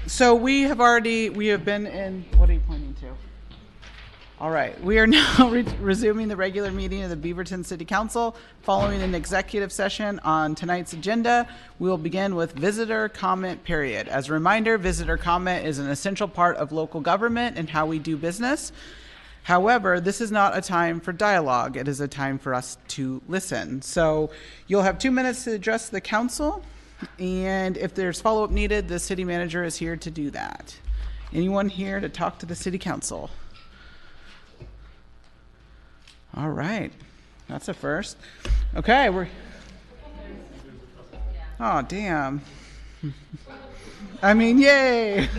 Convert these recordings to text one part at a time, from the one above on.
So we have been in, what are you pointing to? All right, we are now resuming the regular meeting of the Beaverton City Council. Following an executive session on tonight's agenda, we will begin with visitor comment period. As a reminder, visitor comment is an essential part of local government and how we do business. However, this is not a time for dialogue. It is a time for us to listen. So you'll have 2 minutes to address the council, and if there's follow-up needed, the city manager is here to do that. Anyone here to talk to the city council? All right, that's a first. Okay, oh, damn. I mean, yay.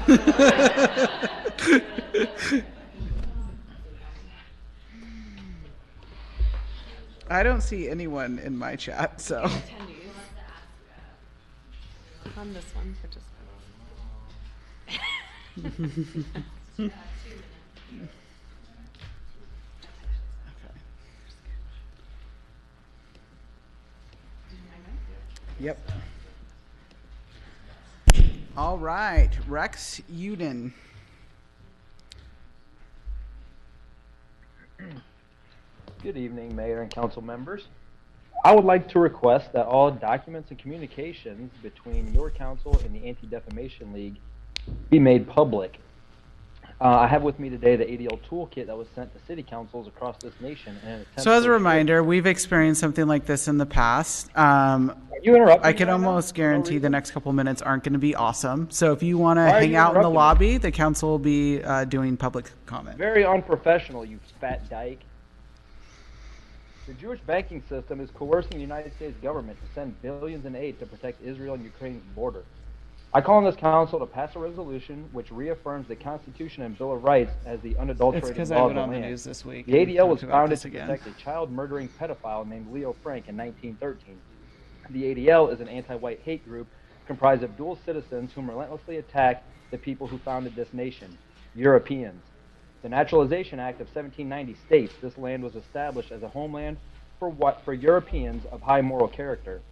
I don't see anyone in my chat, so. On this one, participants. Yep. All right, Rex Uden. Good evening, Mayor and Council members. I would like to request that all documents and communications between your council and the Anti-Defamation League be made public. I have with me today the ADL toolkit that was sent to city councils across this nation. So as a reminder, we've experienced something like this in the past. You interrupt me I can right almost now? guarantee No the reason? next couple minutes aren't going to be awesome. So if you want to Why are hang you out in the interrupting me? lobby, the council will be doing public comment. Very unprofessional, you fat dyke. The Jewish banking system is coercing the United States government to send billions in aid to protect Israel and Ukraine's border. I call on this council to pass a resolution which reaffirms the Constitution and Bill of Rights as the It's unadulterated because I law of went the on the land. news this week. The and ADL was talked about founded this to again. protect a child-murdering pedophile named Leo Frank in 1913. The ADL is an anti-white hate group comprised of dual citizens whom relentlessly attack the people who founded this nation, Europeans. The Naturalization Act of 1790 states this land was established as a homeland for Europeans of high moral character.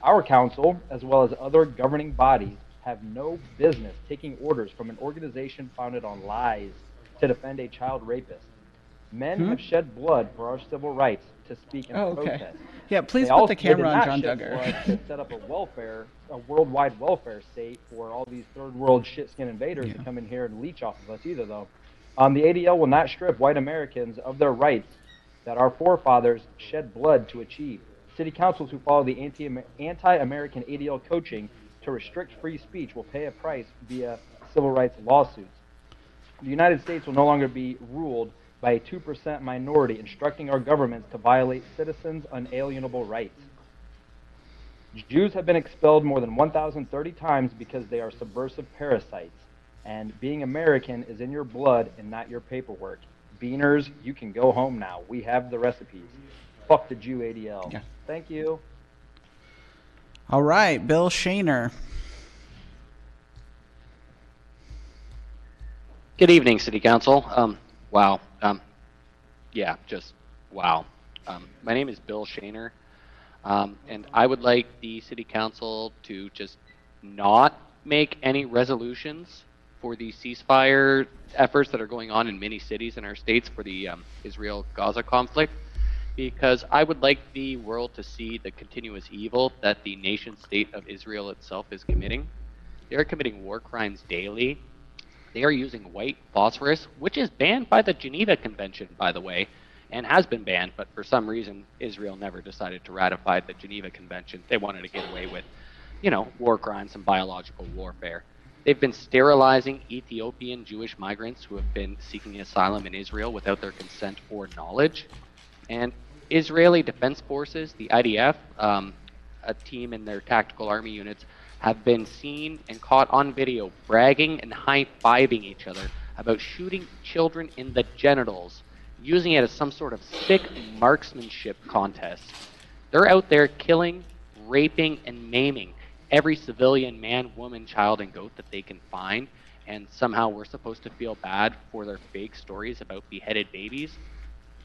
Our council, as well as other governing bodies, have no business taking orders from an organization founded on lies to defend a child rapist. Men have shed blood for our civil rights to speak and protest. Yeah, please They put also the did camera on not John shed Duggar. blood to set up a worldwide welfare state for all these third world shit-skin invaders to come in here and leech off of us either, though. The ADL will not strip white Americans of their rights that our forefathers shed blood to achieve. City councils who follow the anti-American ADL coaching to restrict free speech will pay a price via civil rights lawsuits. The United States will no longer be ruled by a 2% minority instructing our governments to violate citizens' unalienable rights. Jews have been expelled more than 1,030 times because they are subversive parasites. And being American is in your blood and not your paperwork. Beaners, you can go home now. We have the recipes. Fuck the Jew ADL. Yeah. Thank you. All right, Bill Shaner. Good evening, City Council. Wow. Yeah, just wow. My name is Bill Shaner, and I would like the City Council to just not make any resolutions for the ceasefire efforts that are going on in many cities in our states for the Israel-Gaza conflict, because I would like the world to see the continuous evil that the nation-state of Israel itself is committing. They are committing war crimes daily. They are using white phosphorus, which is banned by the Geneva Convention, by the way, and has been banned, but for some reason, Israel never decided to ratify the Geneva Convention. They wanted to get away with, war crimes and biological warfare. They've been sterilizing Ethiopian Jewish migrants who have been seeking asylum in Israel without their consent or knowledge. And Israeli Defense Forces, the IDF, a team in their tactical army units, have been seen and caught on video bragging and high-fiving each other about shooting children in the genitals, using it as some sort of sick marksmanship contest. They're out there killing, raping, and maiming every civilian man, woman, child, and goat that they can find, and somehow we're supposed to feel bad for their fake stories about beheaded babies.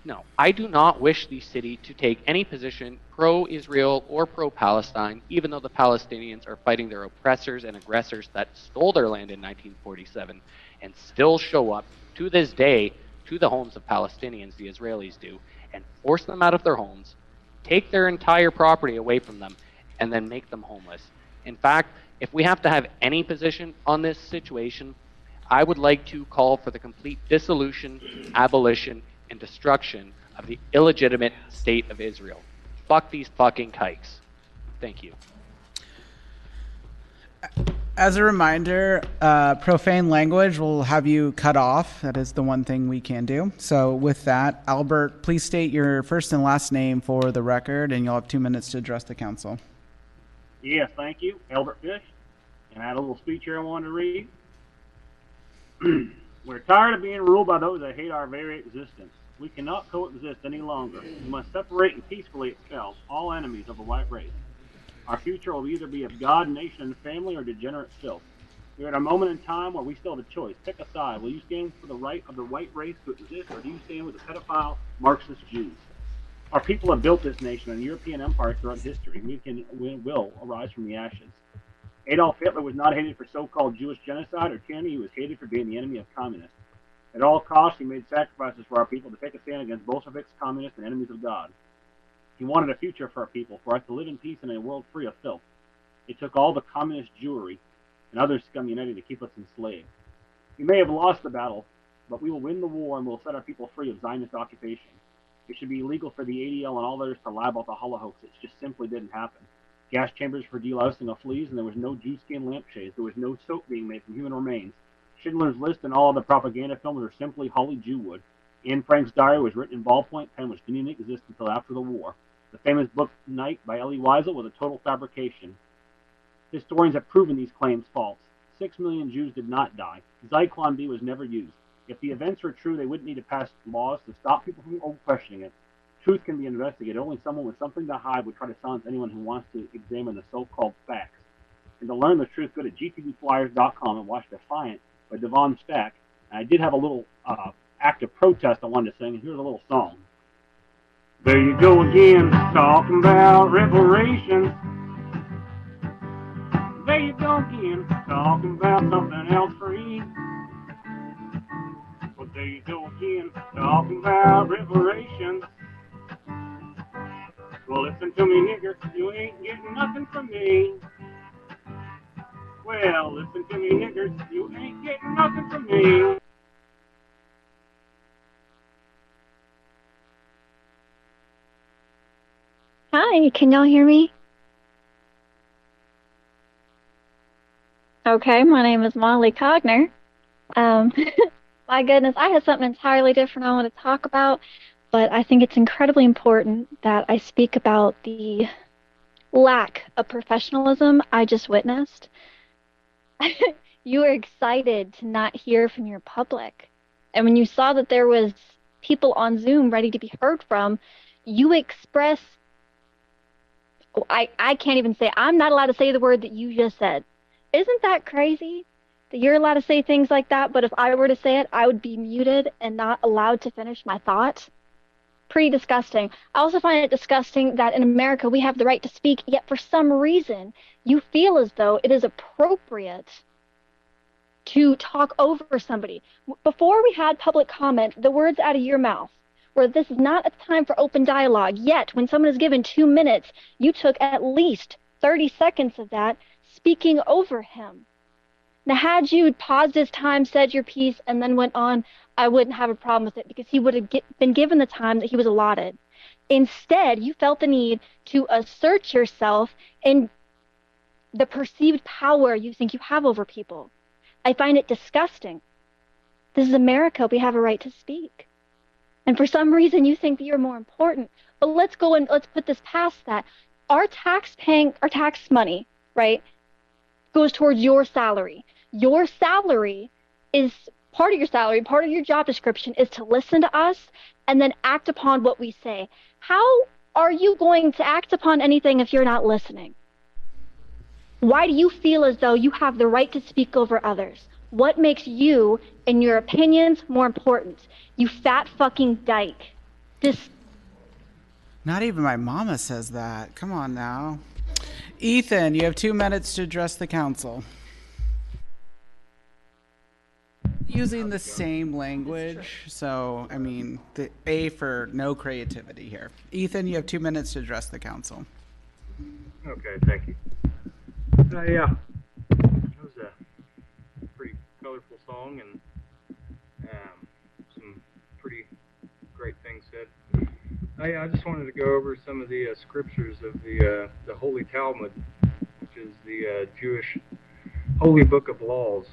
No, I do not wish the city to take any position pro-Israel or pro-Palestine, even though the Palestinians are fighting their oppressors and aggressors that stole their land in 1947 and still show up to this day to the homes of Palestinians, the Israelis do, and force them out of their homes, take their entire property away from them, and then make them homeless. In fact, if we have to have any position on this situation, I would like to call for the complete dissolution, abolition, and destruction of the illegitimate state of Israel. Fuck these fucking kikes. Thank you. As a reminder, profane language will have you cut off. That is the one thing we can do. So with that, Albert, please state your first and last name for the record, and you'll have 2 minutes to address the council. Yes, thank you. Albert Fish. And I had a little speech here I wanted to read. We're tired of being ruled by those that hate our very existence. We cannot coexist any longer. We must separate and peacefully expel all enemies of the white race. Our future will either be of God, nation, and family, or degenerate filth. We're at a moment in time where we still have a choice. Pick a side. Will you stand for the right of the white race to exist, or do you stand with the pedophile, Marxist Jews? Our people have built this nation and European empire throughout history. We will arise from the ashes. Adolf Hitler was not hated for so-called Jewish genocide or tyranny. He was hated for being the enemy of communists. At all costs, he made sacrifices for our people to take a stand against Bolsheviks, communists, and enemies of God. He wanted a future for our people, for us to live in peace in a world free of filth. It took all the communist Jewry and other scum united to keep us enslaved. We may have lost the battle, but we will win the war and we'll set our people free of Zionist occupation. It should be illegal for the ADL and all others to lie about the Holocaust. It just simply didn't happen. Gas chambers for delousing of fleas, and there was no Jew skin lampshades. There was no soap being made from human remains. Schindler's List and all other propaganda films were simply Holly Jewwood. Anne Frank's diary was written in ballpoint pen, which didn't even exist until after the war. The famous book Night by Elie Wiesel was a total fabrication. Historians have proven these claims false. 6 million Jews did not die. Zyklon B was never used. If the events were true, they wouldn't need to pass laws to stop people from questioning it. Truth can be investigated. Only someone with something to hide would try to silence anyone who wants to examine the so-called facts. And to learn the truth, go to gtvflyers.com and watch Defiant by Devon Stack. And I did have a little act of protest I wanted to sing. Here's a little song. There you go again, talking about reparations. There you go again, talking about something else free. Well, there you go again, talking about reparations. Well, listen to me, nigger, you ain't getting nothing from me. Well, listen to me, nigger, you ain't getting nothing from me. Hi, can y'all hear me? Okay, my name is Molly Cogner. My goodness, I had something entirely different I want to talk about, but I think it's incredibly important that I speak about the lack of professionalism I just witnessed. You were excited to not hear from your public. And when you saw that there was people on Zoom ready to be heard from, you expressed, I can't even say, I'm not allowed to say the word that you just said. Isn't that crazy? That you're allowed to say things like that, but if I were to say it, I would be muted and not allowed to finish my thought? Pretty disgusting. I also find it disgusting that in America we have the right to speak, yet for some reason you feel as though it is appropriate to talk over somebody. Before we had public comment, the words out of your mouth were, this is not a time for open dialogue, yet when someone is given 2 minutes, you took at least 30 seconds of that speaking over him. Now, had you paused his time, said your piece, and then went on, I wouldn't have a problem with it because he would have been given the time that he was allotted. Instead, you felt the need to assert yourself in the perceived power you think you have over people. I find it disgusting. This is America. We have a right to speak. And for some reason, you think that you're more important. But let's go and let's put this past that. Our tax money, right, goes towards your salary. Your salary is part of your salary, part of your job description is to listen to us and then act upon what we say. How are you going to act upon anything if you're not listening? Why do you feel as though you have the right to speak over others? What makes you and your opinions more important? You fat fucking dyke. This Not even my mama says that. Come on now. Ethan, you have 2 minutes to address the council. Using the same language, so, I mean, the A for no creativity here. Ethan, you have 2 minutes to address the council. Okay, thank you. Yeah, that was a pretty colorful song and some pretty great things said. I just wanted to go over some of the scriptures of the Holy Talmud, which is the Jewish holy book of laws.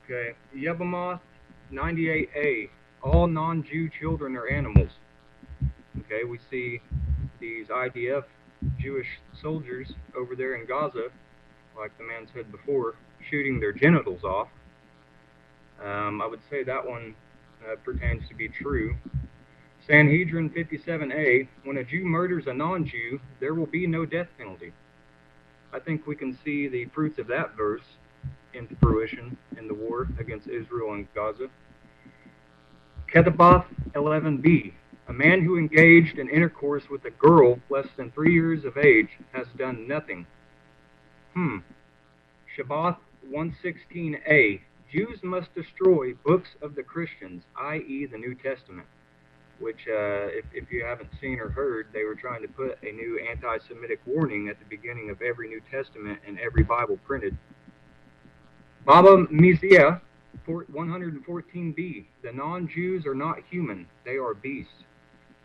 Okay, Yebamoth 98a, all non-Jew children are animals. Okay, we see these IDF Jewish soldiers over there in Gaza, like the man said before, shooting their genitals off. I would say that one pertains to be true. Sanhedrin 57a, when a Jew murders a non-Jew, there will be no death penalty. I think we can see the fruits of that verse into fruition in the war against Israel and Gaza. Kethaboth 11b, a man who engaged in intercourse with a girl less than 3 years of age has done nothing. Shabbath 116a, Jews must destroy books of the Christians, i.e. the New Testament, which if you haven't seen or heard, they were trying to put a new anti-Semitic warning at the beginning of every New Testament and every Bible printed. Baba Mizia 114b, the non-Jews are not human, they are beasts.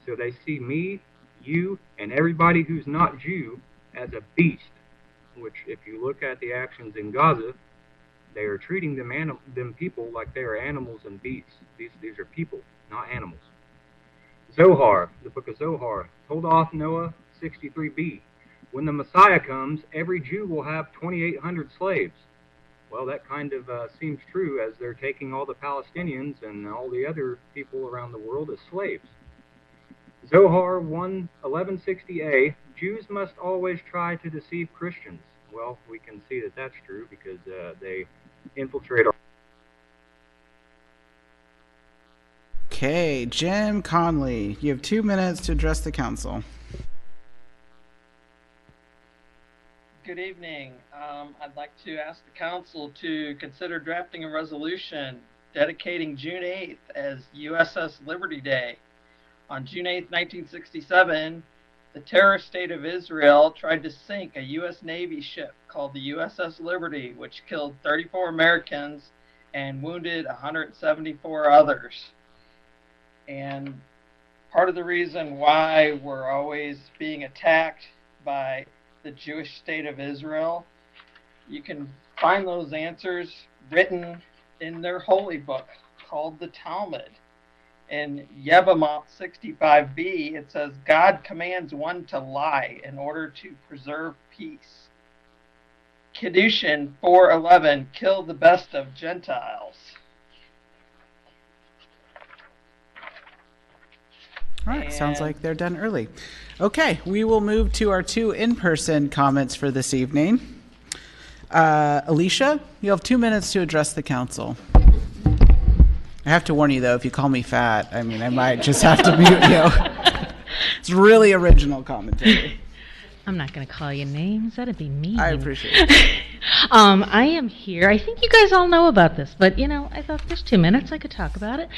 So they see me, you, and everybody who's not Jew as a beast, which if you look at the actions in Gaza, they are treating them people like they are animals and beasts. These are people, not animals. Zohar, the book of Zohar, told off Noah 63b, when the Messiah comes, every Jew will have 2,800 slaves. Well, that kind of seems true, as they're taking all the Palestinians and all the other people around the world as slaves. Zohar 1160a, Jews must always try to deceive Christians. Well, we can see that that's true because they infiltrate our... Okay, Jim Conley, you have 2 minutes to address the council. Good evening. I'd like to ask the council to consider drafting a resolution dedicating June 8th as USS Liberty Day. On June 8th, 1967, the terrorist state of Israel tried to sink a U.S. Navy ship called the USS Liberty, which killed 34 Americans and wounded 174 others. And part of the reason why we're always being attacked by the Jewish state of Israel, you can find those answers written in their holy book called the Talmud. In Yebamoth 65b, it says, God commands one to lie in order to preserve peace. Kedushin 4:11, kill the best of Gentiles. All right, sounds like they're done early. Okay, we will move to our 2 in-person comments for this evening. Alicia, you have 2 minutes to address the council. I have to warn you, though, if you call me fat, I mean, I might just have to mute you. It's really original commentary. I'm not going to call you names. That'd be mean. I appreciate it. I am here. I think you guys all know about this, but, I thought there's 2 minutes I could talk about it.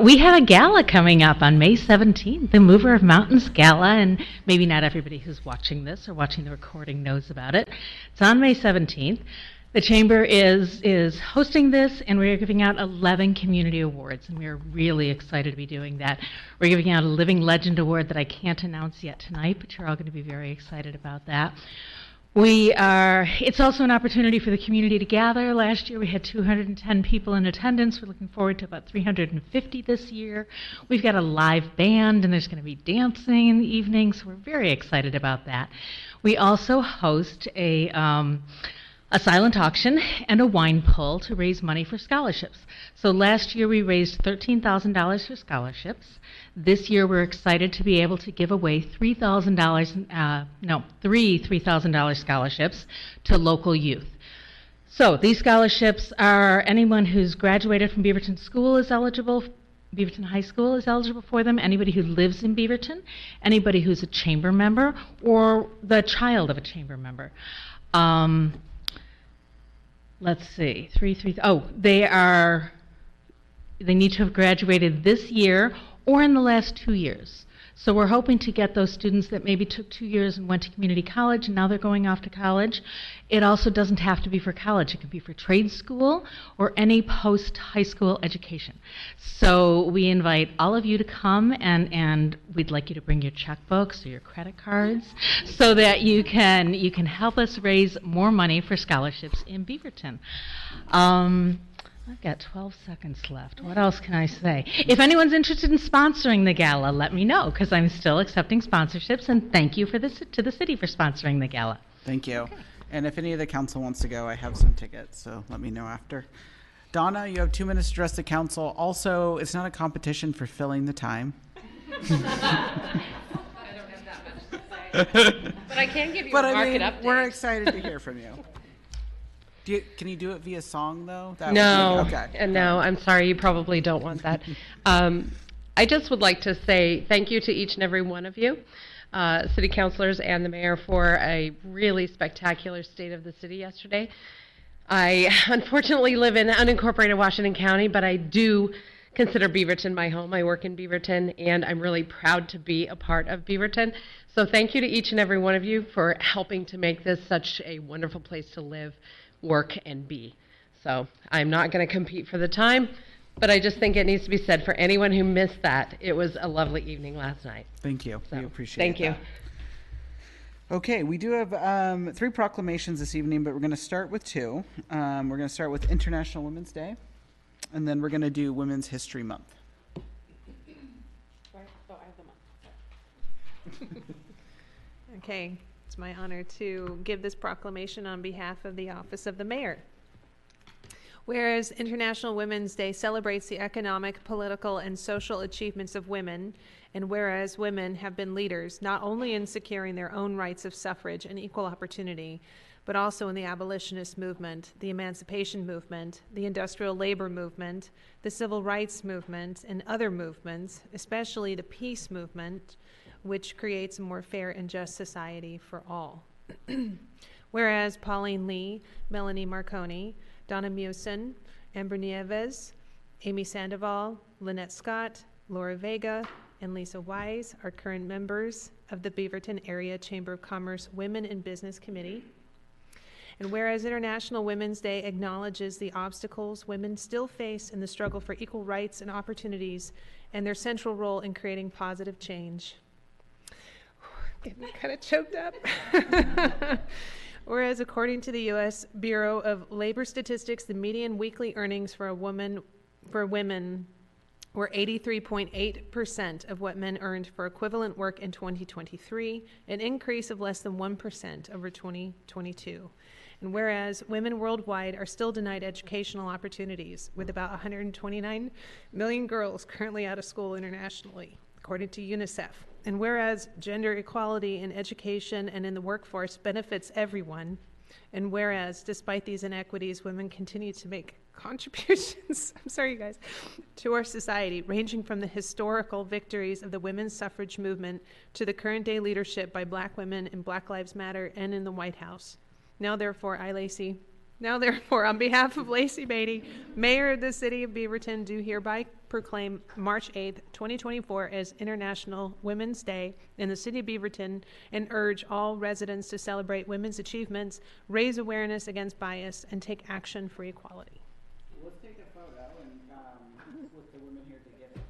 We have a gala coming up on May 17th, the Mover of Mountains Gala, and maybe not everybody who's watching this or watching the recording knows about it. It's on May 17th. The Chamber is hosting this, and we're giving out 11 community awards, and we're really excited to be doing that. We're giving out a Living Legend Award that I can't announce yet tonight, but you're all going to be very excited about that. It's also an opportunity for the community to gather. Last year we had 210 people in attendance. We're looking forward to about 350 this year. We've got a live band, and there's going to be dancing in the evening, so we're very excited about that. We also host a silent auction and a wine pull to raise money for scholarships. So last year we raised $13,000 for scholarships. This year we're excited to be able to give away three $3,000 scholarships to local youth. So these scholarships are anyone who's graduated from Beaverton School is eligible Beaverton High School is eligible for them, anybody who lives in Beaverton, anybody who's a chamber member, or the child of a chamber member. Let's see, they need to have graduated this year or in the last 2 years. So we're hoping to get those students that maybe took 2 years and went to community college and now they're going off to college. It also doesn't have to be for college. It can be for trade school or any post-high school education. So we invite all of you to come, and we'd like you to bring your checkbooks or your credit cards so that you can help us raise more money for scholarships in Beaverton. I've got 12 seconds left. What else can I say? If anyone's interested in sponsoring the gala, let me know, because I'm still accepting sponsorships, and thank you to the city for sponsoring the gala. Thank you. Okay. And if any of the council wants to go, I have some tickets, so let me know after. Donna, you have 2 minutes to address the council. Also, it's not a competition for filling the time. I don't have that much to say. But I can give you a market update. We're excited to hear from you. Can you do it via song, though? No. Okay. No, I'm sorry. You probably don't want that. I just would like to say thank you to each and every one of you, city councilors and the mayor, for a really spectacular state of the city yesterday. I unfortunately live in unincorporated Washington County, but I do consider Beaverton my home. I work in Beaverton, and I'm really proud to be a part of Beaverton. So thank you to each and every one of you for helping to make this such a wonderful place to live, work, and be. So I'm not going to compete for the time, but I just think it needs to be said for anyone who missed that. It was a lovely evening last night. Thank you. So, we appreciate thank you. Okay, we do have 3 proclamations this evening, but we're going to start with 2. We're going to start with International Women's Day, and then we're going to do Women's History Month. Okay, it's my honor to give this proclamation on behalf of the Office of the Mayor. Whereas International Women's Day celebrates the economic, political, and social achievements of women, and whereas women have been leaders not only in securing their own rights of suffrage and equal opportunity, but also in the abolitionist movement, the emancipation movement, the industrial labor movement, the civil rights movement, and other movements, especially the peace movement, which creates a more fair and just society for all. Whereas Pauline Lee, Melanie Marconi, Donna Mewson, Amber Nieves, Amy Sandoval, Lynette Scott, Laura Vega, and Lisa Wise are current members of the Beaverton Area Chamber of Commerce Women in Business Committee. And whereas International Women's Day acknowledges the obstacles women still face in the struggle for equal rights and opportunities and their central role in creating positive change. Getting kind of choked up. Whereas according to the U.S. Bureau of Labor Statistics, the median weekly earnings for women were 83.8% of what men earned for equivalent work in 2023, an increase of less than 1% over 2022. And whereas women worldwide are still denied educational opportunities, with about 129 million girls currently out of school internationally, according to UNICEF. And whereas gender equality in education and in the workforce benefits everyone, and whereas despite these inequities, women continue to make contributions, I'm sorry you guys, to our society, ranging from the historical victories of the women's suffrage movement to the current day leadership by Black women in Black Lives Matter and in the White House. Now therefore, on behalf of Lacey Beatty, Mayor of the City of Beaverton, do hereby proclaim March 8th, 2024 as International Women's Day in the City of Beaverton and urge all residents to celebrate women's achievements, raise awareness against bias, and take action for equality. Let's take a photo and with the women here to get it.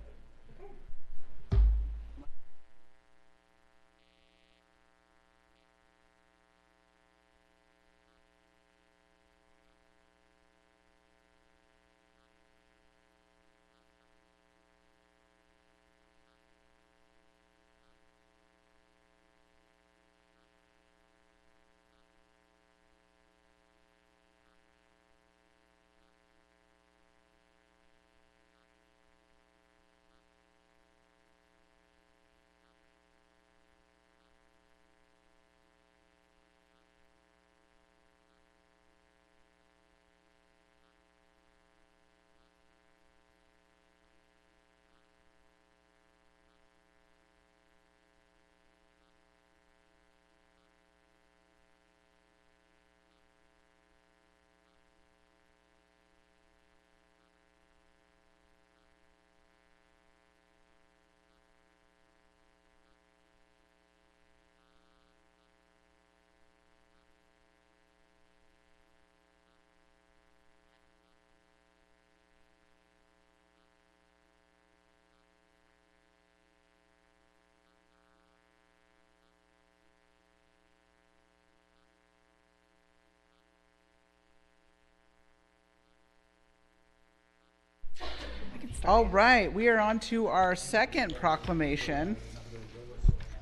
All right, we are on to our second proclamation.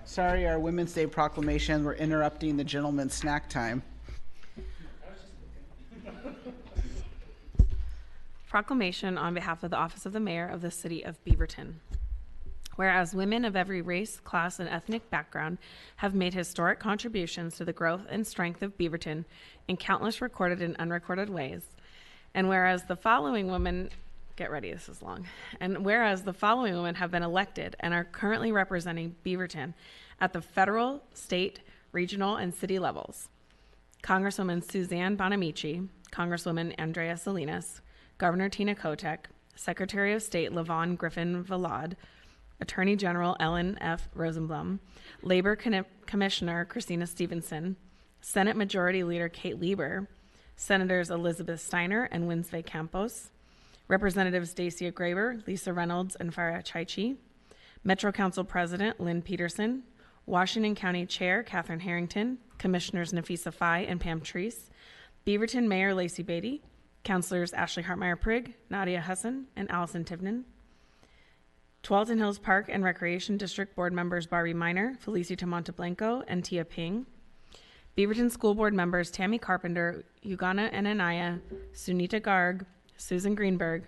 Sorry, our Women's Day proclamation. We're interrupting the gentleman's snack time. Proclamation on behalf of the Office of the Mayor of the City of Beaverton. Whereas women of every race, class, and ethnic background have made historic contributions to the growth and strength of Beaverton in countless recorded and unrecorded ways, and whereas the following women, get ready, this is long, and whereas the following women have been elected and are currently representing Beaverton at the federal, state, regional, and city levels: Congresswoman Suzanne Bonamici, Congresswoman Andrea Salinas, Governor Tina Kotek, Secretary of State Lavon Griffin Valade, Attorney General Ellen F. Rosenblum, Labor Commissioner Christina Stevenson, Senate Majority Leader Kate Lieber, Senators Elizabeth Steiner and Winsve Campos, Representatives Dacia Graber, Lisa Reynolds, and Farah Chaichi, Metro Council President Lynn Peterson, Washington County Chair Catherine Harrington, Commissioners Nafisa Fai and Pam Treese, Beaverton Mayor Lacey Beatty, Councilors Ashley Hartmeyer-Prigg, Nadia Husson, and Allison Tivnan, Tualatin Hills Park and Recreation District Board members Barbie Miner, Felicita Monteblanco, and Tia Ping, Beaverton School Board members Tammy Carpenter, Ugana Ananaya, Sunita Garg, Susan Greenberg,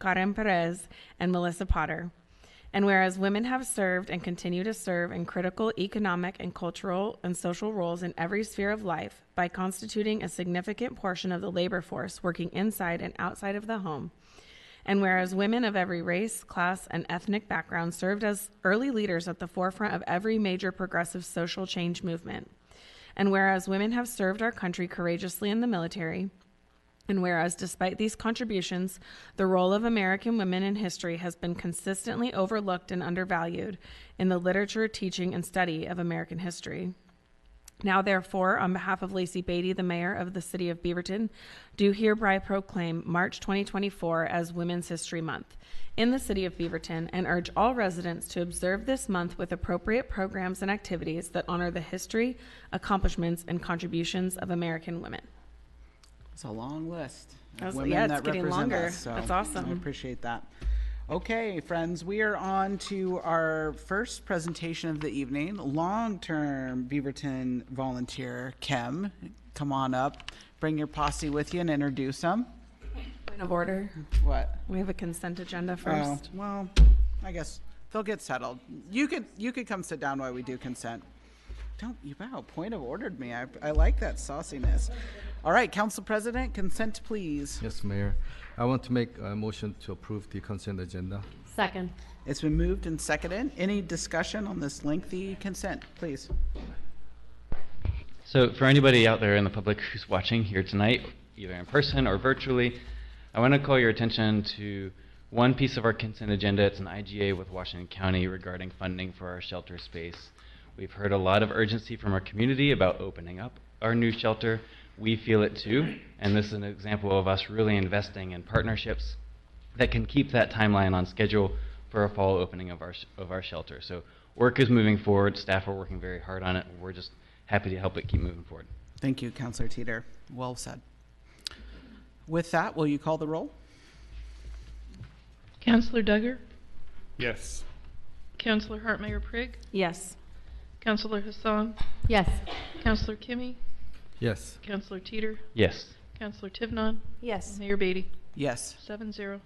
Karen Perez, and Melissa Potter. And whereas women have served and continue to serve in critical economic and cultural and social roles in every sphere of life by constituting a significant portion of the labor force working inside and outside of the home, and whereas women of every race, class, and ethnic background served as early leaders at the forefront of every major progressive social change movement, and whereas women have served our country courageously in the military, and whereas despite these contributions, the role of American women in history has been consistently overlooked and undervalued in the literature, teaching, and study of American history. Now, therefore, on behalf of Lacey Beatty, the mayor of the city of Beaverton, do hereby proclaim March 2024 as Women's History Month in the city of Beaverton and urge all residents to observe this month with appropriate programs and activities that honor the history, accomplishments, and contributions of American women. It's a long list of That's- women yeah, it's that getting represent longer. us, so That's awesome. I appreciate that. Okay, friends, we are on to our first presentation of the evening. Long-term Beaverton volunteer, Kim. Come on up, bring your posse with you and introduce them. Point of order. What? We have a consent agenda Oh, first. well, I guess they'll get settled. You could come sit down while we do consent. Don't you wow, point of ordered me. I like that sauciness. All right, Council President, consent please. Yes, Mayor. I want to make a motion to approve the consent agenda. Second. It's been moved and seconded. Any discussion on this lengthy consent, please? So for anybody out there in the public who's watching here tonight, either in person or virtually, I want to call your attention to one piece of our consent agenda. It's an IGA with Washington County regarding funding for our shelter space. We've heard a lot of urgency from our community about opening up our new shelter. We feel it too, and this is an example of us really investing in partnerships that can keep that timeline on schedule for a fall opening of our shelter. So work is moving forward. Staff are working very hard on it. We're just happy to help it keep moving forward. Thank you, Councilor Teeter. Well said. With that, will you call the roll? Councilor Duggar? Yes. Councilor Hartmeyer-Prigg? Yes. Councilor Hassan? Yes. Councilor Kimmy? Yes. Councilor Teeter? Yes. Councilor Tivnon? Yes. Mayor Beatty? Yes. 7-0.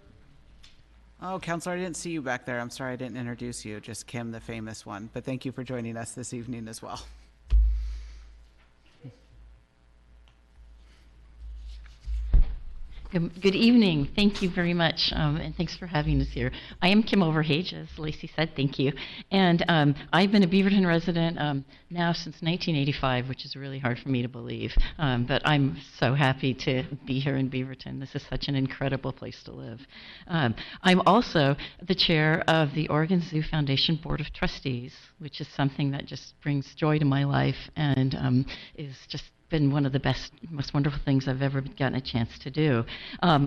Oh, Councilor, I didn't see you back there. I'm sorry I didn't introduce you. Just Kim, the famous one. But thank you for joining us this evening as well. Good evening. Thank you very much, and thanks for having us here. I am Kim Overhage, as Lacey said. Thank you. And I've been a Beaverton resident now since 1985, which is really hard for me to believe. But I'm so happy to be here in Beaverton. This is such an incredible place to live. I'm also the chair of the Oregon Zoo Foundation Board of Trustees, which is something that just brings joy to my life and is just been one of the best, most wonderful things I've ever gotten a chance to do.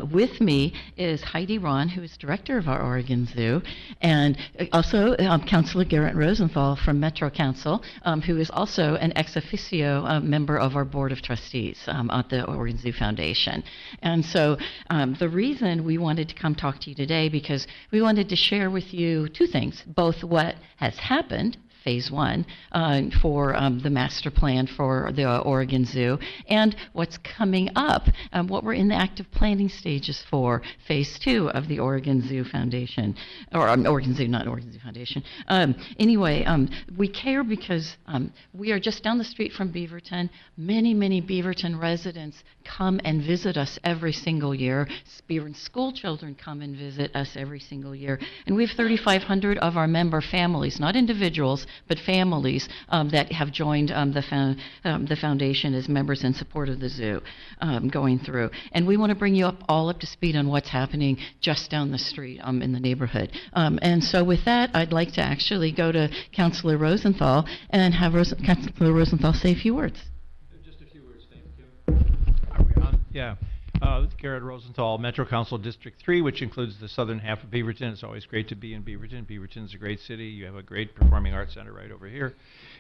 With me is Heidi Ron, who is director of our Oregon Zoo, and also Councilor Garrett Rosenthal from Metro Council, who is also an ex officio member of our Board of Trustees at the Oregon Zoo Foundation. And so the reason we wanted to come talk to you today, because we wanted to share with you two things, both what has happened, Phase 1, for the master plan for the Oregon Zoo, and what's coming up, what we're in the active planning stages for Phase 2 of the Oregon Zoo Foundation, or Oregon Zoo, not Oregon Zoo Foundation. Anyway, we care because we are just down the street from Beaverton. Many, many Beaverton residents come and visit us every single year. Beaverton school children come and visit us every single year. And we have 3,500 of our member families, not individuals, but families that have joined the foundation as members in support of the zoo going through. And we want to bring you all up to speed on what's happening just down the street in the neighborhood. And so with that, I'd like to actually go to Councilor Rosenthal and have Councilor Rosenthal say a few words. Just a few words, thank you. Are we on? Yeah. Garrett Rosenthal, Metro Council District 3, which includes the southern half of Beaverton. It's always great to be in Beaverton. Beaverton's a great city. You have a great performing arts center right over here.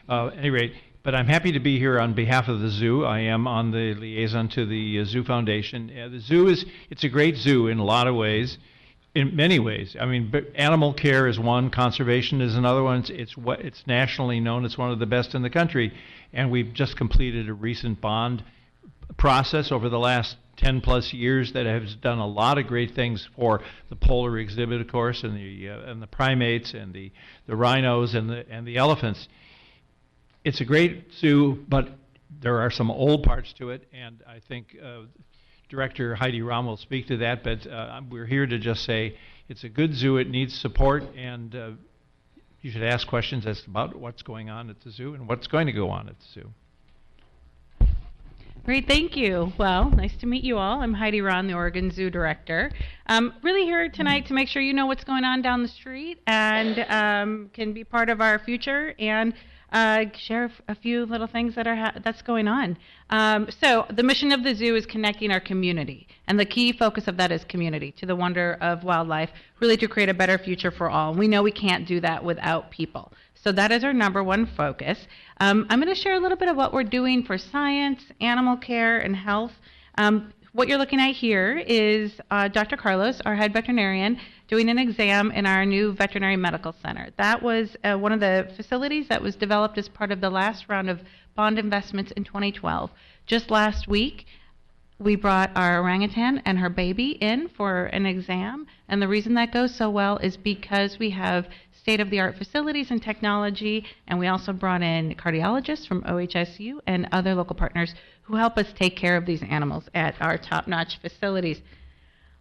At any rate, but I'm happy to be here on behalf of the zoo. I am on the liaison to the Zoo Foundation. The zoo it's a great zoo in a lot of ways, in many ways. I mean, animal care is one, conservation is another one. It's nationally known. It's one of the best in the country. And we've just completed a recent bond process over the last 10 plus years that has done a lot of great things for the polar exhibit, of course, and the primates and the rhinos and the elephants. It's a great zoo, but there are some old parts to it, and I think Director Heidi Ron will speak to that, but we're here to just say it's a good zoo, it needs support, and you should ask questions as about what's going on at the zoo and what's going to go on at the zoo. Great, thank you. Well, nice to meet you all. I'm Heidi Ron, the Oregon Zoo Director. Really here tonight to make sure you know what's going on down the street and can be part of our future and share a few little things that's going on. So the mission of the zoo is connecting our community, and the key focus of that is community to the wonder of wildlife, really to create a better future for all. We know we can't do that without people. So that is our number one focus. I'm going to share a little bit of what we're doing for science, animal care, and health. What you're looking at here is Dr. Carlos, our head veterinarian, doing an exam in our new veterinary medical center. That was one of the facilities that was developed as part of the last round of bond investments in 2012. Just last week, we brought our orangutan and her baby in for an exam, and the reason that goes so well is because we have state-of-the-art facilities and technology, and we also brought in cardiologists from OHSU and other local partners who help us take care of these animals at our top-notch facilities.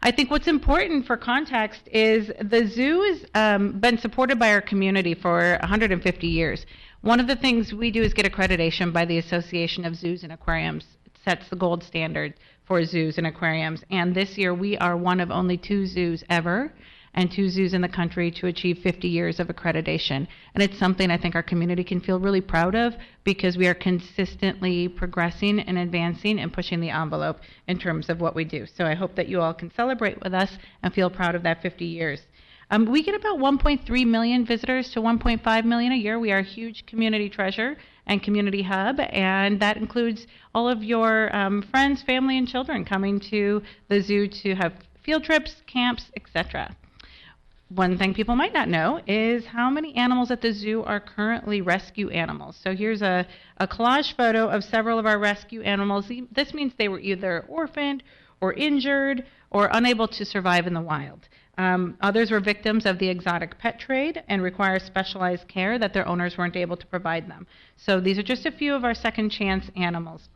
I think what's important for context is the zoo has been supported by our community for 150 years. One of the things we do is get accreditation by the Association of Zoos and Aquariums. It sets the gold standard for zoos and aquariums, and this year we are one of only 2 zoos ever and 2 zoos in the country to achieve 50 years of accreditation. And it's something I think our community can feel really proud of because we are consistently progressing and advancing and pushing the envelope in terms of what we do. So I hope that you all can celebrate with us and feel proud of that 50 years. We get about 1.3 million visitors to 1.5 million a year. We are a huge community treasure and community hub, and that includes all of your friends, family, and children coming to the zoo to have field trips, camps, etc. One thing people might not know is how many animals at the zoo are currently rescue animals. So here's a collage photo of several of our rescue animals. This means they were either orphaned or injured or unable to survive in the wild. Others were victims of the exotic pet trade and require specialized care that their owners weren't able to provide them. So these are just a few of our second chance animals.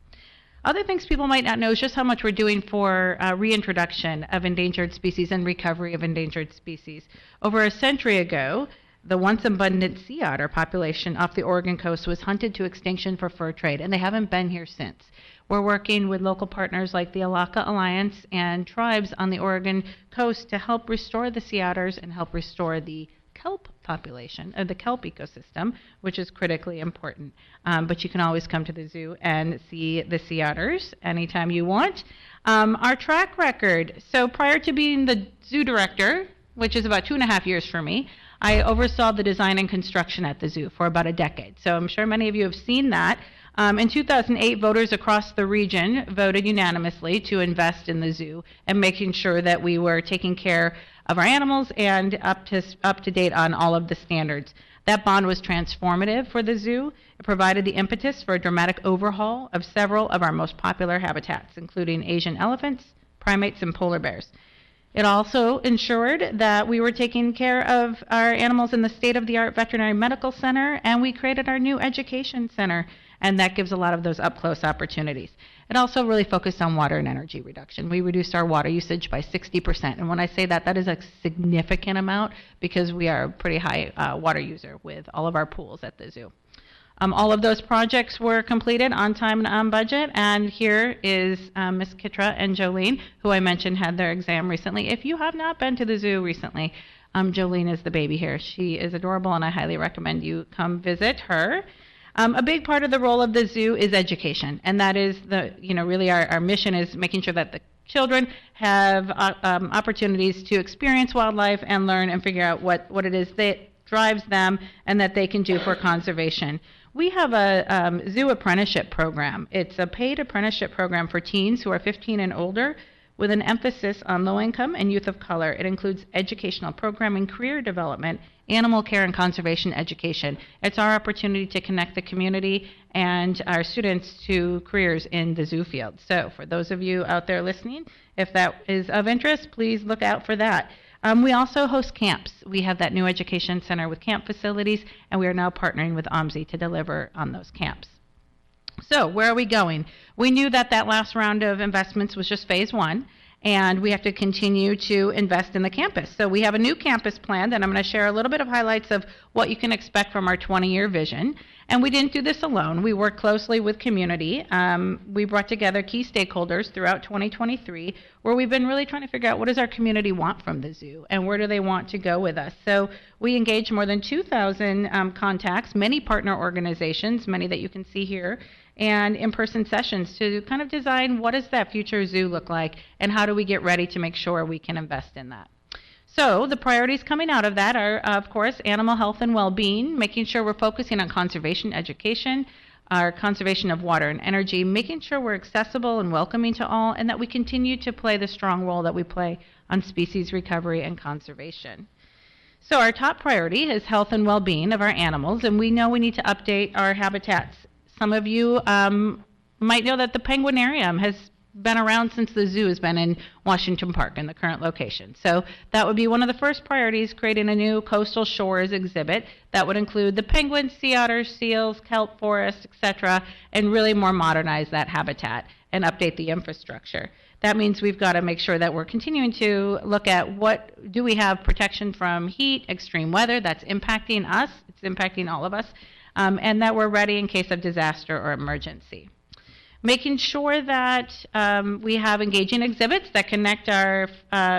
Other things people might not know is just how much we're doing for reintroduction of endangered species and recovery of endangered species. Over a century ago, the once abundant sea otter population off the Oregon coast was hunted to extinction for fur trade, and they haven't been here since. We're working with local partners like the Alaka Alliance and tribes on the Oregon coast to help restore the sea otters and help restore the kelp population, the kelp ecosystem, which is critically important. But you can always come to the zoo and see the sea otters anytime you want. Our track record. So prior to being the zoo director, which is about 2.5 years for me, I oversaw the design and construction at the zoo for about a decade. So I'm sure many of you have seen that. In 2008, voters across the region voted unanimously to invest in the zoo and making sure that we were taking care of our animals and up to date on all of the standards. That bond was transformative for the zoo. It provided the impetus for a dramatic overhaul of several of our most popular habitats, including Asian elephants, primates, and polar bears. It also ensured that we were taking care of our animals in the state-of-the-art veterinary medical center, and we created our new education center, and that gives a lot of those up-close opportunities. It also really focused on water and energy reduction. We reduced our water usage by 60%, and when I say that, that is a significant amount because we are a pretty high water user with all of our pools at the zoo. All of those projects were completed on time and on budget, and here is Ms. Kitra and Jolene, who I mentioned had their exam recently. If you have not been to the zoo recently, Jolene is the baby here. She is adorable, and I highly recommend you come visit her. A big part of the role of the zoo is education, and that is really our mission is making sure that the children have opportunities to experience wildlife and learn and figure out what it is that drives them and that they can do for conservation. We have a zoo apprenticeship program. It's a paid apprenticeship program for teens who are 15 and older with an emphasis on low income and youth of color. It includes educational programming, career development, animal care, and conservation education. It's our opportunity to connect the community and our students to careers in the zoo field. So for those of you out there listening, if that is of interest, please look out for that. We also host camps. We have that new education center with camp facilities, and we are now partnering with OMSI to deliver on those camps. So where are we going? We knew that last round of investments was just phase one, and we have to continue to invest in the campus. So we have a new campus plan that I'm going to share a little bit of highlights of what you can expect from our 20-year vision. And we didn't do this alone. We worked closely with community. We brought together key stakeholders throughout 2023, where we've been really trying to figure out what does our community want from the zoo and where do they want to go with us. So we engaged more than 2,000 contacts, many partner organizations, many that you can see here, and in-person sessions to kind of design what does that future zoo look like and how do we get ready to make sure we can invest in that. So the priorities coming out of that are, of course, animal health and well-being, making sure we're focusing on conservation education, our conservation of water and energy, making sure we're accessible and welcoming to all, and that we continue to play the strong role that we play on species recovery and conservation. So our top priority is health and well-being of our animals, and we know we need to update our habitats. Some of you might know that the penguinarium has been around since the zoo has been in Washington Park in the current location. So that would be one of the first priorities, creating a new coastal shores exhibit that would include the penguins, sea otters, seals, kelp forests, etc., and really more modernize that habitat and update the infrastructure. That means we've got to make sure that we're continuing to look at what do we have protection from heat, extreme weather that's impacting us, it's impacting all of us, and that we're ready in case of disaster or emergency. Making sure that we have engaging exhibits that connect our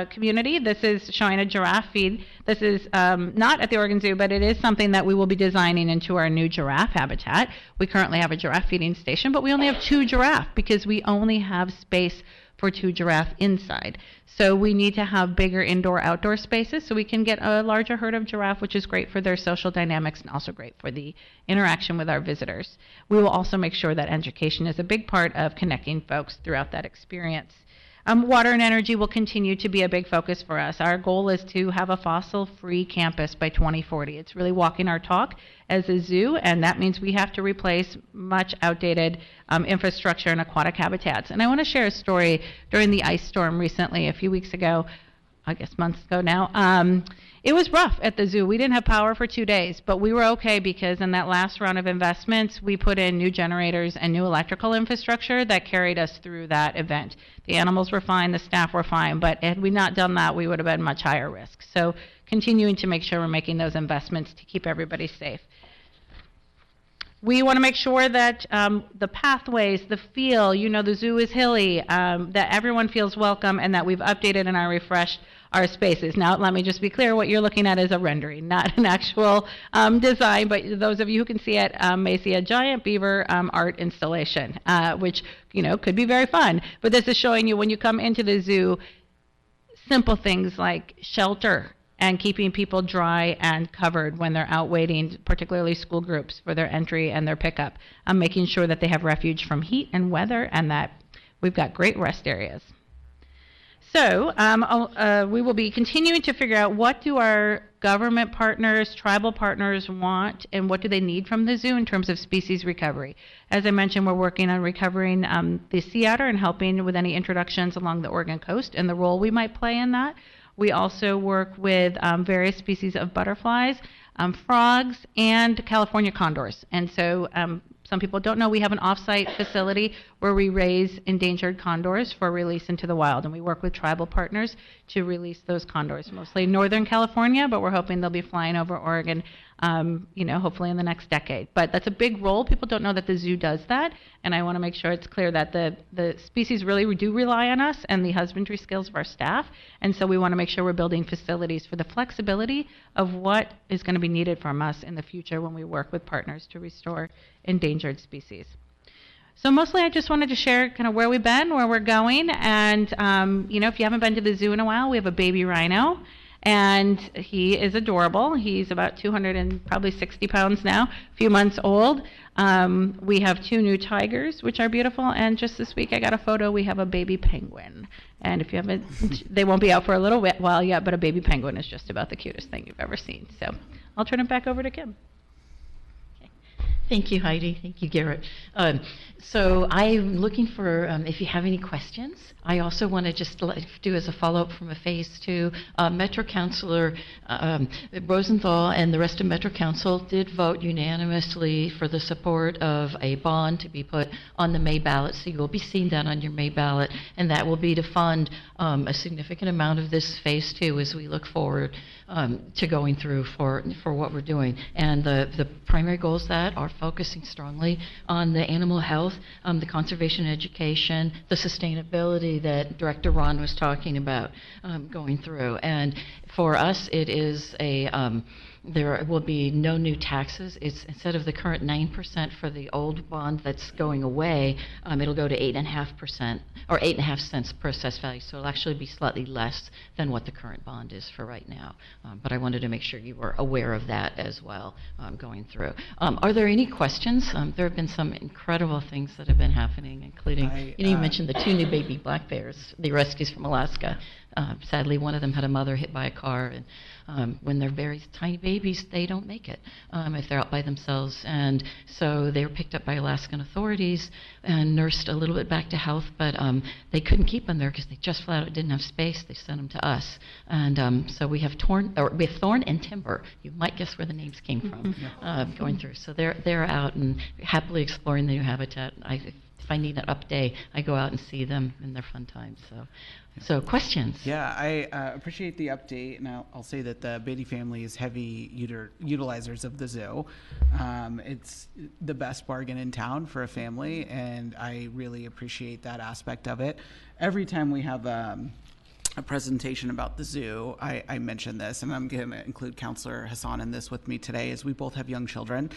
community. This is showing a giraffe feed. This is not at the Oregon Zoo, but it is something that we will be designing into our new giraffe habitat. We currently have a giraffe feeding station, but we only have 2 giraffe because we only have space for 2 giraffe inside. So we need to have bigger indoor-outdoor spaces so we can get a larger herd of giraffe, which is great for their social dynamics and also great for the interaction with our visitors. We will also make sure that education is a big part of connecting folks throughout that experience. Water and energy will continue to be a big focus for us. Our goal is to have a fossil-free campus by 2040. It's really walking our talk as a zoo, and that means we have to replace much outdated infrastructure and aquatic habitats. And I want to share a story during the ice storm recently, a few weeks ago, I guess months ago now. It was rough at the zoo. We didn't have power for 2 days, but we were okay because in that last round of investments, we put in new generators and new electrical infrastructure that carried us through that event. The animals were fine, the staff were fine, but had we not done that, we would have been much higher risk. So continuing to make sure we're making those investments to keep everybody safe. We want to make sure that the pathways, the feel, the zoo is hilly, that everyone feels welcome, and that we've updated and refreshed our spaces. Now, let me just be clear, what you're looking at is a rendering, not an actual design, but those of you who can see it may see a giant beaver art installation, which, could be very fun. But this is showing you when you come into the zoo, simple things like shelter, and keeping people dry and covered when they're out waiting, particularly school groups, for their entry and their pickup. Making sure that they have refuge from heat and weather, and that we've got great rest areas. So we will be continuing to figure out what do our government partners, tribal partners want, and what do they need from the zoo in terms of species recovery. As I mentioned, we're working on recovering the sea otter and helping with any introductions along the Oregon coast and the role we might play in that. We also work with various species of butterflies, frogs, and California condors. And so some people don't know we have an off-site facility where we raise endangered condors for release into the wild. And we work with tribal partners to release those condors, mostly Northern California, but we're hoping they'll be flying over Oregon, hopefully in the next decade. But that's a big role. People don't know that the zoo does that. And I want to make sure it's clear that the species really do rely on us and the husbandry skills of our staff. And so we want to make sure we're building facilities for the flexibility of what is going to be needed from us in the future when we work with partners to restore endangered species. So mostly I just wanted to share kind of where we've been, where we're going. And, if you haven't been to the zoo in a while, we have a baby rhino. And he is adorable. He's about 260 pounds now, a few months old. We have 2 new tigers, which are beautiful. And just this week I got a photo. We have a baby penguin. And if you haven't, they won't be out for a little while yet, but a baby penguin is just about the cutest thing you've ever seen. So I'll turn it back over to Kim. Thank you, Heidi. Thank you, Garrett. So I'm looking for, if you have any questions. I also want to just do as a follow-up from a phase 2. Metro Councilor Rosenthal and the rest of Metro Council did vote unanimously for the support of a bond to be put on the May ballot. So you will be seeing that on your May ballot, and that will be to fund a significant amount of this phase 2 as we look forward to going through for what we're doing. And the primary goals that are focusing strongly on the animal health, the conservation education, the sustainability that Director Ron was talking about going through. And for us, it is there will be no new taxes. It's instead of the current 9% for the old bond that's going away, it'll go to 8.5% or 8.5 cents per assessed value. So it'll actually be slightly less than what the current bond is for right now. But I wanted to make sure you were aware of that as well going through. Are there any questions? There have been some incredible things that have been happening, including, you mentioned the 2 new baby black bears, the rescues from Alaska. Sadly, one of them had a mother hit by a car, and when they're very tiny babies, they don't make it if they're out by themselves. And so they were picked up by Alaskan authorities and nursed a little bit back to health, but they couldn't keep them there because they just flat out didn't have space. They sent them to us. And so we have Thorn and Timber. You might guess where the names came from going through. So they're out and happily exploring the new habitat. If I need an up day, I go out and see them, and they're fun times. So questions? Yeah, I appreciate the update, and I'll say that the Beatty family is heavy utilizers of the zoo. It's the best bargain in town for a family, and I really appreciate that aspect of it. Every time we have a presentation about the zoo, I mention this, and I'm going to include Councilor Hassan in this with me today, as we both have young children.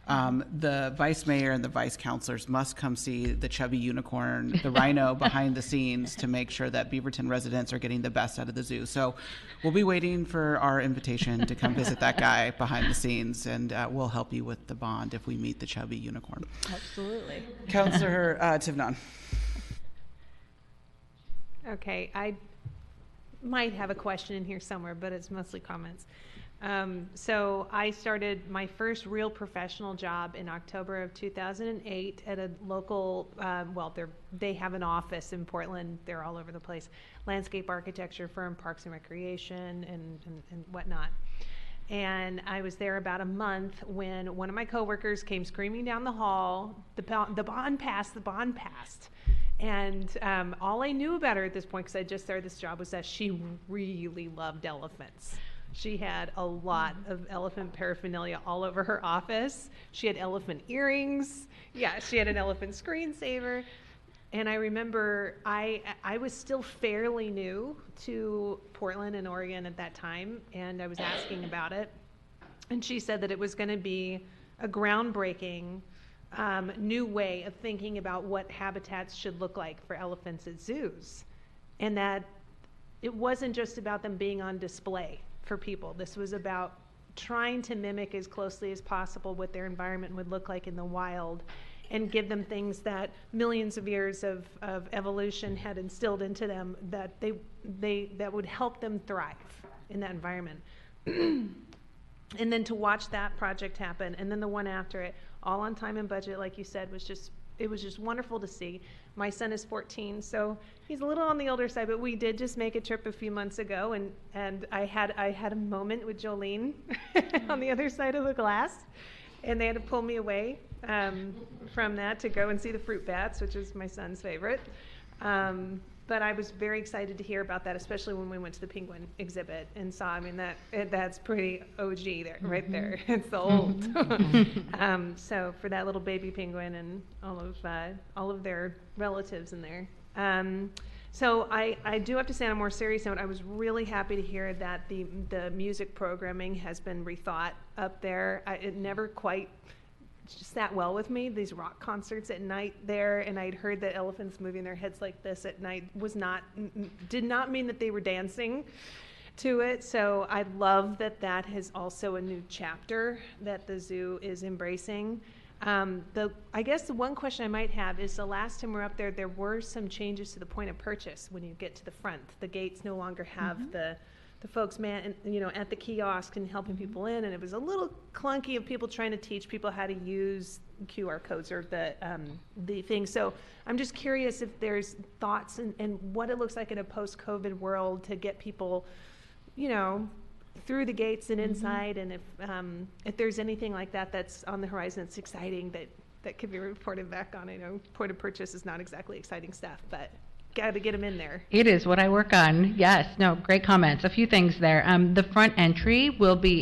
The vice mayor and the vice councilors must come see the chubby unicorn, the rhino behind the scenes, to make sure that Beaverton residents are getting the best out of the zoo. So we'll be waiting for our invitation to come visit that guy behind the scenes, and we'll help you with the bond if we meet the chubby unicorn. Absolutely. Councilor Tivnon. Okay, I might have a question in here somewhere, but it's mostly comments. So I started my first real professional job in October of 2008 at a local, they have an office in Portland. They're all over the place. Landscape architecture firm, Parks and Recreation, and whatnot. And I was there about a month when one of my coworkers came screaming down the hall, the bond passed. And all I knew about her at this point, because I just started this job, was that she really loved elephants. She had a lot of elephant paraphernalia all over her office. She had elephant earrings. Yeah, she had an elephant screensaver. And I remember I was still fairly new to Portland and Oregon at that time, and I was asking about it. And she said that it was going to be a groundbreaking new way of thinking about what habitats should look like for elephants at zoos. And that it wasn't just about them being on display for people. This was about trying to mimic as closely as possible what their environment would look like in the wild and give them things that millions of years of evolution had instilled into them that that would help them thrive in that environment. And then to watch that project happen, and then the one after it, all on time and budget, like you said, it was just wonderful to see. My son is 14, so he's a little on the older side, but we did just make a trip a few months ago, and I had a moment with Jolene on the other side of the glass, and they had to pull me away from that to go and see the fruit bats, which is my son's favorite. But I was very excited to hear about that, especially when we went to the penguin exhibit and saw. I mean, that's pretty OG there, right there. It's old. So for that little baby penguin and all of their relatives in there. So I do have to say, on a more serious note, I was really happy to hear that the music programming has been rethought up there. It never quite sat well with me, these rock concerts at night there, and I'd heard that elephants moving their heads like this at night did not mean that they were dancing to it. So I love that is also a new chapter that the zoo is embracing. I guess the one question I might have is, the last time we were up there, there were some changes to the point of purchase when you get to the front. The gates no longer have the folks at the kiosk and helping people in, and it was a little clunky of people trying to teach people how to use QR codes or the thing. So I'm just curious if there's thoughts and what it looks like in a post-COVID world to get people, through the gates and inside, and if there's anything like that that's on the horizon that's exciting that could be reported back on. I know point of purchase is not exactly exciting stuff, but got to get them in there. It is what I work on. Yes, no, great comments. A few things there. The front entry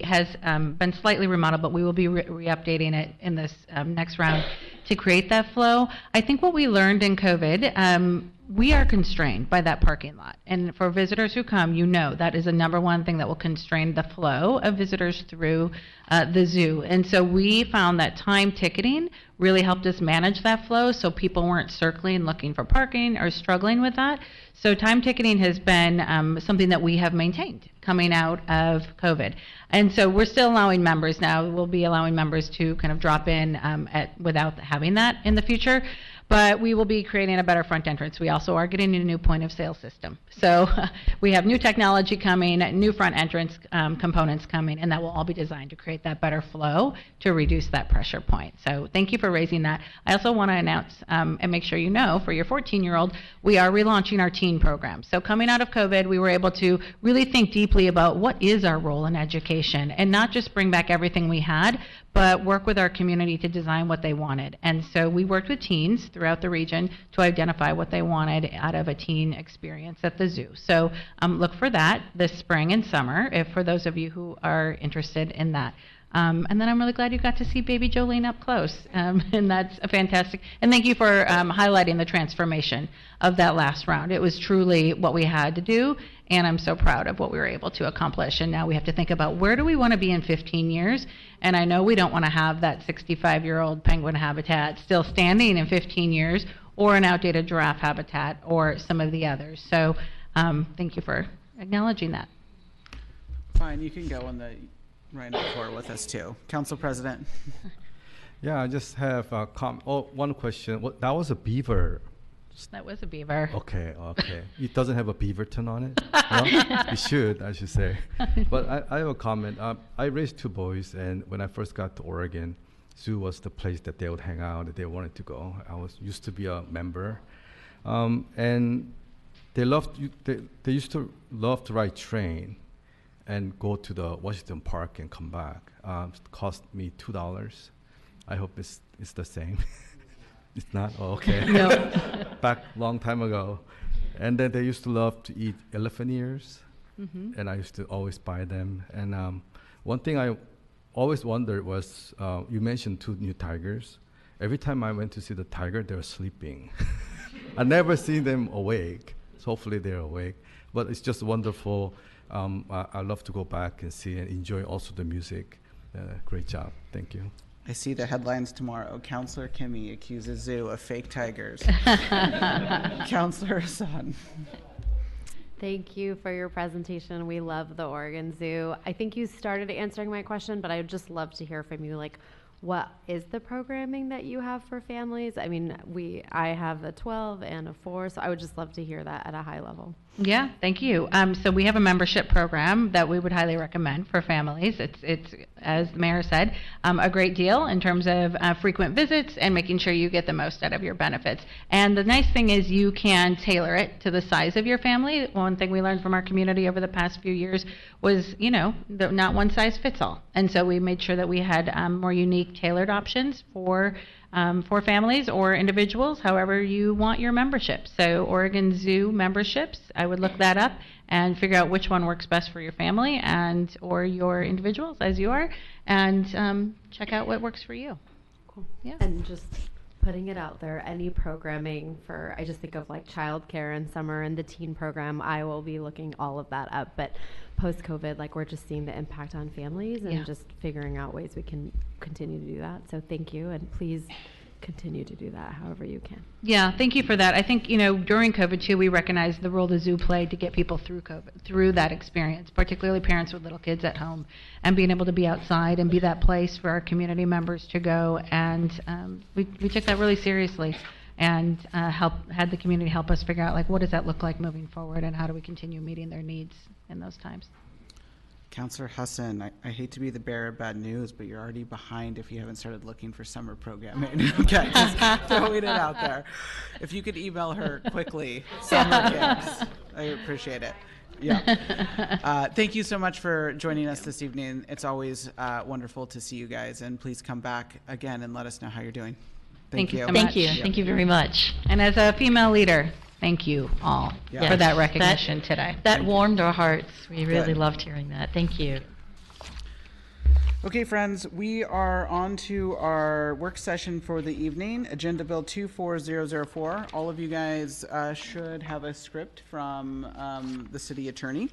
has been slightly remodeled, but we will be re-updating it in this next round to create that flow. I think what we learned in COVID, we are constrained by that parking lot. And for visitors who come, that is the number one thing that will constrain the flow of visitors through the zoo. And so we found that time ticketing really helped us manage that flow, so people weren't circling looking for parking or struggling with that. So time ticketing has been something that we have maintained coming out of COVID. And so we're still allowing members now. We'll be allowing members to kind of drop in without having that in the future. But we will be creating a better front entrance. We also are getting a new point of sale system. So we have new technology coming, new front entrance components coming, and that will all be designed to create that better flow to reduce that pressure point. So thank you for raising that. I also want to announce and make sure you know, for your 14-year-old, we are relaunching our teen program. So coming out of COVID, we were able to really think deeply about what is our role in education, and not just bring back everything we had, but work with our community to design what they wanted. And so we worked with teens throughout the region to identify what they wanted out of a teen experience at the zoo. So look for that this spring and summer, for those of you who are interested in that. And then I'm really glad you got to see baby Jolene up close, and that's a fantastic, and thank you for highlighting the transformation of that last round. It was truly what we had to do, and I'm so proud of what we were able to accomplish. And now we have to think about, where do we want to be in 15 years? And I know we don't want to have that 65-year-old penguin habitat still standing in 15 years, or an outdated giraffe habitat, or some of the others. So thank you for acknowledging that. Fine, you can go on the right on the floor with us too. Council President. Yeah, I just have one question. That was a beaver. That was a beaver. Okay. It doesn't have a Beaverton on it? No? It should, I should say. But I have a comment. I raised two boys, and when I first got to Oregon, zoo was the place that they would hang out, that they wanted to go. I used to be a member. And they used to love to ride train and go to the Washington Park and come back. It cost me $2. I hope it's the same. It's not? Oh, okay. No. Back long time ago. And then they used to love to eat elephant ears. Mhm. and I used to always buy them. And one thing I always wondered was, you mentioned 2 new tigers. Every time I went to see the tiger, they were sleeping. I never seen them awake. So hopefully they're awake. But it's just wonderful. I love to go back and see and enjoy also the music. Great job. Thank you. I see the headlines tomorrow. Counselor Kimmy accuses zoo of fake tigers. Counselor Hassan. Thank you for your presentation. We love the Oregon Zoo. I think you started answering my question, but I would just love to hear from you, like, what is the programming that you have for families? I mean, I have a 12 and a 4, so I would just love to hear that at a high level. Yeah, thank you. So we have a membership program that we would highly recommend for families. It's as the mayor said, a great deal in terms of frequent visits and making sure you get the most out of your benefits. And the nice thing is you can tailor it to the size of your family. One thing we learned from our community over the past few years was, not one size fits all. And so we made sure that we had more unique, tailored options for families or individuals, however you want your membership. So Oregon Zoo memberships, I would look that up and figure out which one works best for your family and or your individuals as you are, and check out what works for you. Cool. Yeah. And just putting it out there, any programming for, I just think of like childcare and summer and the teen program, I will be looking all of that up. But post-COVID, like we're just seeing the impact on families and just figuring out ways we can continue to do that. So thank you, and please continue to do that however you can. Yeah, thank you for that. I think, during COVID too, we recognized the role the zoo played to get people through COVID, through that experience, particularly parents with little kids at home, and being able to be outside and be that place for our community members to go. And we took that really seriously and had the community help us figure out, like, what does that look like moving forward and how do we continue meeting their needs in those times. Counselor Hassan, I hate to be the bearer of bad news, but you're already behind if you haven't started looking for summer programming. Okay, just throwing it out there. If you could email her quickly, summer camps, I appreciate it. Yeah. Thank you so much for joining us this evening. It's always wonderful to see you guys, and please come back again and let us know how you're doing. Thank you. So much. Thank you. Thank you very much. And as a female leader, thank you all for that recognition today. That warmed our hearts. We really Good. loved hearing that. Thank you. Okay, friends, we are on to our work session for the evening, Agenda Bill 24004. All of you guys should have a script from the city attorney.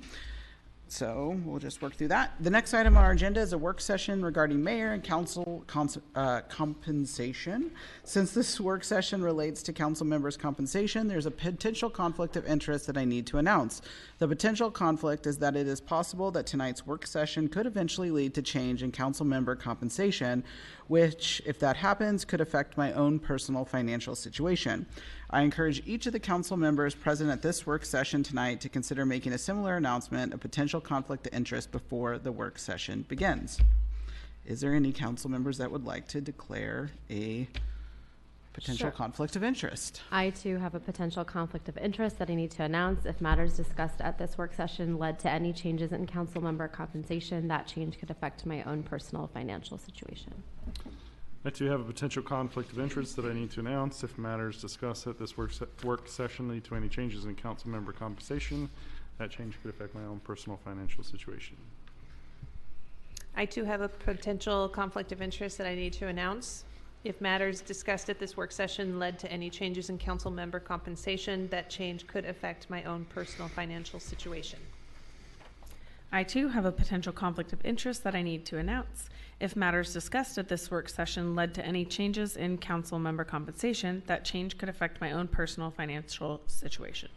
So we'll just work through that. The next item on our agenda is a work session regarding mayor and council compensation. Since this work session relates to council members' compensation, there's a potential conflict of interest that I need to announce. The potential conflict is that it is possible that tonight's work session could eventually lead to change in council member compensation, which, if that happens, could affect my own personal financial situation. I encourage each of the council members present at this work session tonight to consider making a similar announcement of potential conflict of interest before the work session begins. Is there any council members that would like to declare a potential Sure. conflict of interest? I too have a potential conflict of interest that I need to announce. If matters discussed at this work session led to any changes in council member compensation, that change could affect my own personal financial situation. I too have a potential conflict of interest that I need to announce. If matters discussed at this work session lead to any changes in council member compensation, that change could affect my own personal financial situation. I too have a potential conflict of interest that I need to announce. If matters discussed at this work session led to any changes in council member compensation, that change could affect my own personal financial situation. I too have a potential conflict of interest that I need to announce. If matters discussed at this work session led to any changes in council member compensation, that change could affect my own personal financial situation.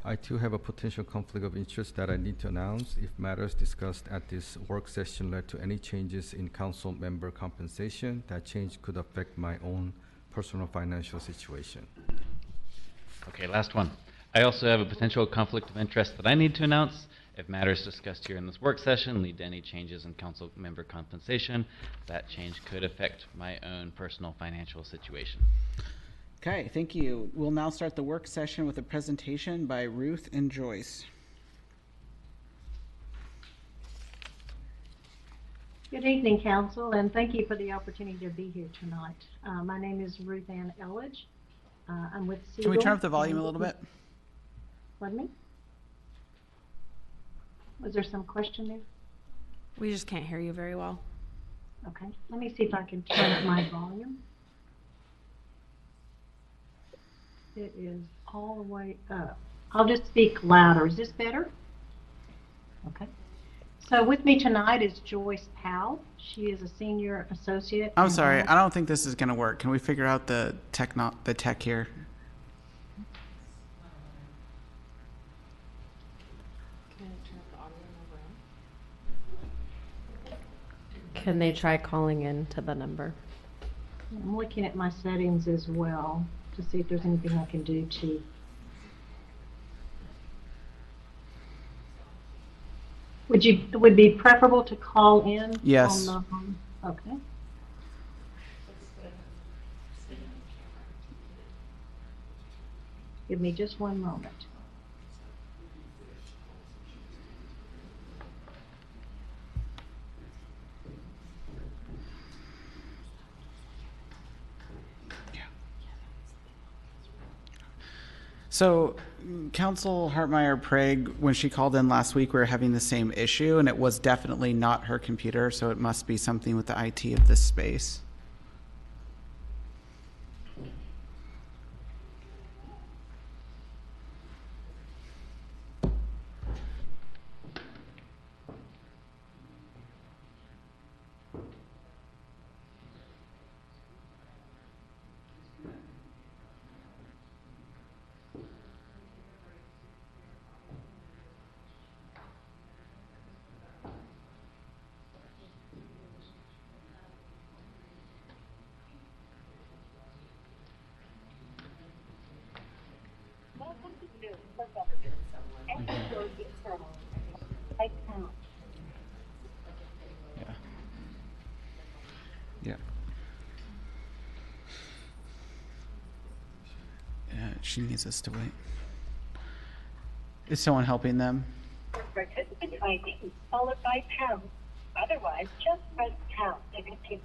I too have a potential conflict of interest that I need to announce. If matters discussed at this work session led to any changes in council member compensation, that change could affect my own personal financial situation. Okay, last one. I also have a potential conflict of interest that I need to announce. If matters discussed here in this work session lead to any changes in council member compensation, that change could affect my own personal financial situation. Okay, thank you. We'll now start the work session with a presentation by Ruth and Joyce. Good evening, Council, and thank you for the opportunity to be here tonight. My name is Ruth Ann Elledge. I'm with Siegel. Can we turn up the volume a little bit? Pardon me? Was there some question there? We just can't hear you very well. Okay, let me see if I can turn up my volume. It is all the way up. I'll just speak louder. Is this better? Okay. So with me tonight is Joyce Powell. She is a senior associate. I'm in sorry, Bond- I don't think this is gonna work. Can we figure out the tech here? Can they try calling in to the number? I'm looking at my settings as well to see if there's anything I can do to. Would be preferable to call in? Yes. On the, okay. Give me just one moment. So, Council Hartmeyer Prague, when she called in last week, we were having the same issue, and it was definitely not her computer, so it must be something with the IT of this space. Yeah. Yeah, she needs us to wait. Is someone helping them? Participant ID followed by pound. Otherwise, just press pound to continue.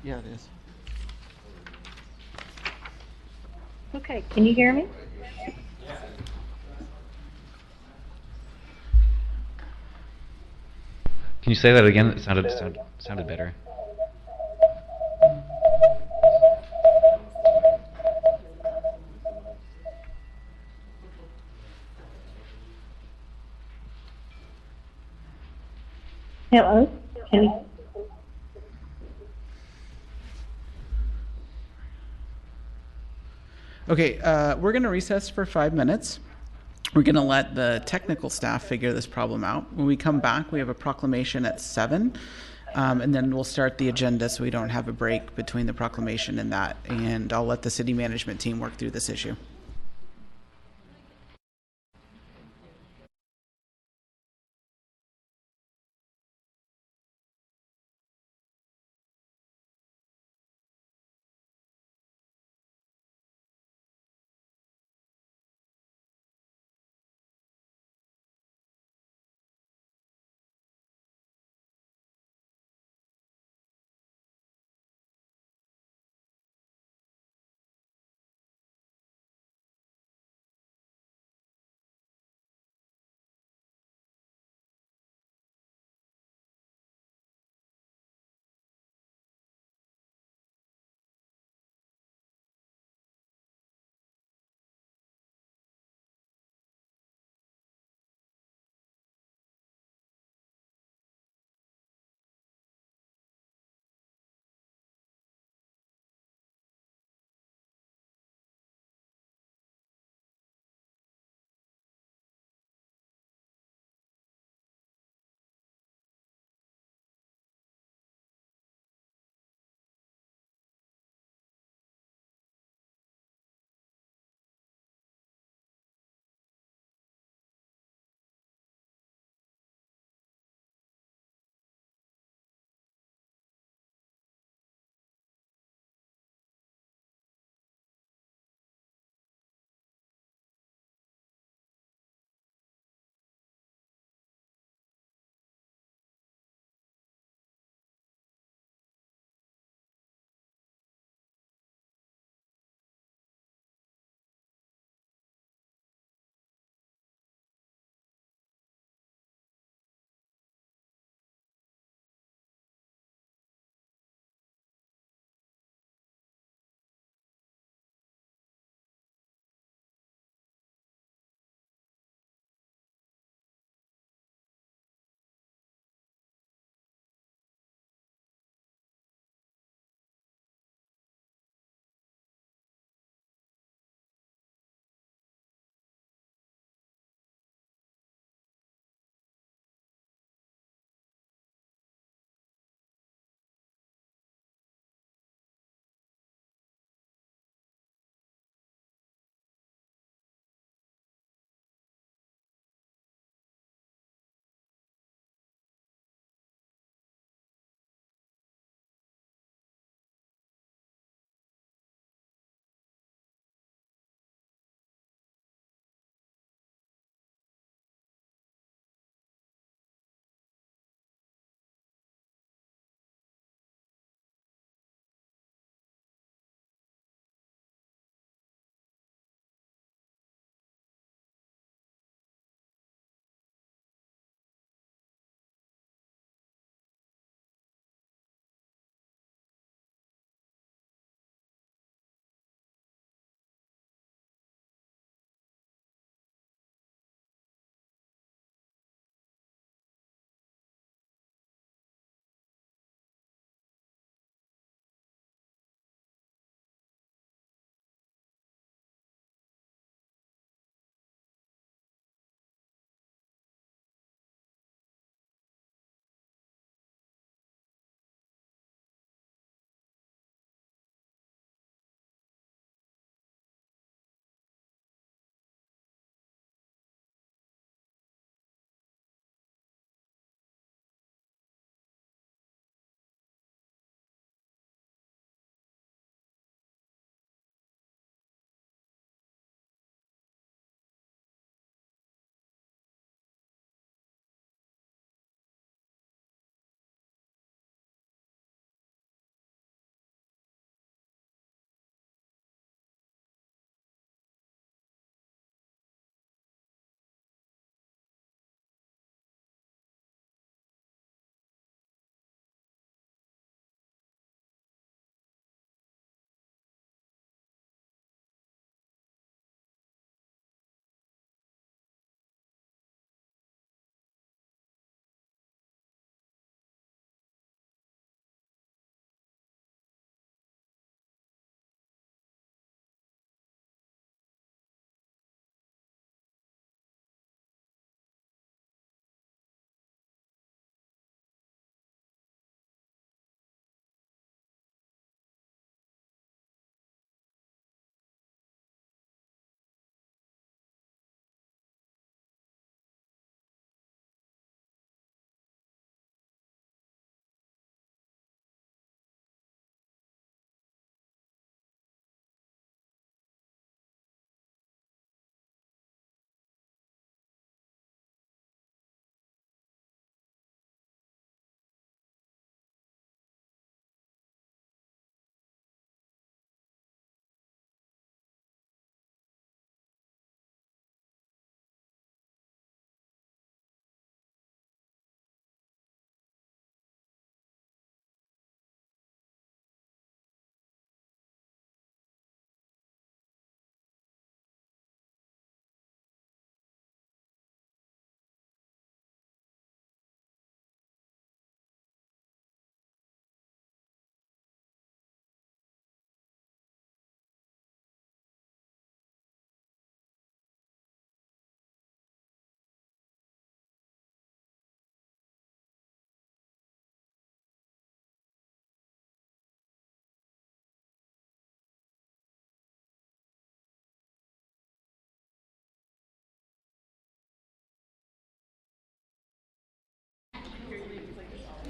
Yeah, it is. Okay, can you hear me? Can you say that again? It sounded better. Hello? Can you? Okay, we're going to recess for 5 minutes. We're going to let the technical staff figure this problem out. When we come back, we have a proclamation at 7, and then we'll start the agenda so we don't have a break between the proclamation and that. And I'll let the city management team work through this issue.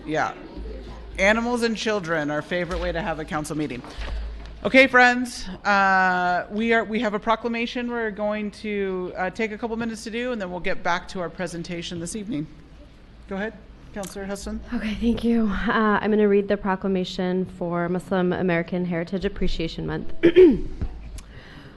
Yeah. Animals and children, our favorite way to have a council meeting. Okay, friends, we have a proclamation we're going to take a couple minutes to do, and then we'll get back to our presentation this evening. Go ahead, Councillor Hassan. Okay, thank you. I'm going to read the proclamation for Muslim American Heritage Appreciation Month.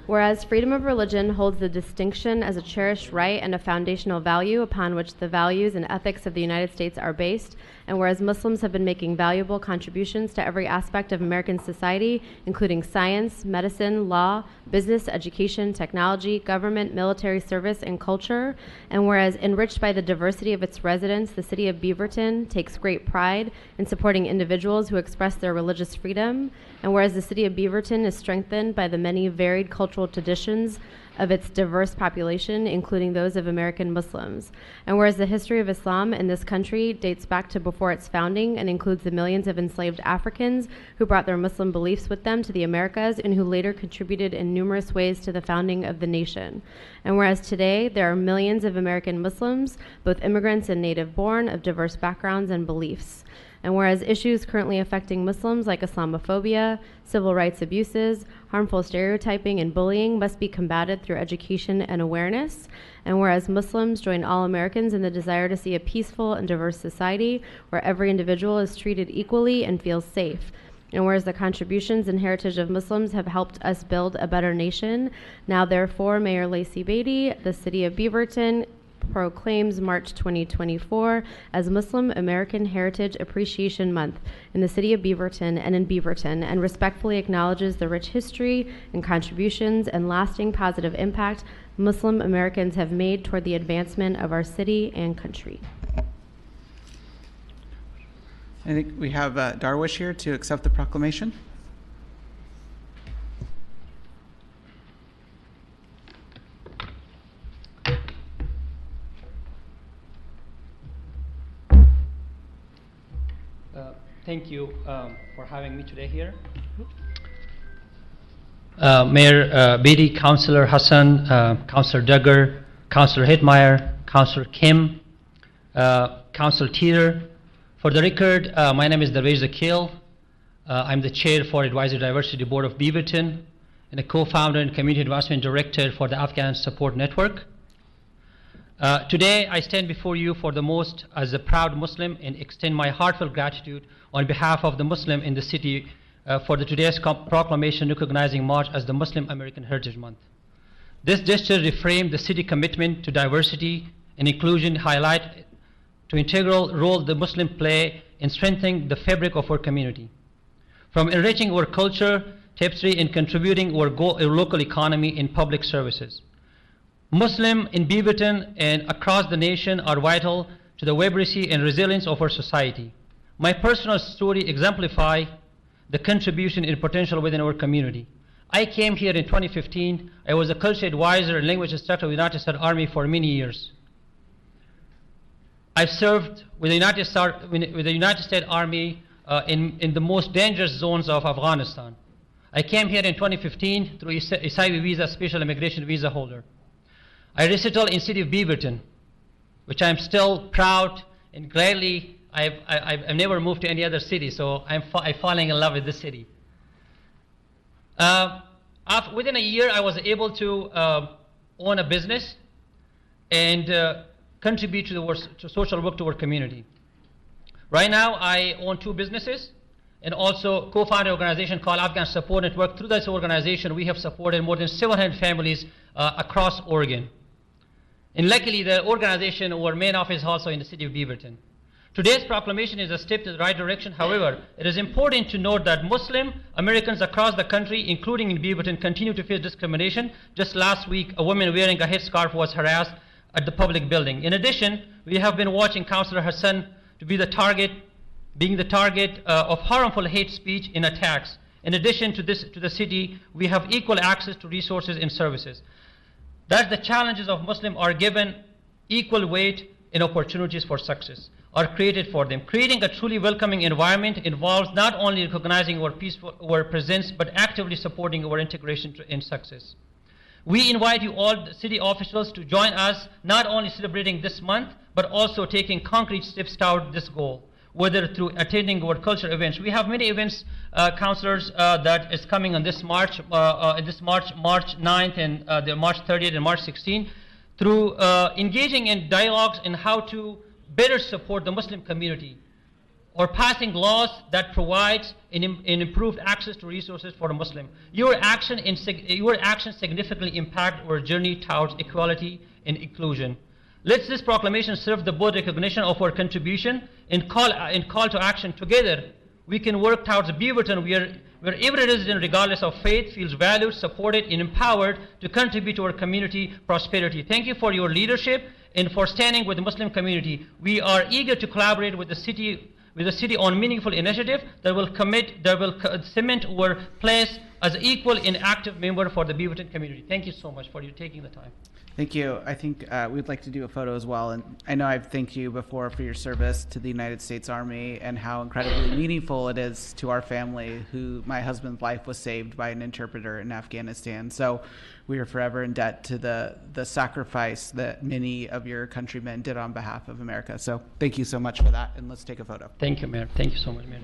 Whereas freedom of religion holds the distinction as a cherished right and a foundational value upon which the values and ethics of the United States are based, and whereas Muslims have been making valuable contributions to every aspect of American society, including science, medicine, law, business, education, technology, government, military service, and culture, and whereas enriched by the diversity of its residents, the city of Beaverton takes great pride in supporting individuals who express their religious freedom, and whereas the city of Beaverton is strengthened by the many varied cultural traditions of its diverse population, including those of American Muslims. And whereas the history of Islam in this country dates back to before its founding and includes the millions of enslaved Africans who brought their Muslim beliefs with them to the Americas and who later contributed in numerous ways to the founding of the nation. And whereas today there are millions of American Muslims, both immigrants and native-born, of diverse backgrounds and beliefs. And whereas issues currently affecting Muslims like Islamophobia, civil rights abuses, harmful stereotyping, and bullying must be combated through education and awareness. And whereas Muslims join all Americans in the desire to see a peaceful and diverse society where every individual is treated equally and feels safe. And whereas the contributions and heritage of Muslims have helped us build a better nation, now therefore Mayor Lacey Beatty, the city of Beaverton, proclaims March 2024 as Muslim American Heritage Appreciation Month in the city of Beaverton and in Beaverton, and respectfully acknowledges the rich history and contributions and lasting positive impact Muslim Americans have made toward the advancement of our city and country. I think we have Darwish here to accept the proclamation. Thank you for having me today here. Mayor Beatty, Councillor Hassan, Councillor Duggar, Councillor Hetmeyer, Councillor Kim, Councillor Teeter. For the record, my name is Darwish Zakil. I'm the chair for Advisory Diversity Board of Beaverton and a co-founder and community advancement director for the Afghan Support Network. Today, I stand before you for the most as a proud Muslim and extend my heartfelt gratitude on behalf of the Muslim in the city for today's proclamation recognizing March as the Muslim American Heritage Month. This gesture reframed the city commitment to diversity and inclusion, highlight the integral role the Muslims play in strengthening the fabric of our community. From enriching our culture, tapestry, and contributing our local economy in public services. Muslims in Beaverton and across the nation are vital to the vibrancy and resilience of our society. My personal story exemplifies the contribution and potential within our community. I came here in 2015. I was a culture advisor and language instructor of the United States Army for many years. I served with the United States Army in the most dangerous zones of Afghanistan. I came here in 2015 through a SIV visa, special immigration visa holder. I resettled in city of Beaverton, which I'm still proud and gladly, I've never moved to any other city, so I'm falling in love with this city. Within a year, I was able to own a business and contribute to social work to our community. Right now, I own 2 businesses and also co-founded an organization called Afghan Support Network. Through this organization, we have supported more than 700 families across Oregon. And luckily, the organization, our main office is also in the city of Beaverton. Today's proclamation is a step in the right direction. However, it is important to note that Muslim Americans across the country, including in Beaverton, continue to face discrimination. Just last week, a woman wearing a headscarf was harassed at the public building. In addition, we have been watching Councillor Hassan to be the target, of harmful hate speech and attacks. In addition to the city, we have equal access to resources and services. That the challenges of Muslims are given equal weight and opportunities for success are created for them. Creating a truly welcoming environment involves not only recognizing our presence, but actively supporting our integration and success. We invite you all, the city officials, to join us, not only celebrating this month, but also taking concrete steps toward this goal. whether through attending our cultural events. We have many events, councillors, that is coming on this March, March 9th and the March 30th and March 16th, through engaging in dialogues in how to better support the Muslim community, or passing laws that provides an improved access to resources for the Muslim. Your action significantly impact our journey towards equality and inclusion. Let this proclamation serve the board recognition of our contribution and call to action. Together, we can work towards Beaverton where every resident, regardless of faith, feels valued, supported, and empowered to contribute to our community prosperity. Thank you for your leadership and for standing with the Muslim community. We are eager to collaborate with the city on meaningful initiative that will cement our place as an equal and active member for the Beaverton community. Thank you so much for you taking the time. Thank you. I think we'd like to do a photo as well. And I know I've thanked you before for your service to the United States Army and how incredibly meaningful it is to our family, who my husband's life was saved by an interpreter in Afghanistan. So we are forever in debt to the sacrifice that many of your countrymen did on behalf of America. So thank you so much for that. And let's take a photo. Thank you, Mayor. Thank you so much, Mayor.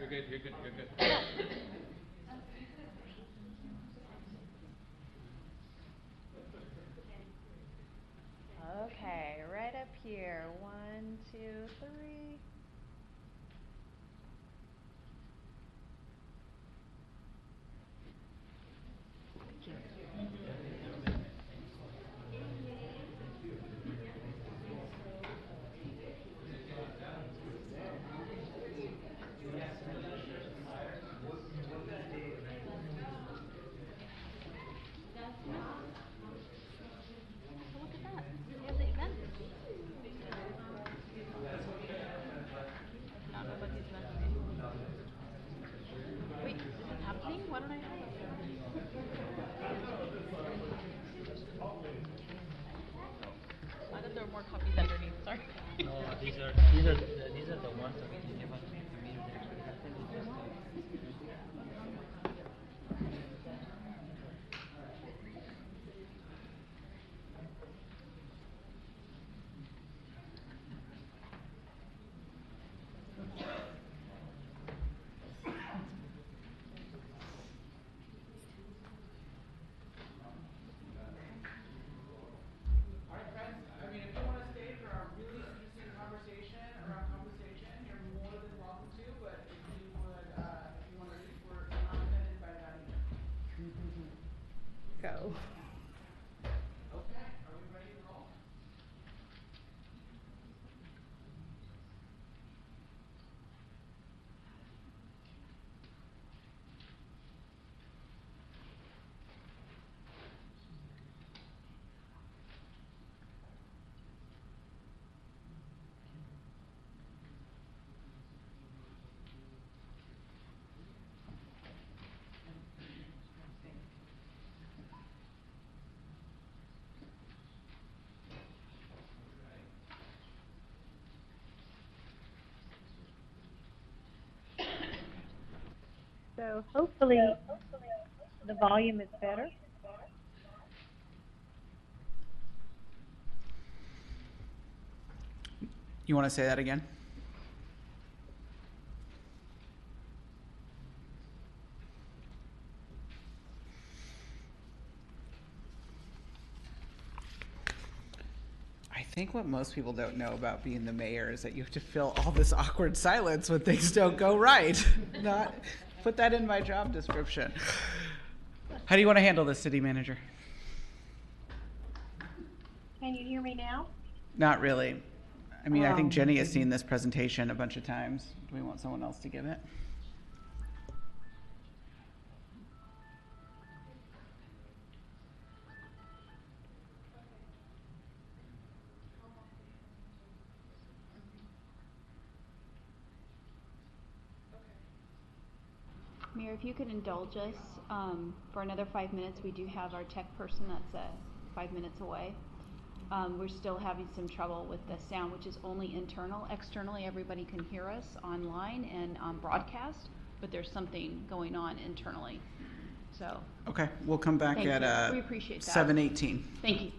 You're good. Okay, right up here. 1, 2, 3. These are the ones that we can give us to the community. Go. So hopefully the volume is better. You want to say that again? think what most people don't know about being the mayor is that you have to fill all this awkward silence when things don't go right. Not put that in my job description. How do you want to handle this, city manager? Can you hear me now? Not really. I mean, I think Jenny has seen this presentation a bunch of times. Do we want someone else to give it? Mayor, if you could indulge us for another 5 minutes, we do have our tech person that's 5 minutes away. We're still having some trouble with the sound, which is only internal. Externally, everybody can hear us online and on broadcast, but there's something going on internally. So. Okay, we'll come back Thank at you. We appreciate that. 7:18. Thank you.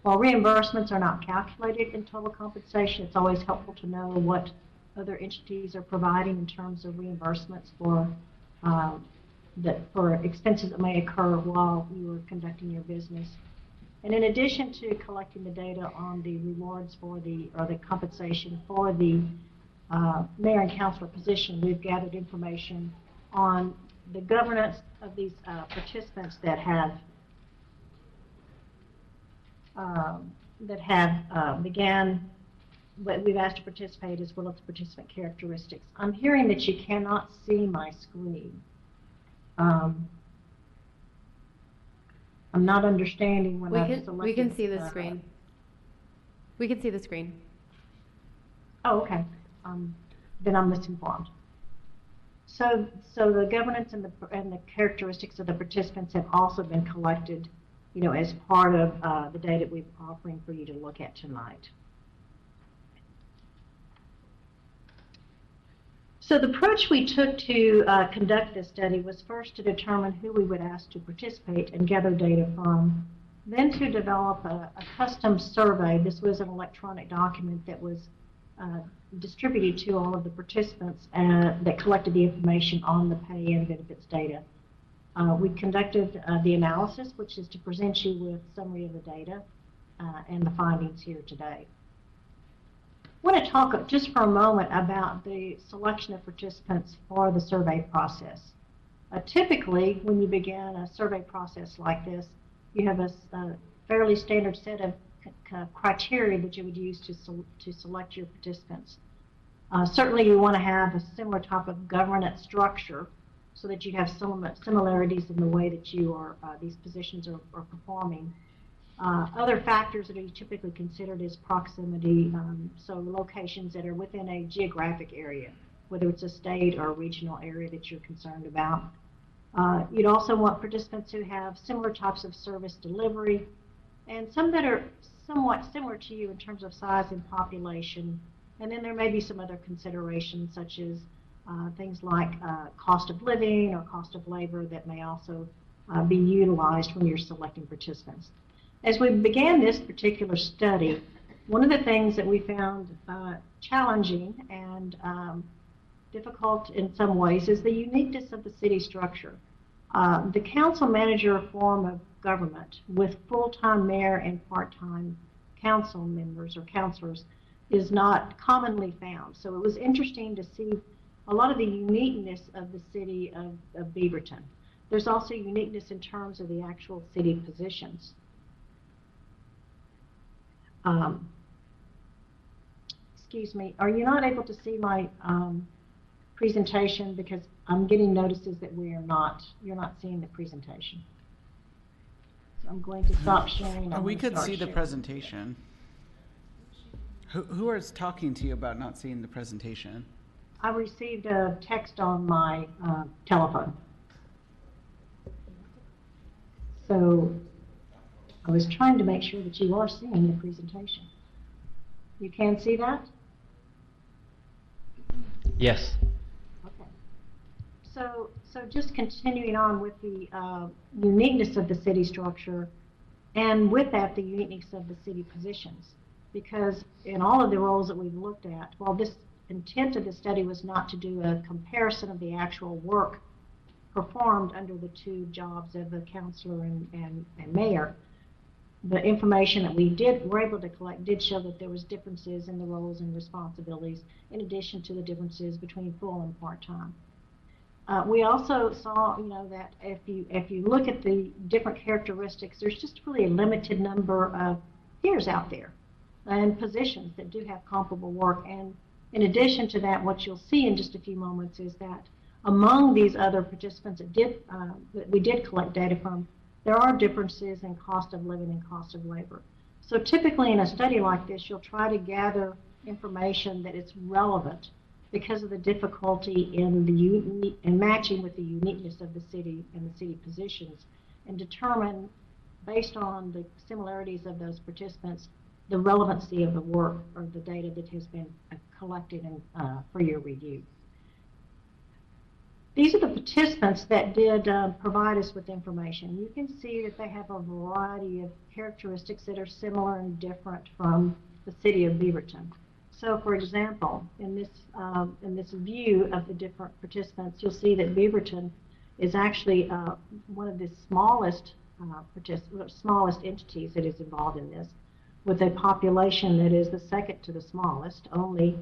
While reimbursements are not calculated in total compensation, it's always helpful to know what other entities are providing in terms of reimbursements for for expenses that may occur while you are conducting your business. And in addition to collecting the data on the rewards for the compensation for the mayor and councilor position, we've gathered information on the governance of these participants that have began what we've asked to participate, as well as participant characteristics. I'm hearing that you cannot see my screen. I'm not understanding when I've selected. We can see the screen. We can see the screen. Oh, okay. Then I'm misinformed. So the governance and the characteristics of the participants have also been collected, as part of the data we're offering for you to look at tonight. So the approach we took to conduct this study was first to determine who we would ask to participate and gather data from, then to develop a custom survey. This was an electronic document that was distributed to all of the participants that collected the information on the pay and benefits data. We conducted the analysis, which is to present you with a summary of the data and the findings here today. I want to talk just for a moment about the selection of participants for the survey process. Typically, when you begin a survey process like this, you have a fairly standard set of criteria that you would use to select your participants. Certainly, you want to have a similar type of governance structure so that you have similarities in the way that you are these positions are performing. Other factors that are typically considered is proximity, so locations that are within a geographic area, whether it's a state or a regional area that you're concerned about. You'd also want participants who have similar types of service delivery, and some that are somewhat similar to you in terms of size and population. And then there may be some other considerations, such as things like cost of living or cost of labor that may also be utilized when you're selecting participants. As we began this particular study, one of the things that we found challenging and difficult in some ways is the uniqueness of the city structure. The council manager form of government with full-time mayor and part-time council members or councilors is not commonly found. So it was interesting to see a lot of the uniqueness of the city of Beaverton. There's also uniqueness in terms of the actual city positions. Excuse me, are you not able to see my presentation? Because I'm getting notices that you're not seeing the presentation. So I'm going to stop sharing. We could see the presentation. Who is talking to you about not seeing the presentation? I received a text on my telephone. So I was trying to make sure that you are seeing the presentation. You can see that? Yes. Okay. So just continuing on with the uniqueness of the city structure, and with that, the uniqueness of the city positions. Because in all of the roles that we've looked at, while this intent of the study was not to do a comparison of the actual work performed under the two jobs of the councilor and mayor, the information that we were able to collect did show that there was differences in the roles and responsibilities, in addition to the differences between full and part-time. We also saw, that if you look at the different characteristics, there's just really a limited number of peers out there and positions that do have comparable work. And in addition to that, what you'll see in just a few moments is that among these other participants that we did collect data from, there are differences in cost of living and cost of labor. So typically in a study like this, you'll try to gather information that is relevant because of the difficulty in matching with the uniqueness of the city and the city positions, and determine, based on the similarities of those participants, the relevancy of the work or the data that has been collected for your review. These are the participants that did provide us with information. You can see that they have a variety of characteristics that are similar and different from the city of Beaverton. So, for example, in this view of the different participants, you'll see that Beaverton is actually one of the smallest entities that is involved in this, with a population that is the second to the smallest. Only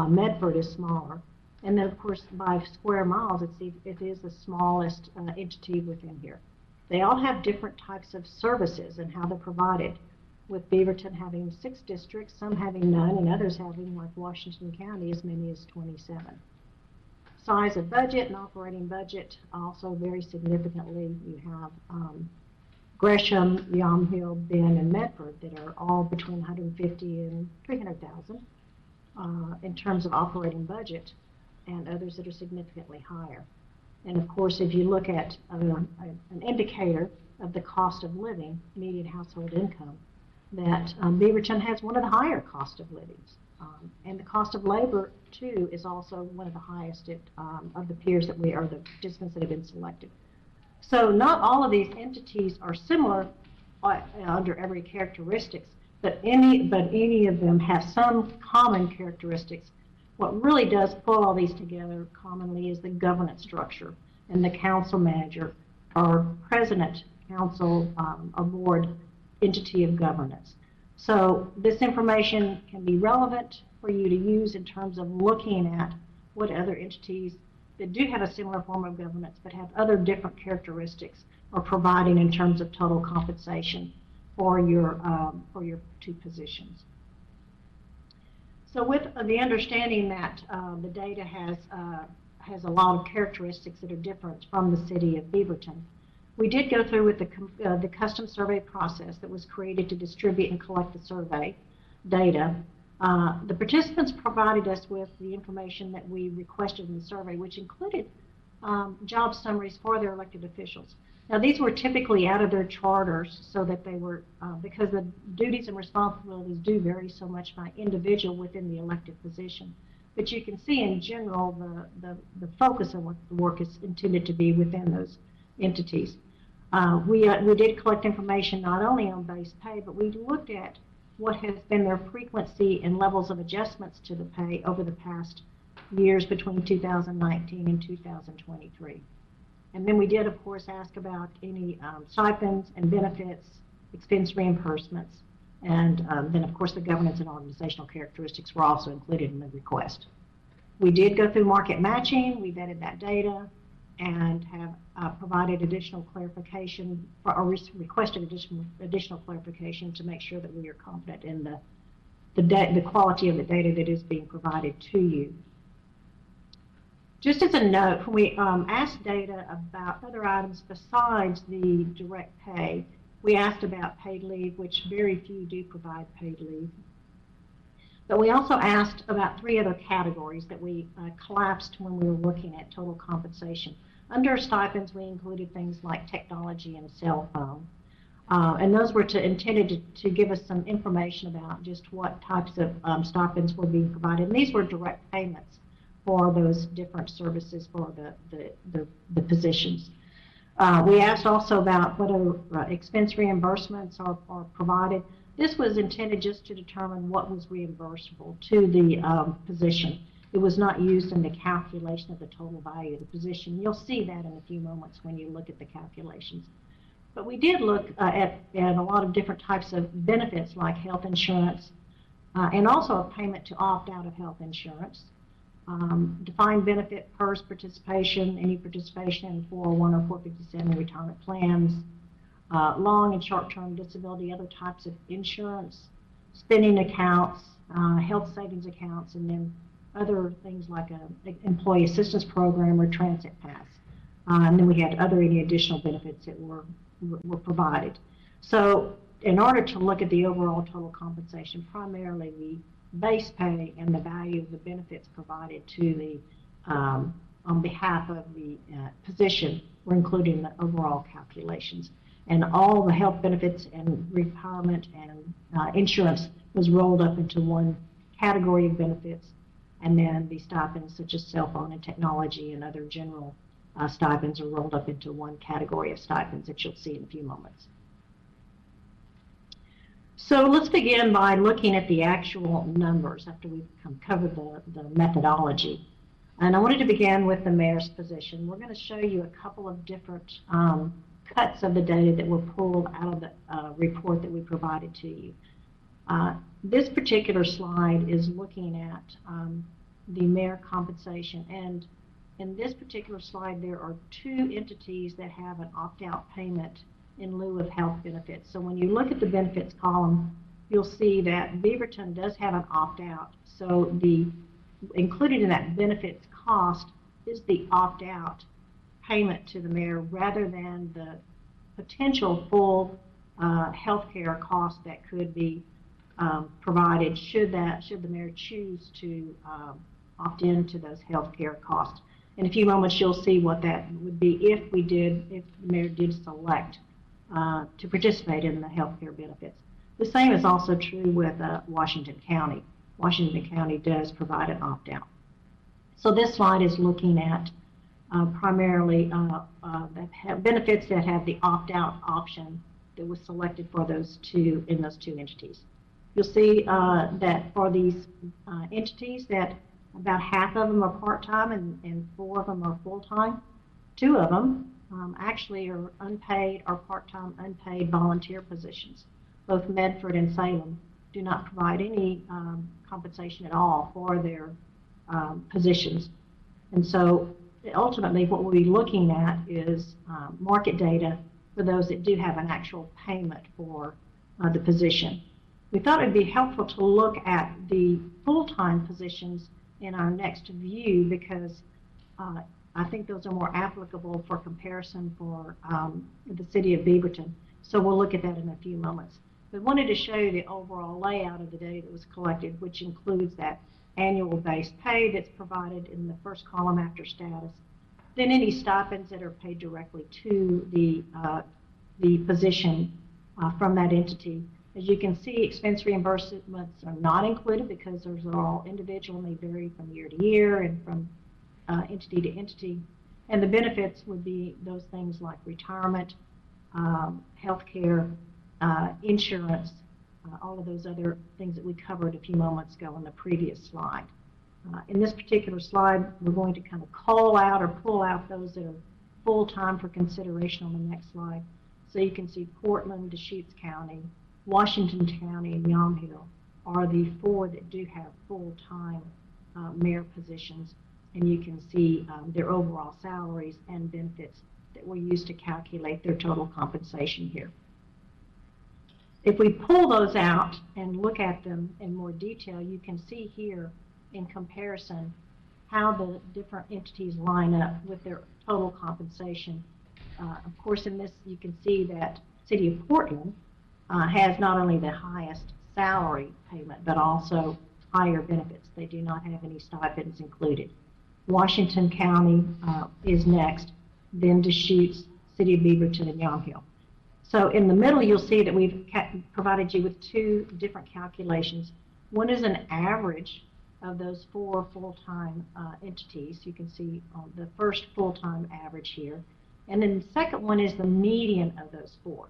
Medford is smaller. And then, of course, by square miles, it is the smallest entity within here. They all have different types of services and how they're provided, with Beaverton having 6 districts, some having none, and others having, like Washington County, as many as 27. Size of budget and operating budget also vary significantly. You have Gresham, Yamhill, Ben, and Medford that are all between 150 and 300,000 in terms of operating budget, and others that are significantly higher. And of course, if you look at an indicator of the cost of living, median household income, that Beaverton has one of the higher cost of livings. And the cost of labor, too, is also one of the highest of the peers that we are, the participants that have been selected. So not all of these entities are similar under every characteristics, but any of them have some common characteristics. What really does pull all these together commonly is the governance structure and the council manager or president, council, or board entity of governance. So this information can be relevant for you to use in terms of looking at what other entities that do have a similar form of governance but have other different characteristics are providing in terms of total compensation for your 2 positions. So with the understanding that the data has a lot of characteristics that are different from the city of Beaverton, we did go through with the custom survey process that was created to distribute and collect the survey data. The participants provided us with the information that we requested in the survey, which included job summaries for their elected officials. Now, these were typically out of their charters so that they were, because the duties and responsibilities do vary so much by individual within the elected position. But you can see in general the focus of what the work is intended to be within those entities. We did collect information not only on base pay, but we looked at what has been their frequency and levels of adjustments to the pay over the past years between 2019 and 2023. And then we did, of course, ask about any stipends and benefits, expense reimbursements, and then, of course, the governance and organizational characteristics were also included in the request. We did go through market matching. We vetted that data and have provided additional clarification, or requested additional clarification to make sure that we are confident in the quality of the data that is being provided to you. Just as a note, when we asked data about other items besides the direct pay, we asked about paid leave, which very few do provide paid leave. But we also asked about 3 other categories that we collapsed when we were looking at total compensation. Under stipends, we included things like technology and cell phone. And those were intended to give us some information about just what types of stipends were being provided. And these were direct payments for those different services for the positions. We asked also about whether expense reimbursements are provided. This was intended just to determine what was reimbursable to the position. It was not used in the calculation of the total value of the position. You'll see that in a few moments when you look at the calculations. But we did look at a lot of different types of benefits like health insurance and also a payment to opt out of health insurance. Defined benefit, PERS participation, any participation in 401 or 457 retirement plans, long and short-term disability, other types of insurance, spending accounts, health savings accounts, and then other things like an employee assistance program or transit pass. And then we had any additional benefits that were provided. So in order to look at the overall total compensation, primarily we base pay and the value of the benefits provided to the on behalf of the position were included in the overall calculations. And all the health benefits and retirement and insurance was rolled up into one category of benefits, and then the stipends such as cell phone and technology and other general stipends are rolled up into one category of stipends that you'll see in a few moments. So let's begin by looking at the actual numbers after we've covered the methodology. And I wanted to begin with the mayor's position. We're going to show you a couple of different cuts of the data that were pulled out of the report that we provided to you. This particular slide is looking at the mayor compensation, and in this particular slide there are two entities that have an opt-out payment in lieu of health benefits. So when you look at the benefits column, you'll see that Beaverton does have an opt-out. So the included in that benefits cost is the opt-out payment to the mayor rather than the potential full health care cost that could be provided should the mayor choose to opt into those health care costs. In a few moments you'll see what that would be if the mayor did select to participate in the health care benefits. The same is also true with Washington County. Washington County does provide an opt-out. So this slide is looking at primarily benefits that have the opt-out option that was selected for those two entities. You'll see that for these entities that about half of them are part-time and 4 of them are full-time. 2 of them actually are unpaid or part-time unpaid volunteer positions. Both Medford and Salem do not provide any compensation at all for their positions. And so ultimately what we'll be looking at is market data for those that do have an actual payment for the position. We thought it would be helpful to look at the full-time positions in our next view because I think those are more applicable for comparison for the city of Beaverton. So we'll look at that in a few moments. But wanted to show you the overall layout of the data that was collected, which includes that annual base pay that's provided in the first column after status, then any stipends that are paid directly to the position from that entity. As you can see, expense reimbursements are not included because those are all individual and they vary from year to year and from entity to entity. And the benefits would be those things like retirement, health care, insurance, all of those other things that we covered a few moments ago on the previous slide. In this particular slide, we're going to kind of call out or pull out those that are full-time for consideration on the next slide. So you can see Portland, Deschutes County, Washington County, and Yamhill are the 4 that do have full-time mayor positions, and you can see their overall salaries and benefits that were used to calculate their total compensation here. If we pull those out and look at them in more detail, you can see here in comparison how the different entities line up with their total compensation. Of course, in this you can see that City of Portland has not only the highest salary payment, but also higher benefits. They do not have any stipends included. Washington County is next, then Deschutes, City of Beaverton, and Yamhill. So in the middle, you'll see that we've provided you with 2 different calculations. One is an average of those 4 full-time entities. You can see the first full-time average here. And then the second one is the median of those 4.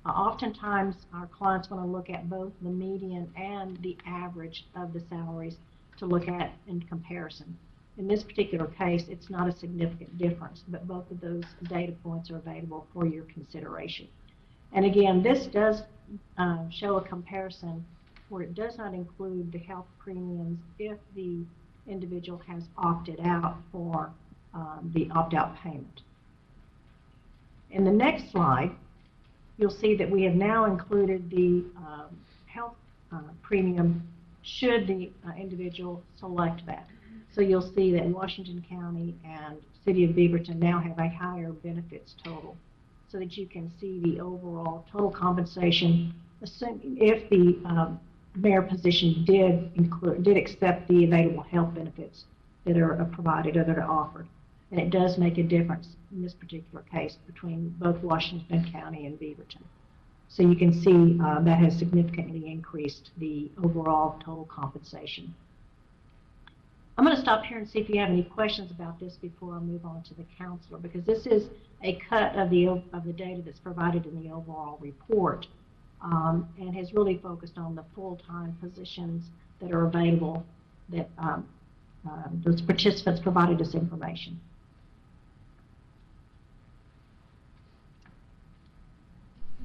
Oftentimes, our clients want to look at both the median and the average of the salaries to look at in comparison. In this particular case, it's not a significant difference, but both of those data points are available for your consideration. And again, this does show a comparison where it does not include the health premiums if the individual has opted out for the opt-out payment. In the next slide, you'll see that we have now included the health premium should the individual select that. So you'll see that Washington County and City of Beaverton now have a higher benefits total, so that you can see the overall total compensation, assuming if the mayor position did accept the available health benefits that are provided or that are offered. And it does make a difference in this particular case between both Washington County and Beaverton. So you can see that has significantly increased the overall total compensation. I'm going to stop here and see if you have any questions about this before I move on to the counselor, because this is a cut of the data that's provided in the overall report, and has really focused on the full-time positions that are available that those participants provided us information.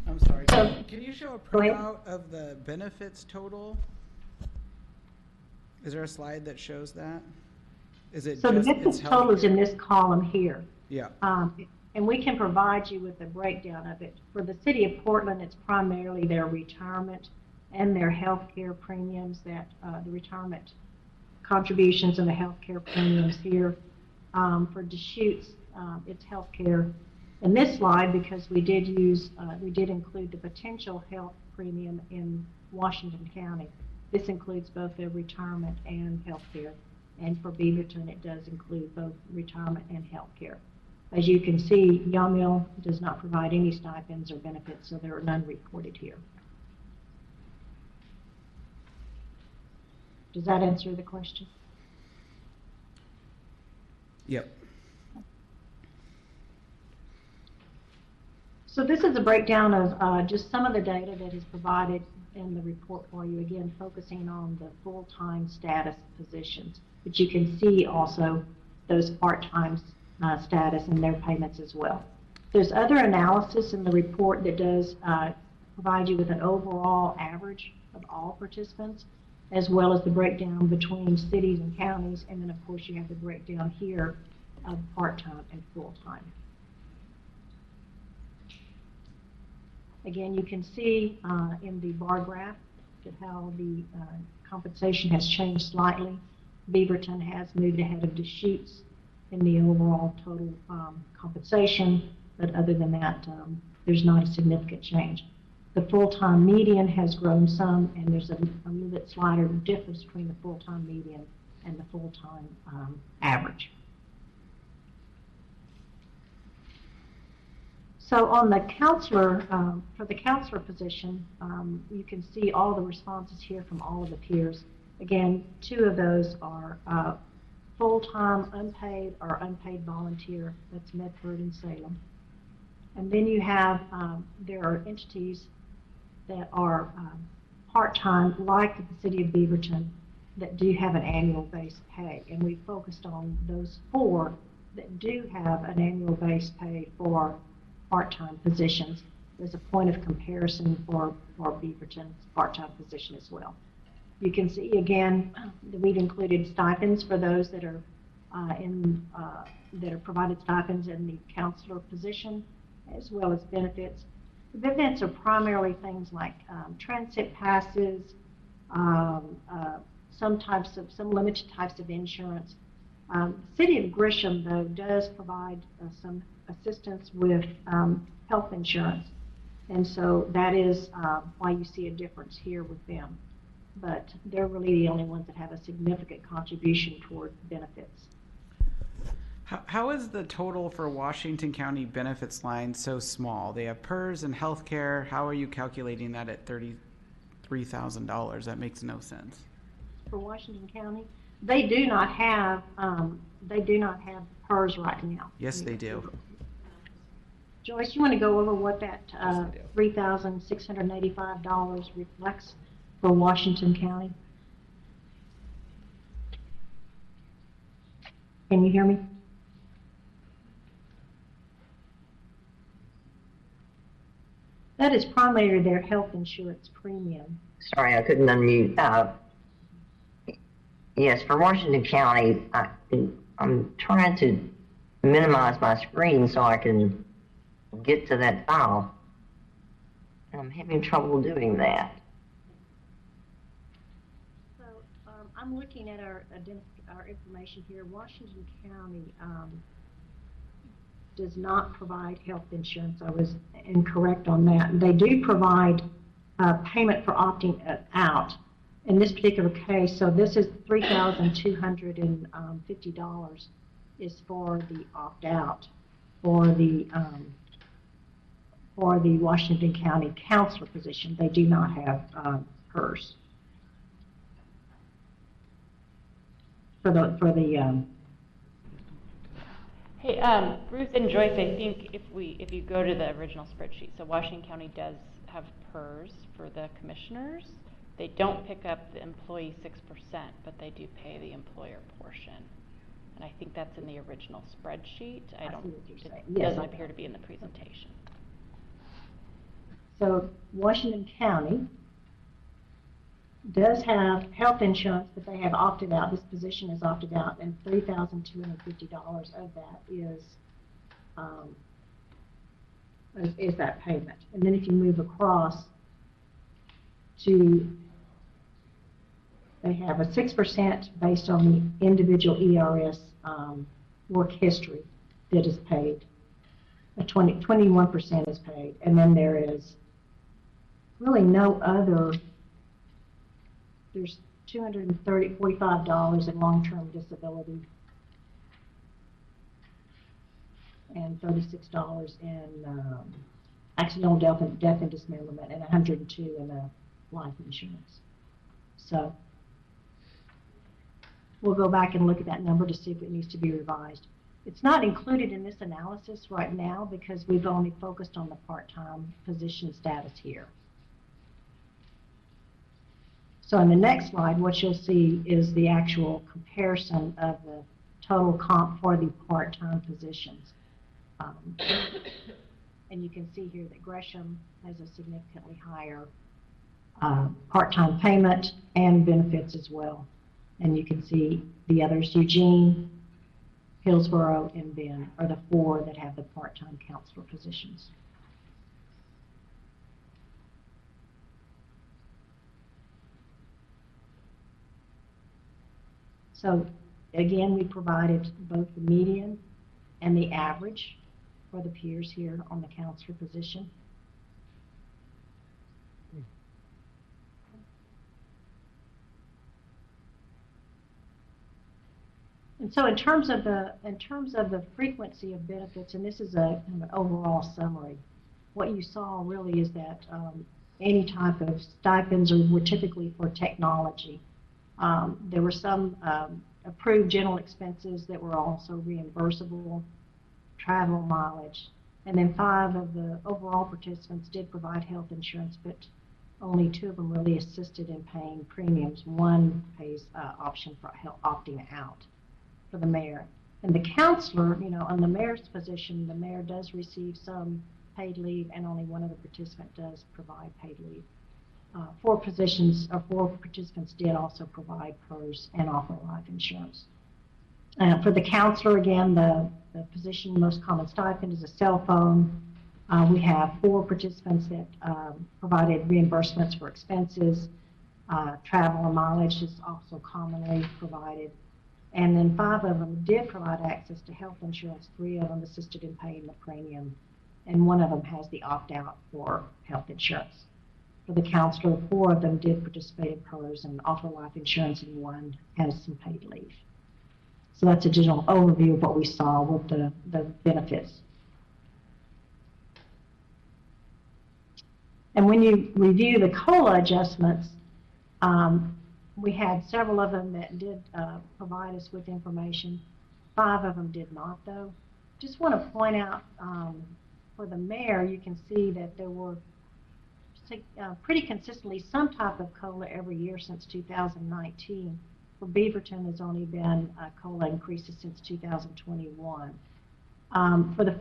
I'm sorry. So, Can you show a go ahead. printout of the benefits total? Is there a slide that shows that? Is it So the just benefits it's total is in healthcare? this column here. Yeah. And we can provide you with a breakdown of it. For the city of Portland, it's primarily their retirement and their health care premiums, that the retirement contributions and the health care premiums here. For Deschutes, it's health care. In this slide, because we did include the potential health premium in Washington County. This includes both their retirement and health care. And for Beaverton, it does include both retirement and health care. As you can see, Yamhill does not provide any stipends or benefits, so there are none reported here. Does that answer the question? Yep. So this is a breakdown of just some of the data that is provided in the report for you, again, focusing on the full-time status positions. But you can see also those part-time status and their payments as well. There's other analysis in the report that does provide you with an overall average of all participants, as well as the breakdown between cities and counties, and then of course you have the breakdown here of part-time and full-time. Again, you can see in the bar graph how the compensation has changed slightly. Beaverton has moved ahead of Deschutes in the overall total compensation, but other than that, there's not a significant change. The full-time median has grown some, and there's a little bit slighter difference between the full-time median and the full-time average. So on the counselor, for the counselor position, you can see all the responses here from all of the peers. Again, 2 of those are full-time unpaid or unpaid volunteer. That's Medford and Salem. And then you have, there are entities that are part-time, like the city of Beaverton, that do have an annual base pay. And we focused on those 4 that do have an annual base pay for part-time positions. There's a point of comparison for Beaverton's part-time position as well. You can see again that we've included stipends for those that are that are provided stipends in the counselor position, as well as benefits. The benefits are primarily things like transit passes, some limited types of insurance. The city of Grisham, though, does provide some assistance with health insurance, and so that is why you see a difference here with them. But they're really the only ones that have a significant contribution toward benefits. How is the total for Washington County benefits line so small? They have PERS and healthcare. How are you calculating that at $33,000? That makes no sense. For Washington County, they do not have PERS right now. Yes, they do. Joyce, you want to go over what that $3,685 reflects for Washington County? Can you hear me? That is primarily their health insurance premium. Sorry, I couldn't unmute. Yes, for Washington County, I'm trying to minimize my screen so I can get to that file. I'm having trouble doing that. So I'm looking at our information here. Washington County does not provide health insurance. I was incorrect on that. They do provide payment for opting out. In this particular case, so this is $3,250 is for the opt-out for the Washington County counselor position. They do not have PERS. for the Hey, Ruth and Joyce, I think if you go to the original spreadsheet, so Washington County does have PERS for the commissioners. They don't pick up the employee 6%, but they do pay the employer portion. And I think that's in the original spreadsheet. I see what you're saying. It Yes, doesn't okay. appear to be in the presentation. So Washington County does have health insurance, but they have opted out. This position is opted out, and $3,250 of that is that payment. And then if you move across to, they have a 6% based on the individual ERS work history that is paid. 21% is paid, and then there is really no other. There's $245 in long-term disability and $36 in accidental death and dismemberment, and $102 in life insurance. So we'll go back and look at that number to see if it needs to be revised. It's not included in this analysis right now because we've only focused on the part-time position status here. So in the next slide, what you'll see is the actual comparison of the total comp for the part-time positions. And you can see here that Gresham has a significantly higher part-time payment and benefits as well. And you can see the others, Eugene, Hillsborough, and Ben are the 4 that have the part-time counselor positions. So again, we provided both the median and the average for the peers here on the counselor position. And so in terms of the frequency of benefits, and this is an overall summary, what you saw really is that any type of stipends were typically for technology. There were some approved general expenses that were also reimbursable, travel mileage, and then 5 of the overall participants did provide health insurance, but only 2 of them really assisted in paying premiums. 1 pays option for opting out for the mayor. And the counselor, on the mayor's position, the mayor does receive some paid leave, and only 1 of the participants does provide paid leave. 4 participants did also provide PERS and offer life insurance. For the counselor, again, the position most common stipend is a cell phone. We have 4 participants that provided reimbursements for expenses. Travel and mileage is also commonly provided. And then 5 of them did provide access to health insurance. 3 of them assisted in paying the premium, and 1 of them has the opt-out for health insurance. For the counselor, 4 of them did participate in PERS and offer life insurance, and 1 has some paid leave. So that's a general overview of what we saw with the benefits. And when you review the COLA adjustments, we had several of them that did provide us with information. 5 of them did not, though. Just want to point out for the mayor, you can see that there were pretty consistently some type of COLA every year since 2019. For Beaverton, there's only been COLA increases since 2021. For the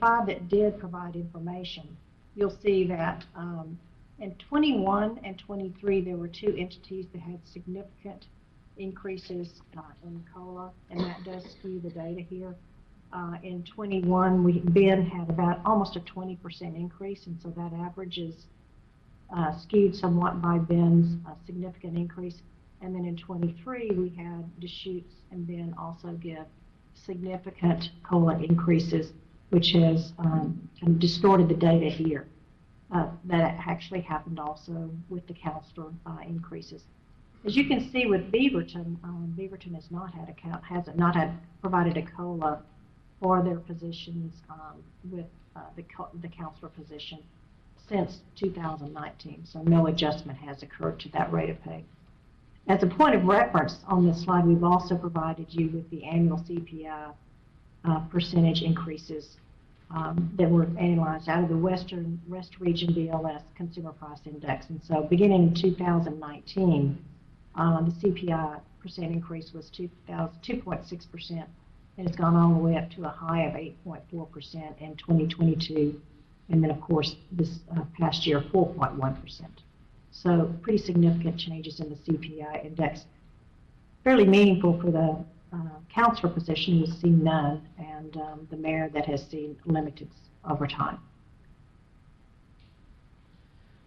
5 that did provide information, you'll see that in 21 and 23, there were 2 entities that had significant increases in COLA, and that does skew the data here. In 21, Ben had about almost a 20% increase, and so that average is skewed somewhat by Ben's significant increase. And then in 23, we had Deschutes and Ben also give significant COLA increases, which has kind of distorted the data here. That actually happened also with the counselor increases. As you can see with Beaverton, Beaverton has not had provided a COLA for their positions with the counselor position since 2019. So no adjustment has occurred to that rate of pay. As a point of reference on this slide, we've also provided you with the annual CPI percentage increases that were analyzed out of the West Region BLS Consumer Price Index. And so beginning in 2019, the CPI percent increase was 2.6%, and it's gone all the way up to a high of 8.4% in 2022. And then, of course, this past year, 4.1%. So pretty significant changes in the CPI index. Fairly meaningful for the counselor position, who's seen none, and the mayor that has seen limited over time.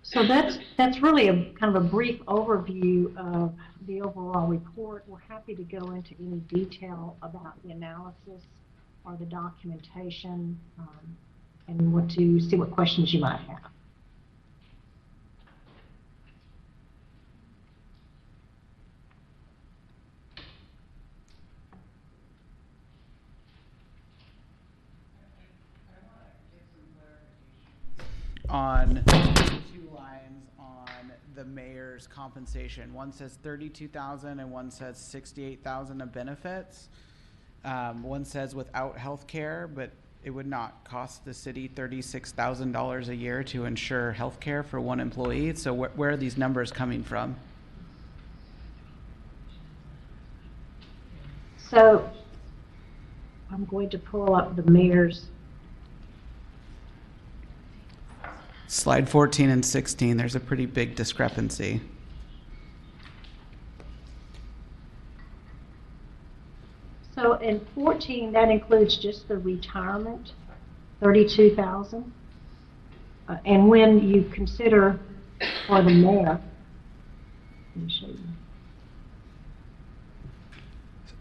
So that's really a kind of a brief overview of the overall report. We're happy to go into any detail about the analysis or the documentation, and want to see what questions you might have. On 2 lines on the mayor's compensation. One says 32,000 and one says 68,000 of benefits. One says without health care, but it would not cost the city $36,000 a year to ensure health care for one employee. So where are these numbers coming from? So I'm going to pull up the mayor's Slide 14 and 16, there's a pretty big discrepancy. So in 14, that includes just the retirement, 32,000. And when you consider for the mayor, let me show you.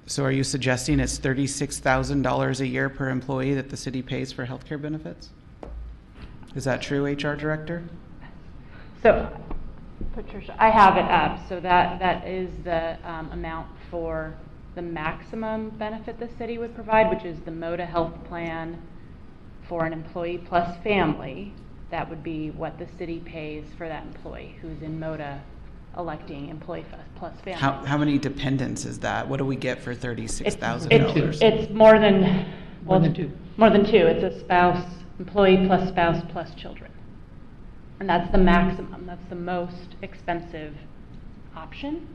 So are you suggesting it's $36,000 a year per employee that the city pays for healthcare benefits? Is that true, HR Director? So, Patricia, I have it up. So that is the amount for the maximum benefit the city would provide, which is the MOTA health plan for an employee plus family. That would be what the city pays for that employee who's in MOTA electing employee plus family. How many dependents is that? What do we get for $36,000? It's more than two. More than two. It's a spouse, employee plus spouse plus children. And that's the maximum. That's the most expensive option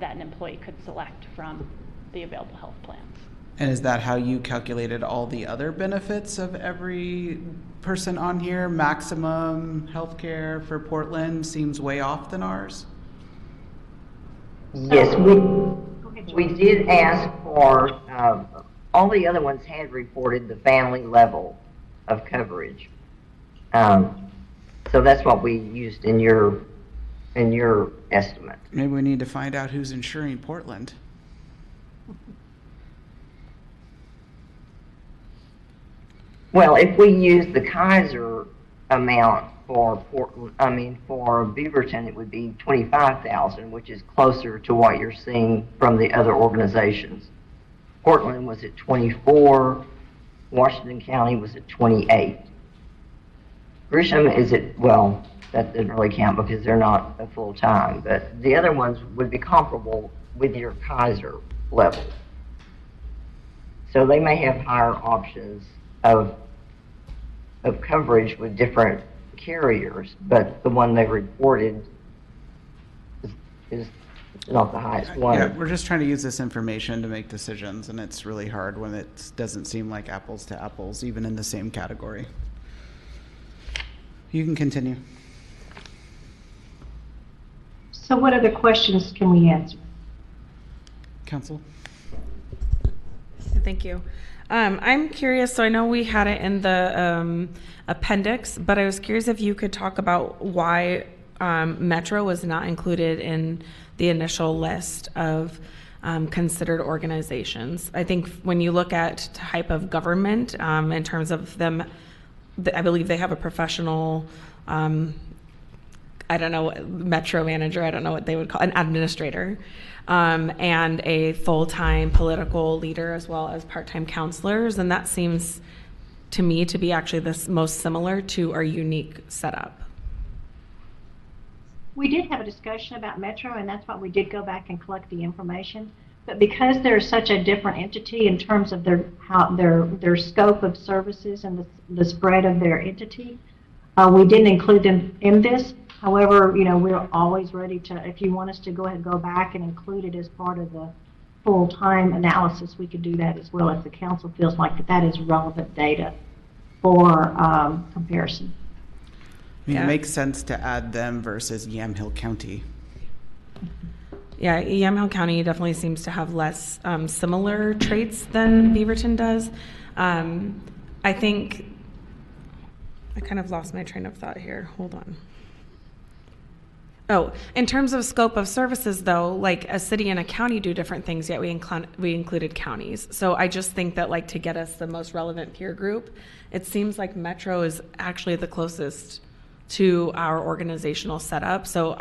that an employee could select from the available health plans. And is that how you calculated all the other benefits of every person on here? Maximum healthcare for Portland seems way off than ours. Yes, we did ask for, all the other ones had reported the family level of coverage. So that's what we used in your estimate. Maybe we need to find out who's insuring Portland. Well, if we use the Kaiser amount for Portland, for Beaverton, it would be 25,000, which is closer to what you're seeing from the other organizations. Portland was at 24, Washington County was at 28. Grisham is at, well, that doesn't really count because they're not a full time, but the other ones would be comparable with your Kaiser level. So they may have higher options of coverage with different carriers, but the one they reported is not the highest one. Yeah, we're just trying to use this information to make decisions, and it's really hard when it doesn't seem like apples to apples, even in the same category. You can continue. So what other questions can we answer? Council? Thank you. I'm curious, so I know we had it in the appendix, but I was curious if you could talk about why Metro was not included in the initial list of considered organizations. I think when you look at type of government, in terms of them, I believe they have a professional, I don't know, Metro manager, I don't know what they would call, an administrator, and a full-time political leader as well as part-time counselors. And that seems to me to be actually the most similar to our unique setup. We did have a discussion about Metro, and that's why we did go back and collect the information. But because they're such a different entity in terms of their scope of services and the spread of their entity, we didn't include them in this. However, we're always ready to, if you want us to go ahead and go back and include it as part of the full-time analysis, we could do that as well if the council feels like that is relevant data for comparison. It makes sense to add them versus Yamhill County. Yeah, Yamhill County definitely seems to have less similar traits than Beaverton does. I think I kind of lost my train of thought here. Hold on. Oh, in terms of scope of services, though, like a city and a county do different things, yet we included counties. So I just think that, like, to get us the most relevant peer group, it seems like Metro is actually the closest to our organizational setup. So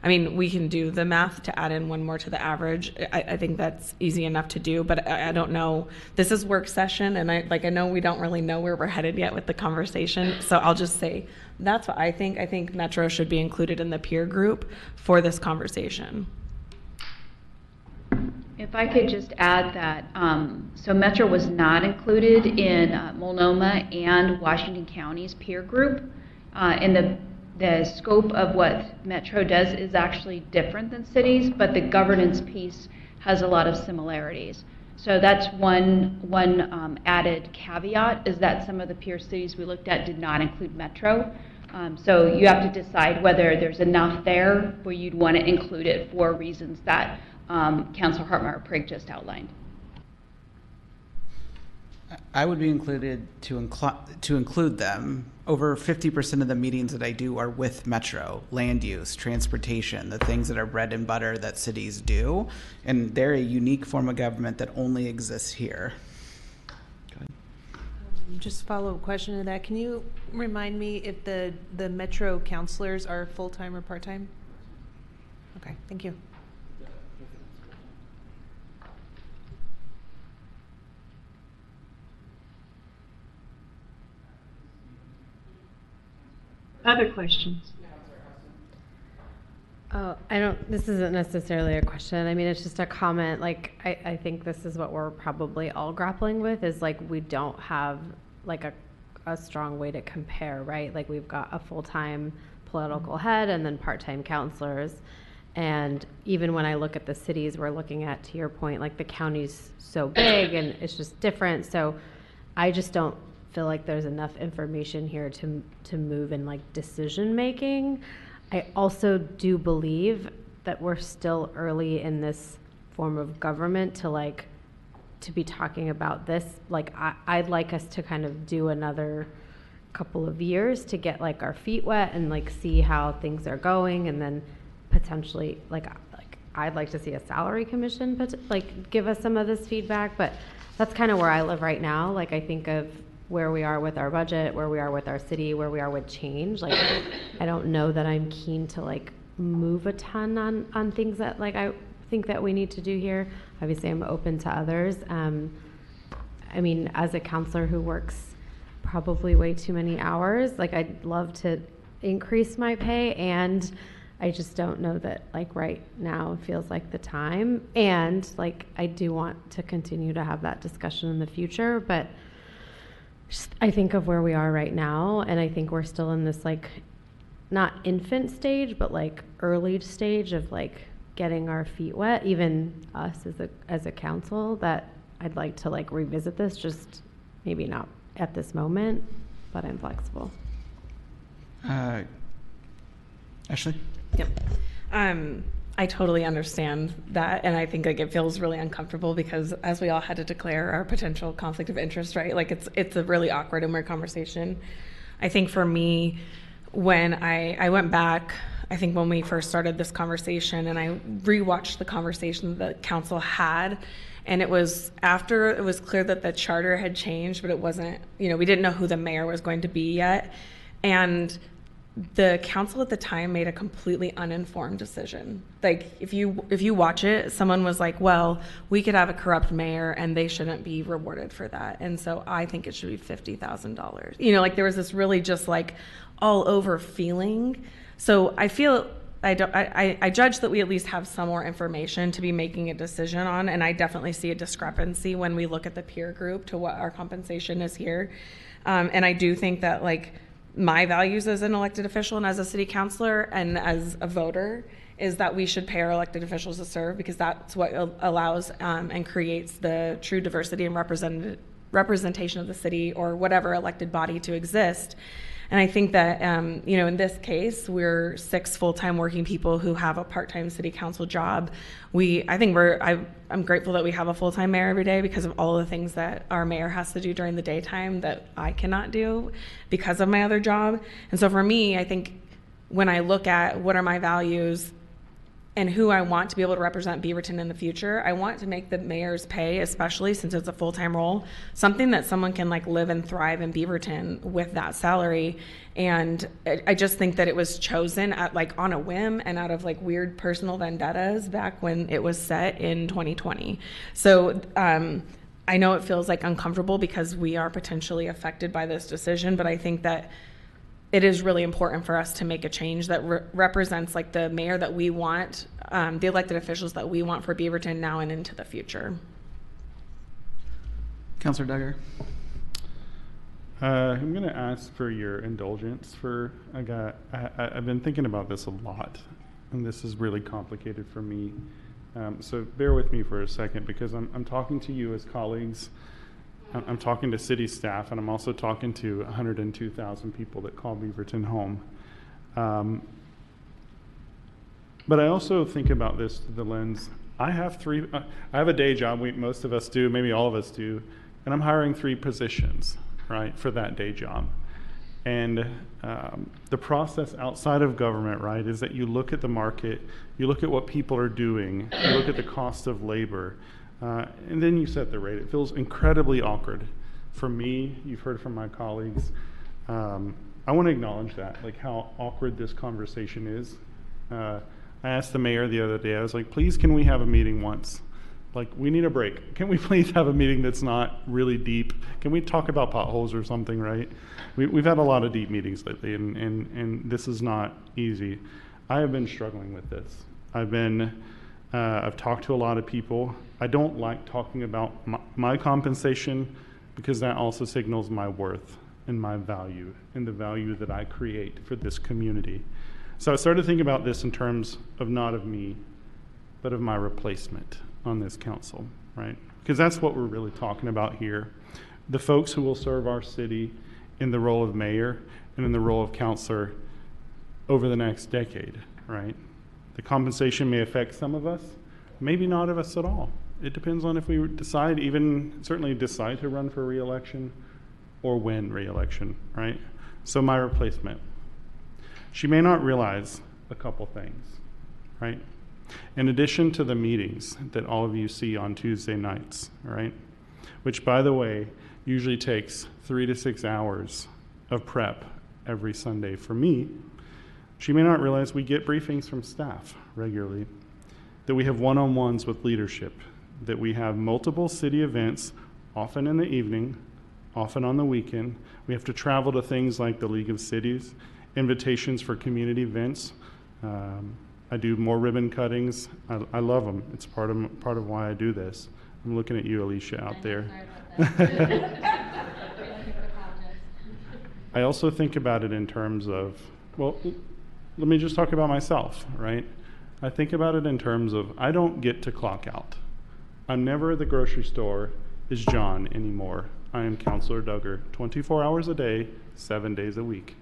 we can do the math to add in one more to the average. I think that's easy enough to do, but I don't know. This is work session, and I know we don't really know where we're headed yet with the conversation. So I'll just say that's what I think. I think Metro should be included in the peer group for this conversation. If I could just add that, so Metro was not included in Multnomah and Washington County's peer group, and the scope of what Metro does is actually different than cities, but the governance piece has a lot of similarities. So that's one added caveat, is that some of the peer cities we looked at did not include Metro. So you have to decide whether there's enough there where you'd want to include it for reasons that Councilor Hartmeyer-Prigg just outlined. I would be included to include them. Over 50% of the meetings that I do are with Metro, land use, transportation, the things that are bread and butter that cities do. And they're a unique form of government that only exists here. Just follow-up question to that. Can you remind me if the Metro counselors are full-time or part-time? Okay, thank you. Other questions? Oh, this isn't necessarily a question. I mean, it's just a comment. Like, I think this is what we're probably all grappling with, is like, we don't have like a strong way to compare, right? Like, we've got a full-time political head and then part-time counselors. And even when I look at the cities we're looking at, to your point, like the county's so big and it's just different. So I just don't feel like there's enough information here to move in like decision making. I also do believe that we're still early in this form of government to be talking about this. Like, I'd like us to kind of do another couple of years to get like our feet wet and like see how things are going, and then potentially like I'd like to see a salary commission, but like give us some of this feedback. But that's kind of where I live right now. Like, I think of where we are with our budget, where we are with our city, where we are with change. Like, I don't know that I'm keen to like move a ton on things that like I think that we need to do here. Obviously, I'm open to others. I mean, as a counselor who works probably way too many hours, like, I'd love to increase my pay, and I just don't know that like right now feels like the time. And like, I do want to continue to have that discussion in the future, but I think of where we are right now, and I think we're still in this like not infant stage, but like early stage of like getting our feet wet, even us as a council, that I'd like to like revisit this, just maybe not at this moment, but I'm flexible. Ashley? Yep. I totally understand that, and I think like it feels really uncomfortable because as we all had to declare our potential conflict of interest, right? Like, it's a really awkward and weird conversation. I think for me, when I went back, I think when we first started this conversation, and I rewatched the conversation that council had, and it was after it was clear that the charter had changed, but it wasn't, we didn't know who the mayor was going to be yet. And the council at the time made a completely uninformed decision. Like, if you watch it, someone was like, well, we could have a corrupt mayor and they shouldn't be rewarded for that. And so I think it should be $50,000. Like, there was this really just like all over feeling. So I feel I judge that we at least have some more information to be making a decision on, and I definitely see a discrepancy when we look at the peer group to what our compensation is here. And I do think that like my values as an elected official and as a city councilor and as a voter is that we should pay our elected officials to serve, because that's what allows and creates the true diversity and representation of the city or whatever elected body to exist. And I think that, in this case, we're 6 full-time working people who have a part-time city council job. I'm grateful that we have a full-time mayor every day because of all the things that our mayor has to do during the daytime that I cannot do because of my other job. And so for me, I think when I look at what are my values and who I want to be able to represent Beaverton in the future, I want to make the mayor's pay, especially since it's a full-time role, something that someone can like live and thrive in Beaverton with that salary. And I just think that it was chosen at like on a whim and out of like weird personal vendettas back when it was set in 2020. So I know it feels like uncomfortable because we are potentially affected by this decision, but I think that it is really important for us to make a change that represents like the mayor that we want, the elected officials that we want for Beaverton now and into the future. Councilor Duggar. I'm going to ask for your indulgence for, I've been thinking about this a lot, and this is really complicated for me. So bear with me for a second, because I'm talking to you as colleagues. I'm talking to city staff, and I'm also talking to 102,000 people that call Beaverton home. But I also think about this through the lens, I have a day job, most of us do, maybe all of us do, and I'm hiring 3 positions, right, for that day job. And the process outside of government, right, is that you look at the market, you look at what people are doing, you look at the cost of labor, and then you set the rate. It feels incredibly awkward. For me, you've heard from my colleagues, I want to acknowledge that, like how awkward this conversation is. I asked the mayor the other day, I was like, please, can we have a meeting once? Like, we need a break. Can we please have a meeting that's not really deep? Can we talk about potholes or something, right? We've had a lot of deep meetings lately, and this is not easy. I have been struggling with this. I've talked to a lot of people. I don't like talking about my compensation because that also signals my worth and my value and the value that I create for this community. So I started thinking about this in terms of not of me, but of my replacement on this council, right? Because that's what we're really talking about here. The folks who will serve our city in the role of mayor and in the role of councilor over the next decade, right? The compensation may affect some of us, maybe not of us at all. It depends on if we certainly decide to run for re-election or win re-election, right? So my replacement, she may not realize a couple things, right? In addition to the meetings that all of you see on Tuesday nights, right? Which, by the way, usually takes 3 to 6 hours of prep every Sunday for me. She may not realize we get briefings from staff regularly, that we have one-on-ones with leadership, that we have multiple city events, often in the evening, often on the weekend. We have to travel to things like the League of Cities, invitations for community events. I do more ribbon cuttings. I love them. It's part of why I do this. I'm looking at you, Alicia, out there. I also think about it in terms of, well, let me just talk about myself, right? I think about it in terms of I don't get to clock out. I'm never at the grocery store as John anymore. I am Councilor Duggar, 24 hours a day, 7 days a week,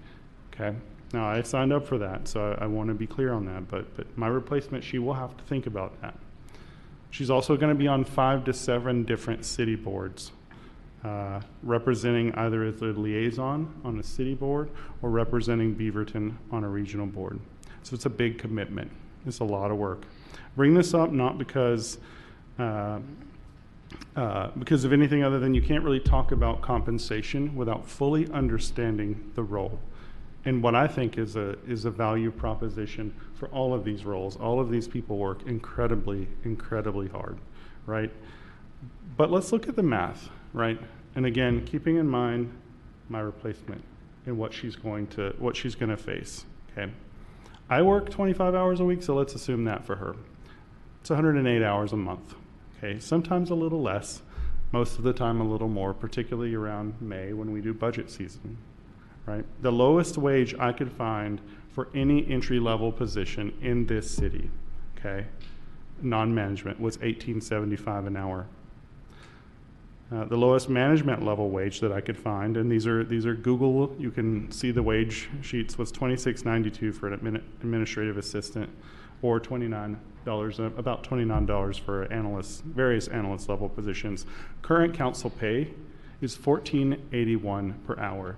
okay? Now, I signed up for that, so I want to be clear on that, but my replacement, she will have to think about that. She's also going to be on 5 to 7 different city boards, representing either as a liaison on a city board or representing Beaverton on a regional board. So it's a big commitment. It's a lot of work. Bring this up not because of anything other than you can't really talk about compensation without fully understanding the role. And what I think is a value proposition for all of these roles. All of these people work incredibly, incredibly hard, right? But let's look at the math, right? And again, keeping in mind my replacement and what she's going to face, okay? I work 25 hours a week, so let's assume that for her. It's 108 hours a month. Okay, sometimes a little less, most of the time a little more, particularly around May when we do budget season, right? The lowest wage I could find for any entry-level position in this city, okay, non-management, was $18.75 an hour. The lowest management level wage that I could find, and these are Google, you can see the wage sheets, was $26.92 for an administrative assistant, or $29, about $29 for analysts, various analyst level positions. Current council pay is $14.81 per hour,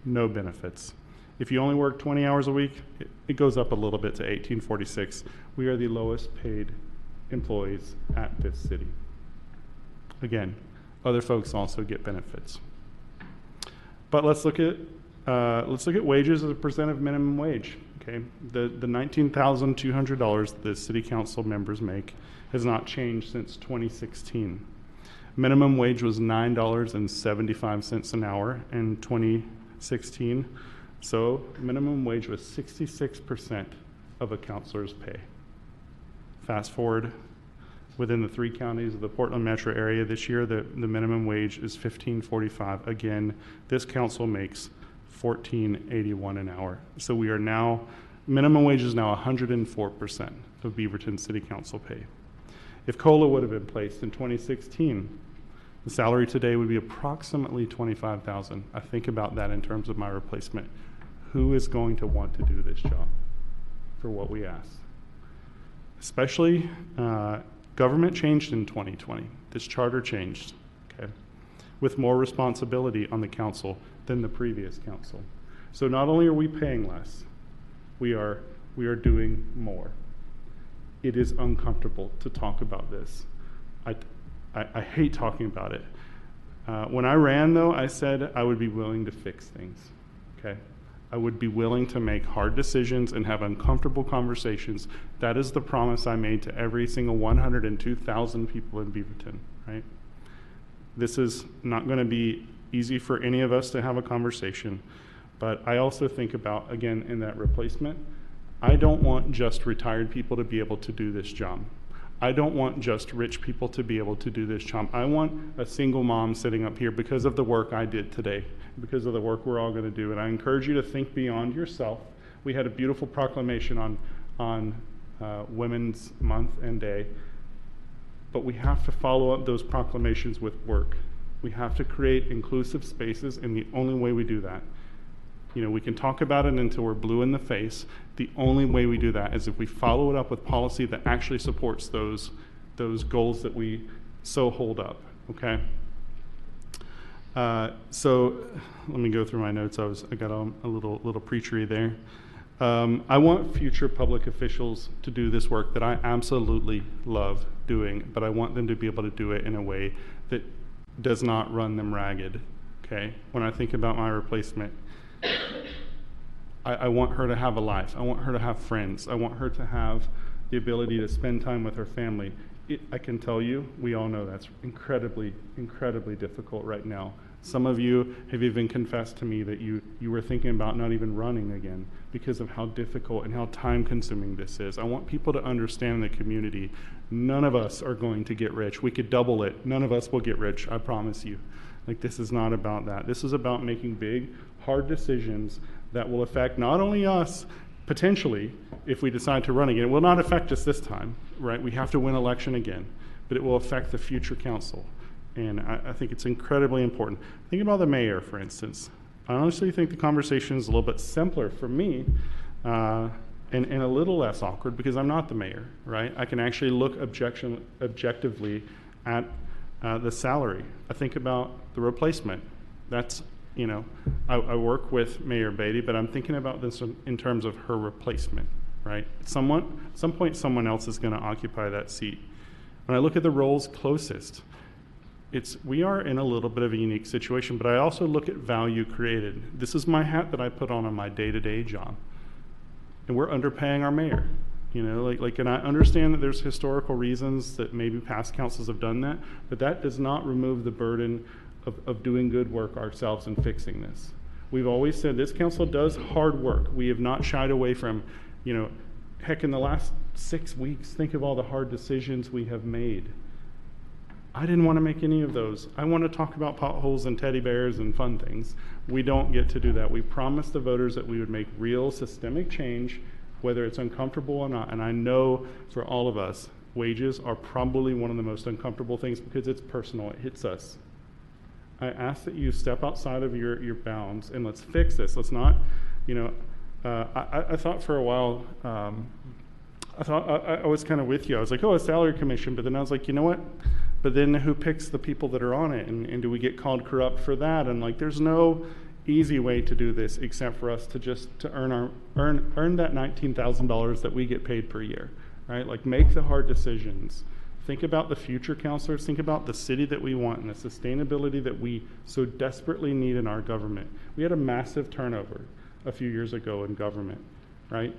no benefits. If you only work 20 hours a week, it goes up a little bit to $18.46. We are the lowest paid employees at this city. Again, other folks also get benefits. But let's look at wages as a percent of minimum wage. Okay, the $19,200 the city council members make has not changed since 2016. Minimum wage was $9.75 an hour in 2016. So minimum wage was 66% of a councilor's pay. Fast forward, within the 3 counties of the Portland metro area this year, the minimum wage is $15.45. Again, this council makes $14.81 an hour. So we are now, minimum wage is now 104% of Beaverton City Council pay. If COLA would have been placed in 2016, the salary today would be approximately $25,000. I think about that in terms of my replacement. Who is going to want to do this job for what we ask? Especially, government changed in 2020. This charter changed, okay, with more responsibility on the council than the previous council. So not only are we paying less, we are doing more. It is uncomfortable to talk about this. I hate talking about it. When I ran, though, I said I would be willing to fix things, okay? I would be willing to make hard decisions and have uncomfortable conversations. That is the promise I made to every single 102,000 people in Beaverton, right? This is not going to be easy for any of us to have a conversation, but I also think about, again, in that replacement, I don't want just retired people to be able to do this job. I don't want just rich people to be able to do this job. I want a single mom sitting up here because of the work I did today, because of the work we're all going to do. And I encourage you to think beyond yourself. We had a beautiful proclamation on Women's Month and Day, but we have to follow up those proclamations with work. We have to create inclusive spaces, and the only way we do that, you know, we can talk about it until we're blue in the face. The only way we do that is if we follow it up with policy that actually supports those goals that we so hold up, okay? So let me go through my notes. I got a little preachery there. I want future public officials to do this work that I absolutely love doing, but I want them to be able to do it in a way that does not run them ragged, okay? When I think about my replacement, I want her to have a life. I want her to have friends. I want her to have the ability to spend time with her family. I can tell you, we all know that's incredibly, incredibly difficult right now. Some of you have even confessed to me that you were thinking about not even running again because of how difficult and how time-consuming this is. I want people to understand the community. None of us are going to get rich. We could double it. None of us will get rich, I promise you. Like, this is not about that. This is about making big, hard decisions that will affect not only us, potentially, if we decide to run again. It will not affect us this time, right? We have to win election again, but it will affect the future council. And I think it's incredibly important. Think about the mayor, for instance. I honestly think the conversation is a little bit simpler for me and a little less awkward because I'm not the mayor, right? I can actually look objectively at the salary. I think about the replacement. That's, you know, I work with Mayor Beatty, but I'm thinking about this in terms of her replacement, right? At some point, someone else is going to occupy that seat. When I look at the roles closest, we are in a little bit of a unique situation, but I also look at value created. This is my hat that I put on my day-to-day job. And we're underpaying our mayor. You know, and I understand that there's historical reasons that maybe past councils have done that, but that does not remove the burden of doing good work ourselves and fixing this. We've always said this council does hard work. We have not shied away from You know, heck, in the last 6 weeks, think of all the hard decisions we have made. I didn't want to make any of those. I want to talk about potholes and teddy bears and fun things. We don't get to do that. We promised the voters that we would make real systemic change, whether it's uncomfortable or not. And I know for all of us, wages are probably one of the most uncomfortable things because it's personal. It hits us. I ask that you step outside of your bounds and let's fix this. Let's not, you know, I thought for a while, I thought I was kind of with you. I was like, oh, a salary commission. But then I was like, you know what? But then who picks the people that are on it? And do we get called corrupt for that? And like, there's no easy way to do this except for us to just earn that $19,000 that we get paid per year, right? Like, make the hard decisions. Think about the future counselors. Think about the city that we want and the sustainability that we so desperately need in our government. We had a massive turnover a few years ago in government, right?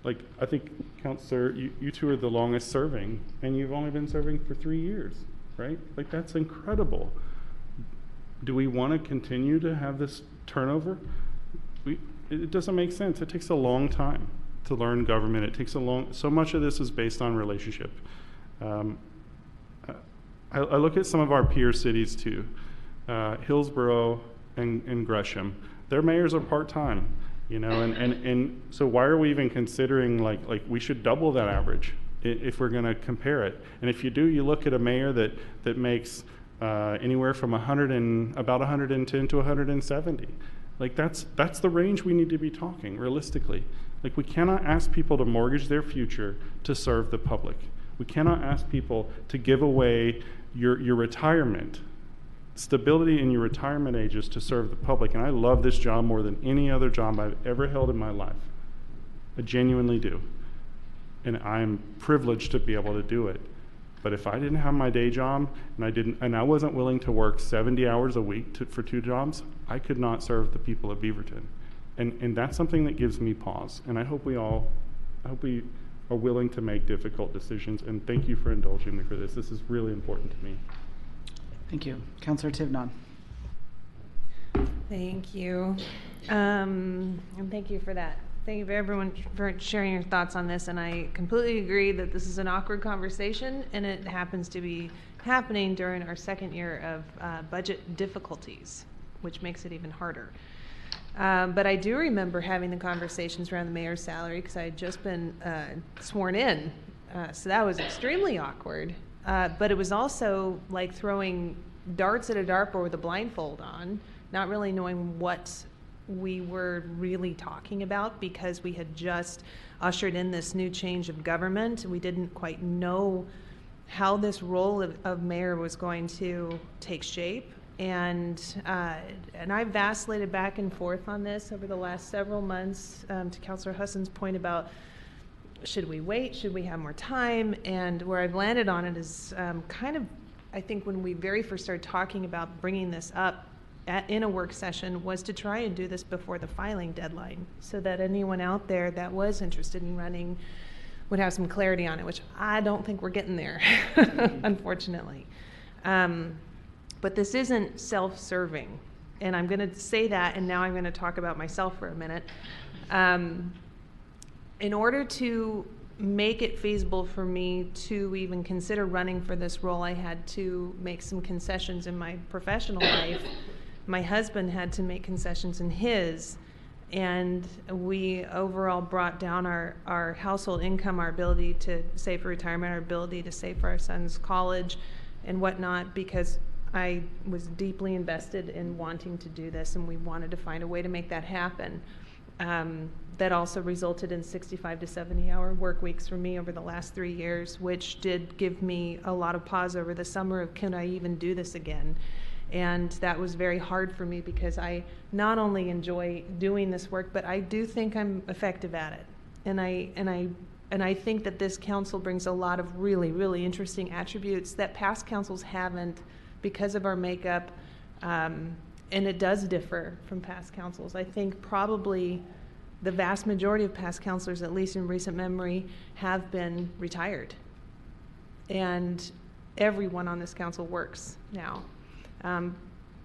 Like, I think, Counselor, you two are the longest serving, and you've only been serving for 3 years, right? Like, that's incredible. Do we want to continue to have this turnover? It doesn't make sense. It takes a long time to learn government. It takes so much of this is based on relationship. I look at some of our peer cities too, Hillsborough and Gresham. Their mayors are part-time, you know, and so why are we even considering like we should double that average if we're going to compare it? And if you do, you look at a mayor that makes anywhere from about 110 to 170. Like, that's the range we need to be talking realistically. Like, we cannot ask people to mortgage their future to serve the public. We cannot ask people to give away your retirement, stability in your retirement ages to serve the public. And I love this job more than any other job I've ever held in my life. I genuinely do. And I'm privileged to be able to do it. But if I didn't have my day job and I wasn't willing to work 70 hours a week for 2 jobs, I could not serve the people of Beaverton. And that's something that gives me pause. And I hope we are willing to make difficult decisions. And thank you for indulging me for this. This is really important to me. Thank you. Councillor Tivnon. Thank you. And thank you for that. Thank you for everyone for sharing your thoughts on this. And I completely agree that this is an awkward conversation, and it happens to be happening during our second year of budget difficulties, which makes it even harder. But I do remember having the conversations around the mayor's salary because I had just been sworn in. So that was extremely awkward. But it was also like throwing darts at a dartboard with a blindfold on, not really knowing what we were really talking about because we had just ushered in this new change of government. We didn't quite know how this role of mayor was going to take shape. And I vacillated back and forth on this over the last several months, to Councillor Husson's point about should we wait, should we have more time? And where I've landed on it is kind of, I think when we very first started talking about bringing this up in a work session was to try and do this before the filing deadline so that anyone out there that was interested in running would have some clarity on it, which I don't think we're getting there, unfortunately. But this isn't self-serving, and I'm going to say that, and now I'm going to talk about myself for a minute. In order to make it feasible for me to even consider running for this role, I had to make some concessions in my professional life. My husband had to make concessions in his, and we overall brought down our household income, our ability to save for retirement, our ability to save for our son's college and whatnot, because I was deeply invested in wanting to do this, and we wanted to find a way to make that happen. That also resulted in 65 to 70-hour work weeks for me over the last 3 years, which did give me a lot of pause over the summer of, can I even do this again? And that was very hard for me because I not only enjoy doing this work, but I do think I'm effective at it. And I think that this council brings a lot of really, really interesting attributes that past councils haven't because of our makeup, and it does differ from past councils. I think probably the vast majority of past councilors, at least in recent memory, have been retired. And everyone on this council works now.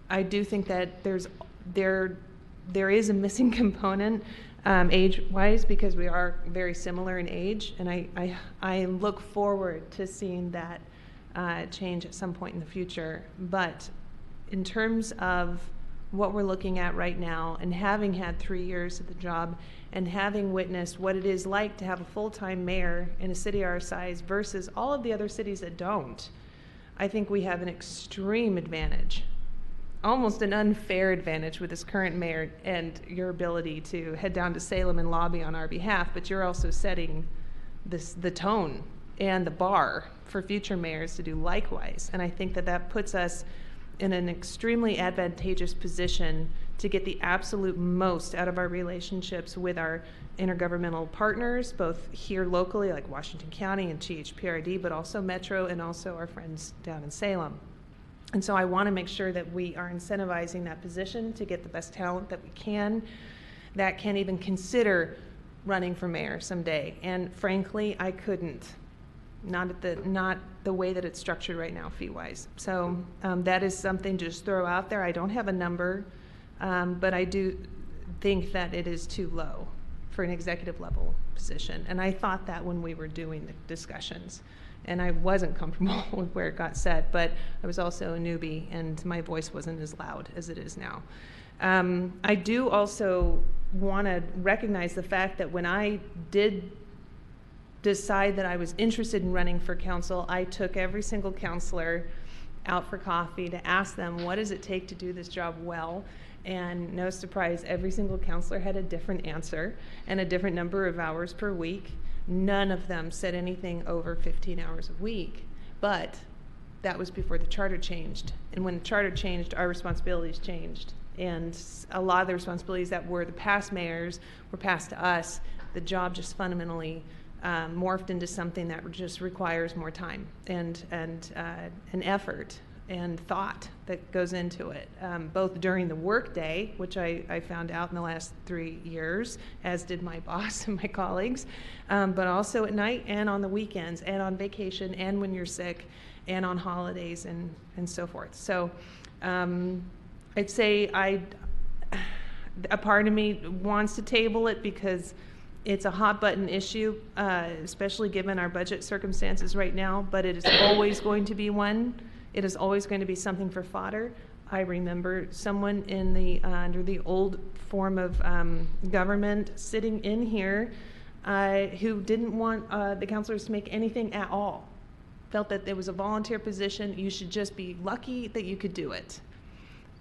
I do think that there is a missing component age-wise, because we are very similar in age, and I look forward to seeing that change at some point in the future. But in terms of what we're looking at right now, and having had 3 years at the job, and having witnessed what it is like to have a full-time mayor in a city our size versus all of the other cities that don't, I think we have an extreme advantage, almost an unfair advantage with this current mayor and your ability to head down to Salem and lobby on our behalf, but you're also setting the tone and the bar for future mayors to do likewise. And I think that that puts us in an extremely advantageous position to get the absolute most out of our relationships with our intergovernmental partners, both here locally, like Washington County and THPRD, but also Metro and also our friends down in Salem. And so I want to make sure that we are incentivizing that position to get the best talent that we can, that can even consider running for mayor someday. And frankly, I couldn't. Not the way that it's structured right now, fee-wise. So that is something to just throw out there. I don't have a number, but I do think that it is too low for an executive level position. And I thought that when we were doing the discussions. And I wasn't comfortable with where it got set, but I was also a newbie and my voice wasn't as loud as it is now. I do also want to recognize the fact that when I did decide that I was interested in running for council, I took every single counselor out for coffee to ask them, what does it take to do this job well? And no surprise, every single counselor had a different answer and a different number of hours per week. None of them said anything over 15 hours a week, but that was before the charter changed. And when the charter changed, our responsibilities changed. And a lot of the responsibilities that were the past mayors were passed to us. The job just fundamentally morphed into something that just requires more time and an effort and thought that goes into it, both during the workday, which I found out in the last 3 years, as did my boss and my colleagues, but also at night and on the weekends and on vacation and when you're sick and on holidays and so forth. So I'd say a part of me wants to table it because it's a hot button issue, especially given our budget circumstances right now, but it is always going to be one. It is always going to be something for fodder. I remember someone in the under the old form of government sitting in here who didn't want the counselors to make anything at all. Felt that it was a volunteer position. You should just be lucky that you could do it.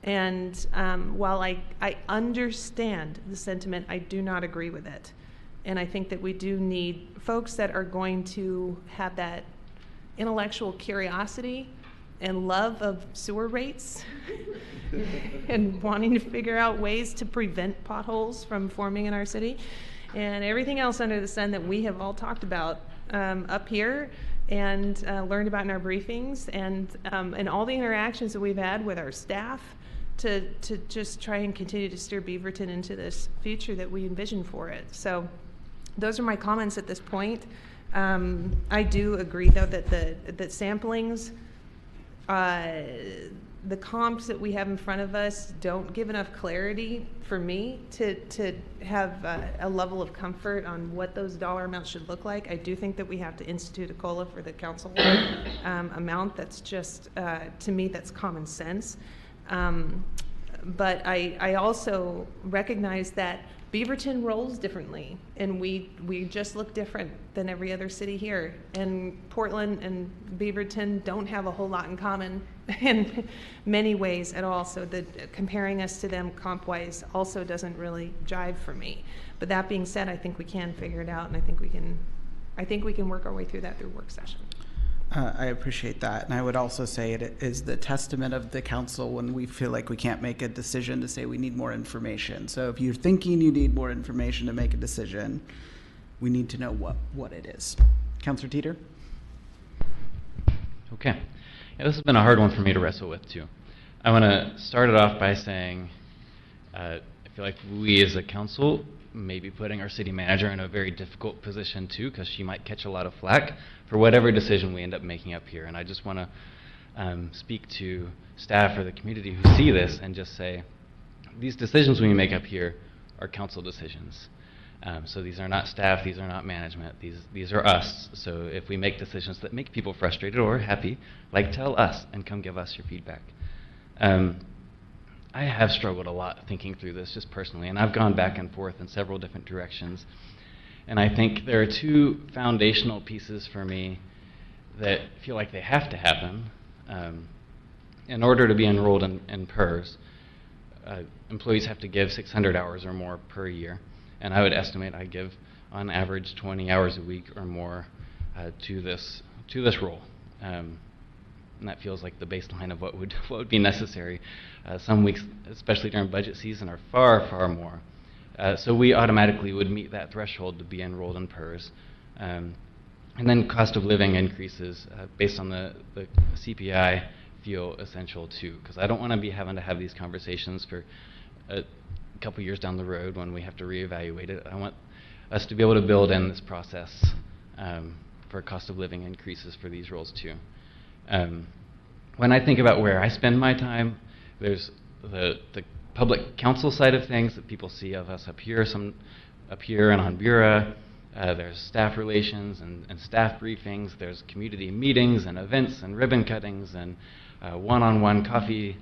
And while I understand the sentiment, I do not agree with it. And I think that we do need folks that are going to have that intellectual curiosity and love of sewer rates and wanting to figure out ways to prevent potholes from forming in our city and everything else under the sun that we have all talked about up here and learned about in our briefings and all the interactions that we've had with our staff to just try and continue to steer Beaverton into this future that we envision for it. So those are my comments at this point. I do agree, though, that that samplings, the comps that we have in front of us don't give enough clarity for me to have a level of comfort on what those dollar amounts should look like. I do think that we have to institute a COLA for the council amount. That's just, to me, that's common sense. But I also recognize that Beaverton rolls differently, and we just look different than every other city here. And Portland and Beaverton don't have a whole lot in common in many ways at all. So comparing us to them comp-wise also doesn't really jive for me. But that being said, I think we can figure it out, and I think we can work our way through that through work session. I appreciate that. And I would also say it is the testament of the council when we feel like we can't make a decision to say we need more information. So if you're thinking you need more information to make a decision, we need to know what it is. Councilor Teeter? Okay. Yeah, this has been a hard one for me to wrestle with, too. I want to start it off by saying I feel like we as a council may be putting our city manager in a very difficult position, too, because she might catch a lot of flack for whatever decision we end up making up here. And I just want to speak to staff or the community who see this and just say, these decisions we make up here are council decisions. So these are not staff, these are not management, these are us. So if we make decisions that make people frustrated or happy, like, tell us and come give us your feedback. I have struggled a lot thinking through this just personally, and I've gone back and forth in several different directions. And I think there are two foundational pieces for me that feel like they have to happen in order to be enrolled in PERS. Employees have to give 600 hours or more per year, and I would estimate I give on average 20 hours a week or more to this role. And that feels like the baseline of what would be necessary. Some weeks, especially during budget season, are far, far more. So we automatically would meet that threshold to be enrolled in PERS. And then cost of living increases based on the CPI feel essential too, because I don't want to be having to have these conversations for a couple years down the road when we have to reevaluate it. I want us to be able to build in this process for cost of living increases for these roles too. When I think about where I spend my time, there's the public council side of things that people see of us up here and on Bureau. There's staff relations and staff briefings. There's community meetings and events and ribbon cuttings and one-on-one coffee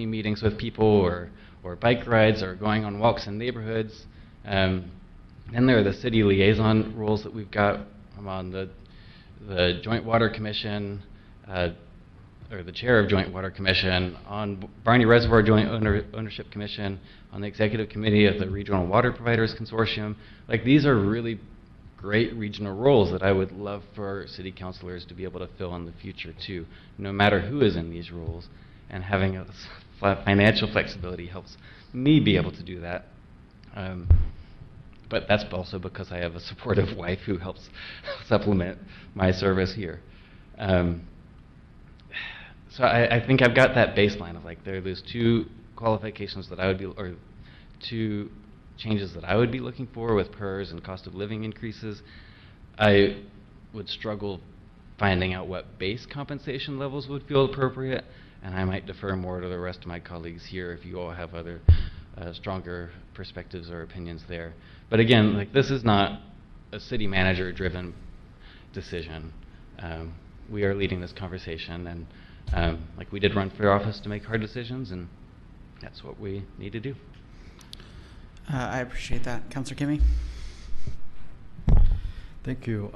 meetings with people, or bike rides, or going on walks in neighborhoods. Then there are the city liaison roles that we've got. I'm on the Joint Water Commission, or the chair of Joint Water Commission, on Barney Reservoir Joint Ownership Commission, on the executive committee of the Regional Water Providers Consortium. Like, these are really great regional roles that I would love for city councilors to be able to fill in the future too, no matter who is in these roles. And having a financial flexibility helps me be able to do that. But that's also because I have a supportive wife who helps supplement my service here. So I think I've got that baseline of, like, there are those two qualifications that I would be, or two changes that I would be looking for with PERS and cost of living increases. I would struggle finding out what base compensation levels would feel appropriate, and I might defer more to the rest of my colleagues here if you all have other stronger perspectives or opinions there. But again, like, this is not a city manager driven decision. We are leading this conversation, and like, we did run for office to make hard decisions, and that's what we need to do. I appreciate that. Councilor Kimmy? Thank you.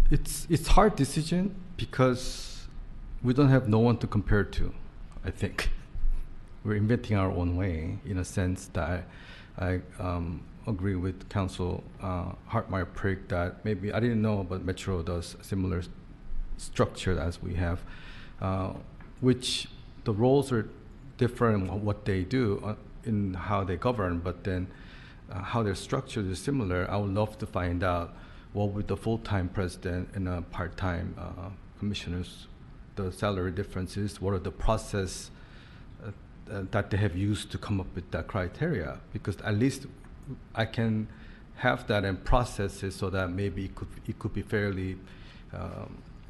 It's hard decision because we don't have no one to compare to, I think. We're inventing our own way, in a sense that I agree with Council Hartmeyer-Prick that maybe, I didn't know, but Metro does a similar structure as we have, which the roles are different in what they do in how they govern, but then how they're structured is similar. I would love to find out what would the full-time president and a part-time commissioners, the salary differences, what are the process that they have used to come up with that criteria, because at least I can have that and process it so that maybe it could be fairly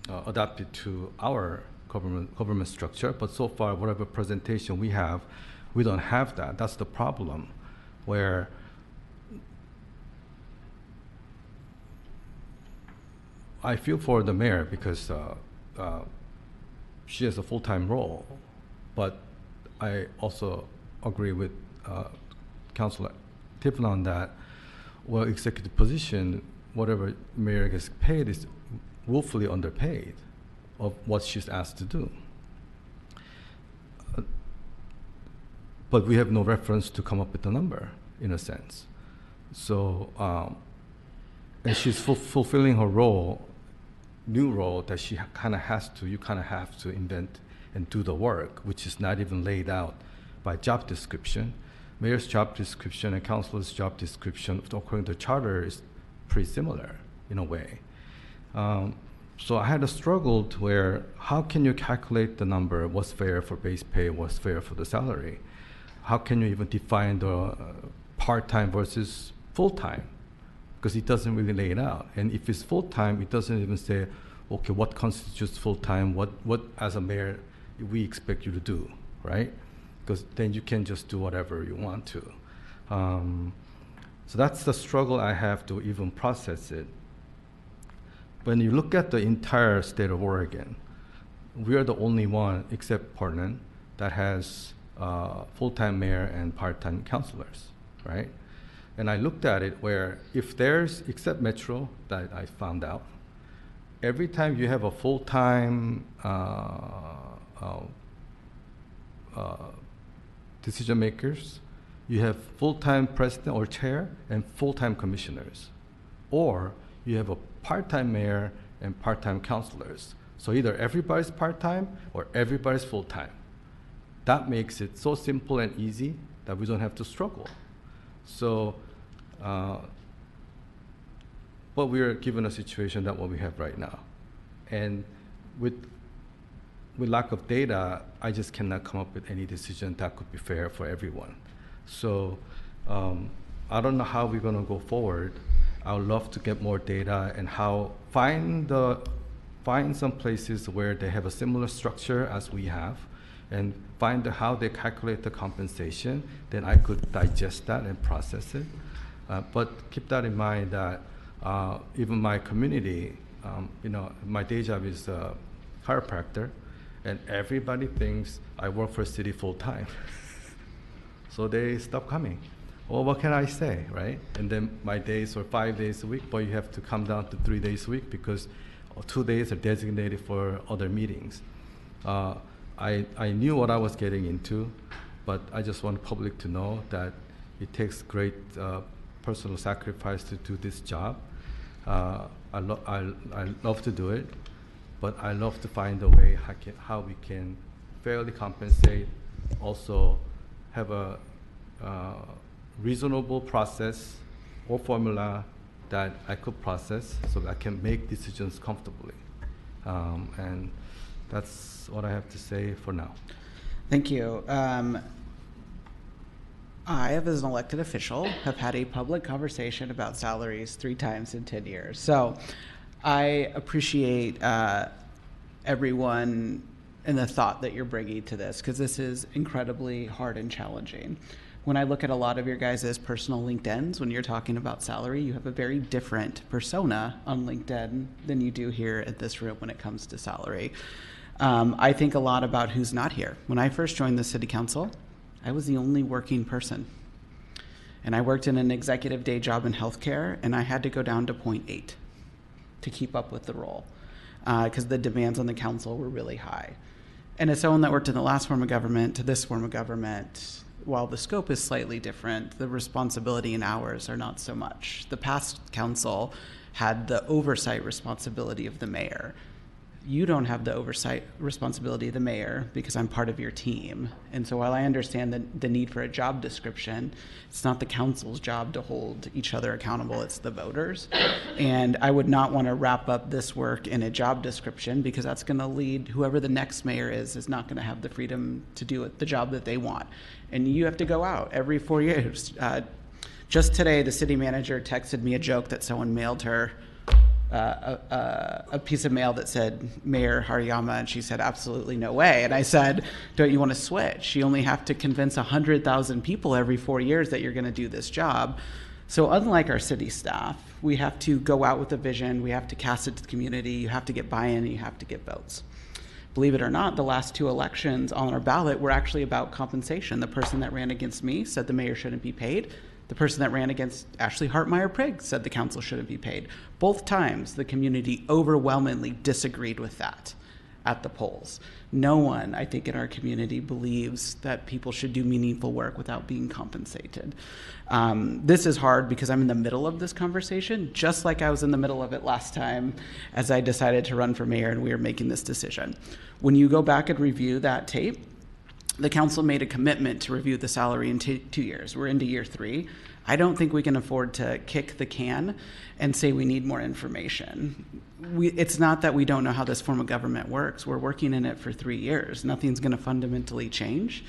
adapted to our government structure. But so far, whatever presentation we have, we don't have that. That's the problem, where I feel for the mayor because she has a full-time role, but I also agree with Councilor Tiffin on that. Well, executive position, whatever mayor gets paid is woefully underpaid of what she's asked to do. But we have no reference to come up with a number, in a sense. So, and she's fulfilling her role, new role that she kind of has to, you kind of have to invent and do the work, which is not even laid out by job description. Mayor's job description and councilor's job description, according to the charter, is pretty similar in a way. So I had a struggle to where, how can you calculate the number, what's fair for base pay, what's fair for the salary? How can you even define the part-time versus full-time? Because it doesn't really lay it out. And if it's full-time, it doesn't even say, okay, what constitutes full-time, what as a mayor we expect you to do, right? because then you can just do whatever you want to. So that's the struggle I have to even process it. When you look at the entire state of Oregon, we are the only one, except Portland, that has full-time mayor and part-time councilors, right? And I looked at it where if there's, except Metro, that I found out, every time you have a full-time decision makers, you have full-time president or chair and full-time commissioners, or you have a part-time mayor and part-time councilors. So either everybody's part-time or everybody's full-time. That makes it so simple and easy that we don't have to struggle. So, but we are given a situation that what we have right now. And with lack of data, I just cannot come up with any decision that could be fair for everyone. So I don't know how we're going to go forward. I would love to get more data and find some places where they have a similar structure as we have, and find how they calculate the compensation. Then I could digest that and process it. But keep that in mind that even my community, my day job is a chiropractor, and everybody thinks I work for a city full time. So they stop coming. Well, what can I say, right? And then my days are 5 days a week, but you have to come down to 3 days a week because 2 days are designated for other meetings. I knew what I was getting into, but I just want the public to know that it takes great personal sacrifice to do this job. I love to do it, but I love to find a way how we can fairly compensate, also have a reasonable process or formula that I could process so that I can make decisions comfortably. And that's what I have to say for now. Thank you. I, as an elected official, have had a public conversation about salaries 3 times in 10 years. So I appreciate everyone and the thought that you're bringing to this, because this is incredibly hard and challenging. When I look at a lot of your guys' personal LinkedIns, when you're talking about salary, you have a very different persona on LinkedIn than you do here at this room when it comes to salary. I think a lot about who's not here. When I first joined the city council, I was the only working person. And I worked in an executive day job in healthcare, and I had to go down to 0.8 to keep up with the role because the demands on the council were really high. And as someone that worked in the last form of government to this form of government, while the scope is slightly different, the responsibility and hours are not so much. The past council had the oversight responsibility of the mayor. You don't have the oversight responsibility of the mayor because I'm part of your team. And so while I understand the need for a job description, it's not the council's job to hold each other accountable, it's the voters. And I would not want to wrap up this work in a job description because that's going to lead, whoever the next mayor is not going to have the freedom to do the job that they want. And you have to go out every 4 years. Just today, the city manager texted me a joke that someone mailed her a piece of mail that said Mayor Hariyama, and she said absolutely no way. And I said, don't you want to switch? You only have to convince 100,000 people every 4 years that you're going to do this job. So unlike our city staff, we have to go out with a vision, we have to cast it to the community, you have to get buy-in, and you have to get votes. Believe it or not, the last 2 elections on our ballot were actually about compensation. The person that ran against me said the mayor shouldn't be paid. The person that ran against Ashley Hartmeyer-Prigg said the council shouldn't be paid. Both times, the community overwhelmingly disagreed with that at the polls. No one, I think, in our community believes that people should do meaningful work without being compensated. This is hard because I'm in the middle of this conversation, just like I was in the middle of it last time as I decided to run for mayor and we were making this decision. When you go back and review that tape, the council made a commitment to review the salary in 2 years. We're into year 3. I don't think we can afford to kick the can and say we need more information. It's not that we don't know how this form of government works. We're working in it for 3 years. Nothing's going to fundamentally change.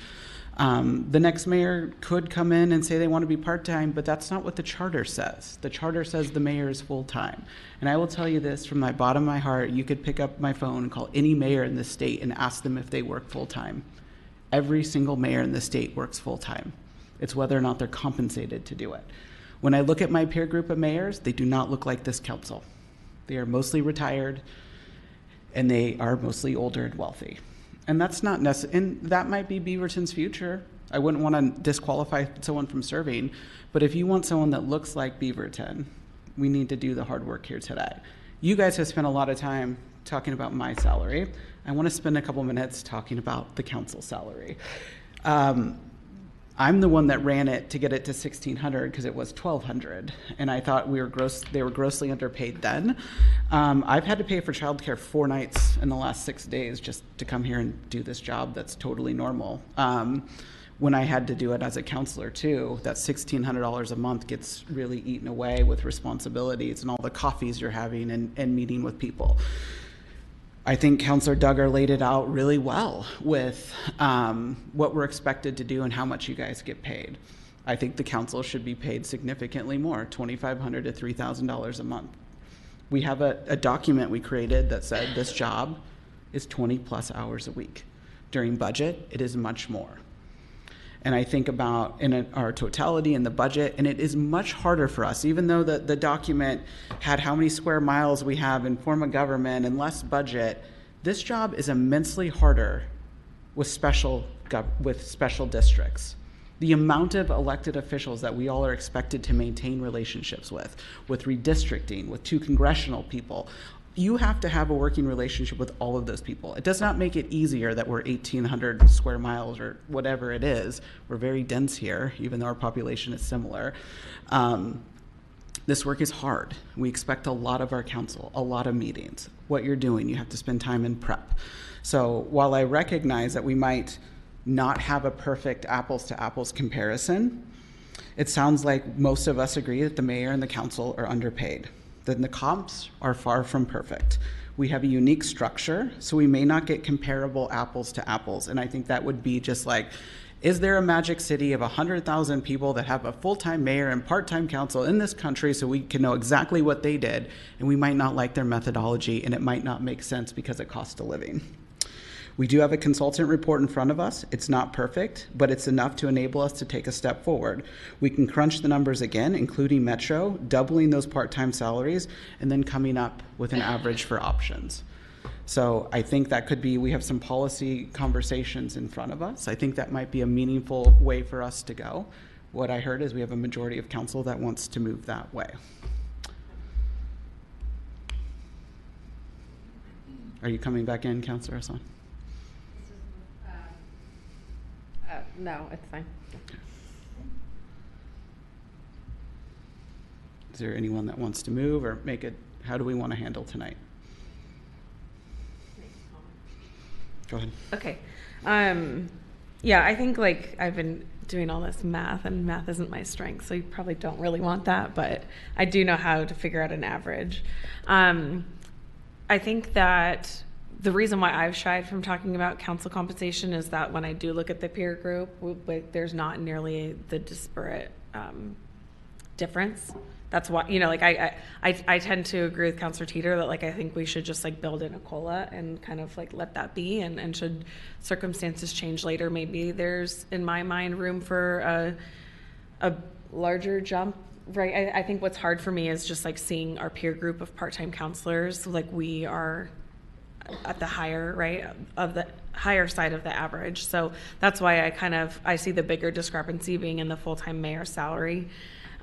The next mayor could come in and say they want to be part-time, but that's not what the charter says. The charter says the mayor is full-time. And I will tell you this from my bottom of my heart, you could pick up my phone and call any mayor in this state and ask them if they work full-time. Every single mayor in the state works full-time. It's whether or not they're compensated to do it. When I look at my peer group of mayors, they do not look like this council. They are mostly retired, and they are mostly older and wealthy. And that's not necessary, and that might be Beaverton's future. I wouldn't want to disqualify someone from serving, but if you want someone that looks like Beaverton, we need to do the hard work here today. You guys have spent a lot of time talking about my salary. I want to spend a couple minutes talking about the council salary. I'm the one that ran it to get it to $1,600 because it was $1,200, and I thought they were grossly underpaid then. I've had to pay for childcare 4 nights in the last 6 days just to come here and do this job. That's totally normal. When I had to do it as a counselor too, that $1,600 a month gets really eaten away with responsibilities and all the coffees you're having and meeting with people. I think Councilor Duggar laid it out really well with what we're expected to do and how much you guys get paid. I think the council should be paid significantly more, $2,500 to $3,000 a month. We have a document we created that said this job is 20 plus hours a week. During budget, it is much more. And I think about our totality in the budget, and it is much harder for us, even though the document had how many square miles we have in form of government and less budget. This job is immensely harder with special districts. The amount of elected officials that we all are expected to maintain relationships with redistricting, with 2 congressional people, you have to have a working relationship with all of those people. It does not make it easier that we're 1,800 square miles or whatever it is. We're very dense here, even though our population is similar. This work is hard. We expect a lot of our council, a lot of meetings. What you're doing, you have to spend time in prep. So while I recognize that we might not have a perfect apples to apples comparison, it sounds like most of us agree that the mayor and the council are underpaid. Then the comps are far from perfect. We have a unique structure, so we may not get comparable apples to apples. And I think that would be just like, is there a magic city of 100,000 people that have a full-time mayor and part-time council in this country so we can know exactly what they did, and we might not like their methodology, and it might not make sense because it costs a living. We do have a consultant report in front of us. It's not perfect, but it's enough to enable us to take a step forward. We can crunch the numbers again, including Metro, doubling those part-time salaries, and then coming up with an average for options. So I think that could be, we have some policy conversations in front of us. I think that might be a meaningful way for us to go. What I heard is we have a majority of council that wants to move that way. Are you coming back in, Councilor Hassan? No, it's fine. Is there anyone that wants to move or make it, how do we want to handle tonight? Go ahead. Okay. Yeah, I think like I've been doing all this math, and math isn't my strength, so you probably don't really want that, but I do know how to figure out an average. I think that the reason why I've shied from talking about council compensation is that when I do look at the peer group, there's not nearly the disparate difference. That's why, you know, like I tend to agree with Councilor Teeter that like I think we should just like build in a COLA and kind of like let that be, and should circumstances change later, maybe there's in my mind room for a larger jump. Right. I think what's hard for me is just like seeing our peer group of part-time counselors, like we are at the higher, right, of the higher side of the average. So that's why I see the bigger discrepancy being in the full-time mayor salary.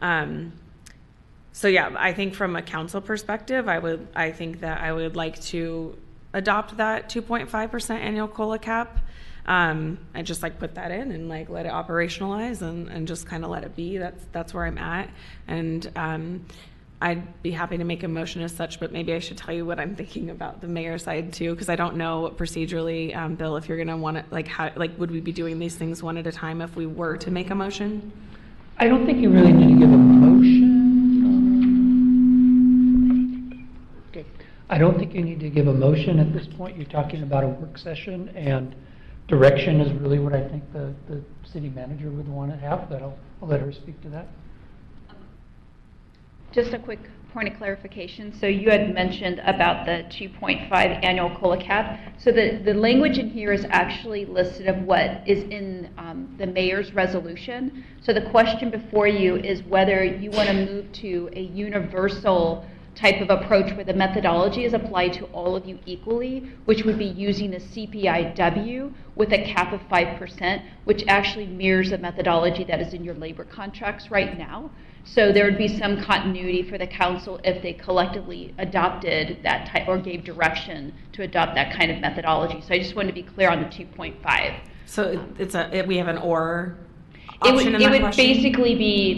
So yeah, I think from a council perspective, I think that I would like to adopt that 2.5% annual COLA cap. And just like put that in and like let it operationalize and just kind of let it be. That's where I'm at. And I'd be happy to make a motion as such, but maybe I should tell you what I'm thinking about the mayor side too, because I don't know procedurally, Bill, if you're going to want to would we be doing these things one at a time if we were to make a motion? I don't think you really need to give a motion. Okay. I don't think you need to give a motion at this point. You're talking about a work session, and direction is really what I think the city manager would want to have, but I'll let her speak to that. Just a quick point of clarification. So you had mentioned about the 2.5 annual COLA cap. So the language in here is actually listed of what is in the mayor's resolution. So the question before you is whether you want to move to a universal type of approach where the methodology is applied to all of you equally, which would be using a CPIW with a cap of 5%, which actually mirrors the methodology that is in your labor contracts right now. So there would be some continuity for the council if they collectively adopted that type or gave direction to adopt that kind of methodology. So I just wanted to be clear on the 2.5. So we have an or It option would, in that it would question?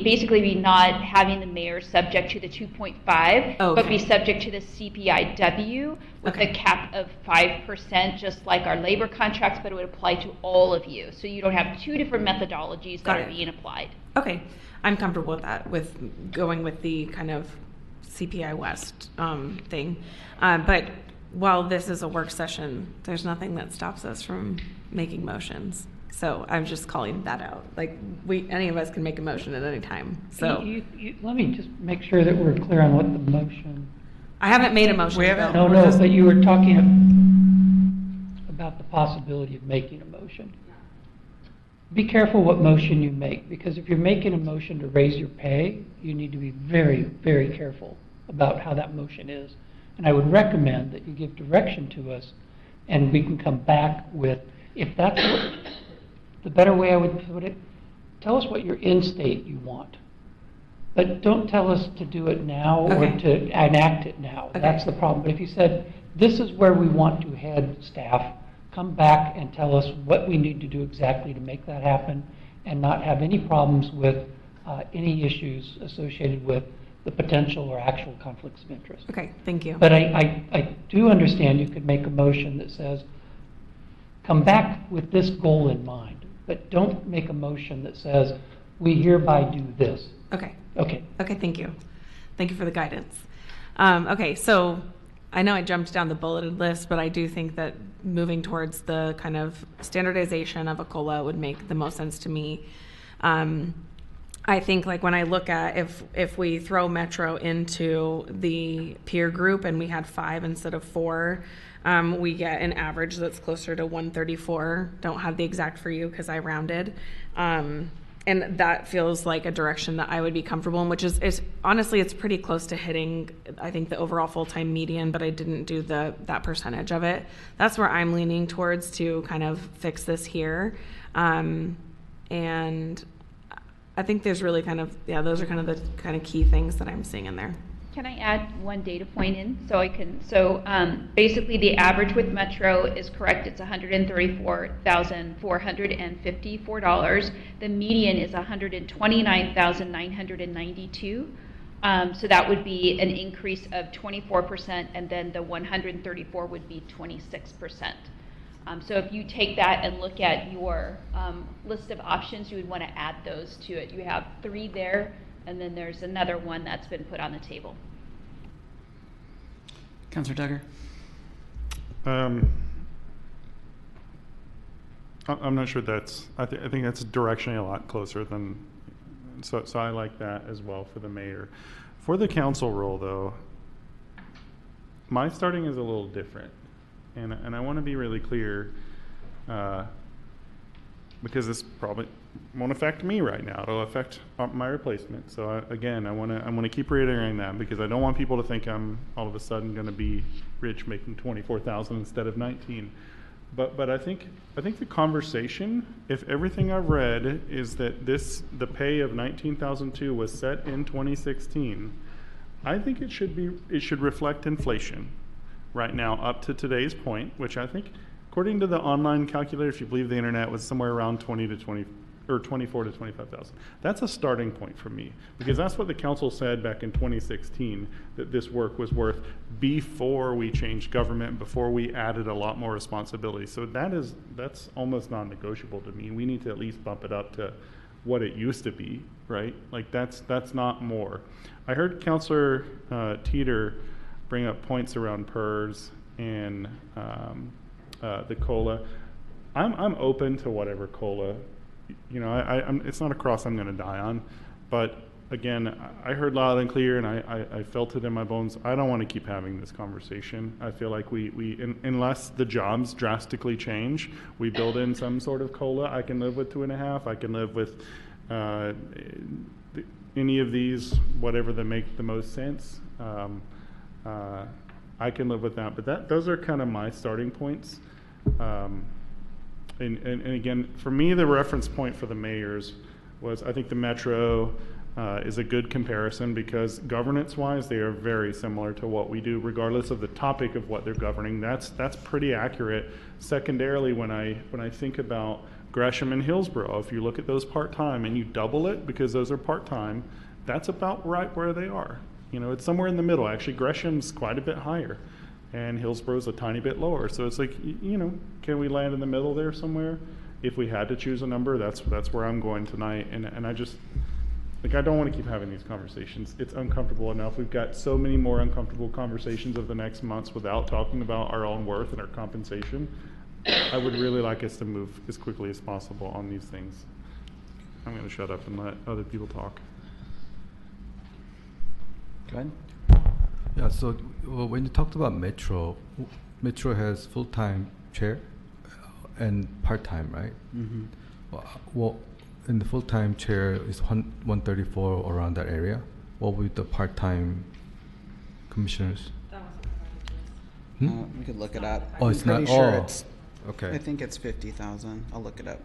basically be not having the mayor subject to the 2.5, but be subject to the CPIW with a cap of 5%, just like our labor contracts, but it would apply to all of you. So you don't have two different methodologies that are being applied. Okay, I'm comfortable with that, with going with the kind of CPI West thing. But while this is a work session, there's nothing that stops us from making motions. So I'm just calling that out. Like any of us can make a motion at any time. So Let me just make sure that we're clear on what the motion. I haven't made a motion. We haven't. No, but you were talking about the possibility of making a motion. Be careful what motion you make, because if you're making a motion to raise your pay, you need to be very, very careful about how that motion is. And I would recommend that you give direction to us, and we can come back with, if that's what, the better way I would put it, tell us what your end state you want. But don't tell us to do it now or to enact it now. That's the problem. But if you said, this is where we want to head, staff, come back and tell us what we need to do exactly to make that happen and not have any problems with any issues associated with the potential or actual conflicts of interest. Okay, thank you. But I do understand you could make a motion that says, come back with this goal in mind, but don't make a motion that says, we hereby do this. Okay. Okay. Okay, thank you. Thank you for the guidance. Okay, so I know I jumped down the bulleted list, but I do think that moving towards the kind of standardization of a COLA would make the most sense to me. I think like when I look at if we throw Metro into the peer group and we had 5 instead of 4, we get an average that's closer to 134. Don't have the exact for you because I rounded. And that feels like a direction that I would be comfortable in, which is honestly, it's pretty close to hitting, I think, the overall full-time median, but I didn't do that percentage of it. That's where I'm leaning towards to kind of fix this here. And I think there's really kind of, those are kind of the kind of key things that I'm seeing in there. Can I add one data point in so I can, basically the average with Metro is correct. It's $134,454. The median is $129,992. So that would be an increase of 24%, and then the 134 would be 26%. So if you take that and look at your list of options, you would want to add those to it. You have 3 there, and then there's another one that's been put on the table. Councilor Duggar? I'm not sure that's, I think that's directionally a lot closer than, so I like that as well for the mayor. For the council role though, my starting is a little different. And I want to be really clear, because this probably won't affect me right now. It'll affect my replacement. So again, I want to keep reiterating that because I don't want people to think I'm all of a sudden going to be rich making 24,000 instead of 19. But I think the conversation, if everything I've read is that the pay of 19,002 was set in 2016, I think it should reflect inflation right now up to today's point, which I think, according to the online calculator, if you believe the internet, was somewhere around 24 to 25,000. That's a starting point for me, because that's what the council said back in 2016, that this work was worth before we changed government, before we added a lot more responsibility. So that's almost non-negotiable to me. We need to at least bump it up to what it used to be, right? Like that's not more. I heard Councilor Teeter bring up points around PERS and the COLA. I'm open to whatever COLA. You know, it's not a cross I'm going to die on, but again, I heard loud and clear, and I felt it in my bones. I don't want to keep having this conversation. I feel like unless the jobs drastically change, we build in some sort of COLA. I can live with 2.5. I can live with any of these, whatever that make the most sense. I can live with that. But those are kind of my starting points. And again, for me, the reference point for the mayors was, I think the Metro is a good comparison because governance-wise, they are very similar to what we do, regardless of the topic of what they're governing. That's pretty accurate. Secondarily, when I think about Gresham and Hillsborough, if you look at those part-time and you double it because those are part-time, that's about right where they are. You know, it's somewhere in the middle. Actually, Gresham's quite a bit higher, and Hillsborough's a tiny bit lower. So it's like, you know, can we land in the middle there somewhere? If we had to choose a number, that's where I'm going tonight. And I just, like, I don't want to keep having these conversations. It's uncomfortable enough. We've got so many more uncomfortable conversations over the next months without talking about our own worth and our compensation. I would really like us to move as quickly as possible on these things. I'm going to shut up and let other people talk. Go ahead. Yeah, so when you talked about Metro has full-time chair and part-time, right? Mm-hmm. Well, in the full-time chair is 134 around that area. What would the part-time commissioners? We could look it up. Oh, I'm it's not. pretty sure Oh, it's. okay. I think it's 50,000. I'll look it up.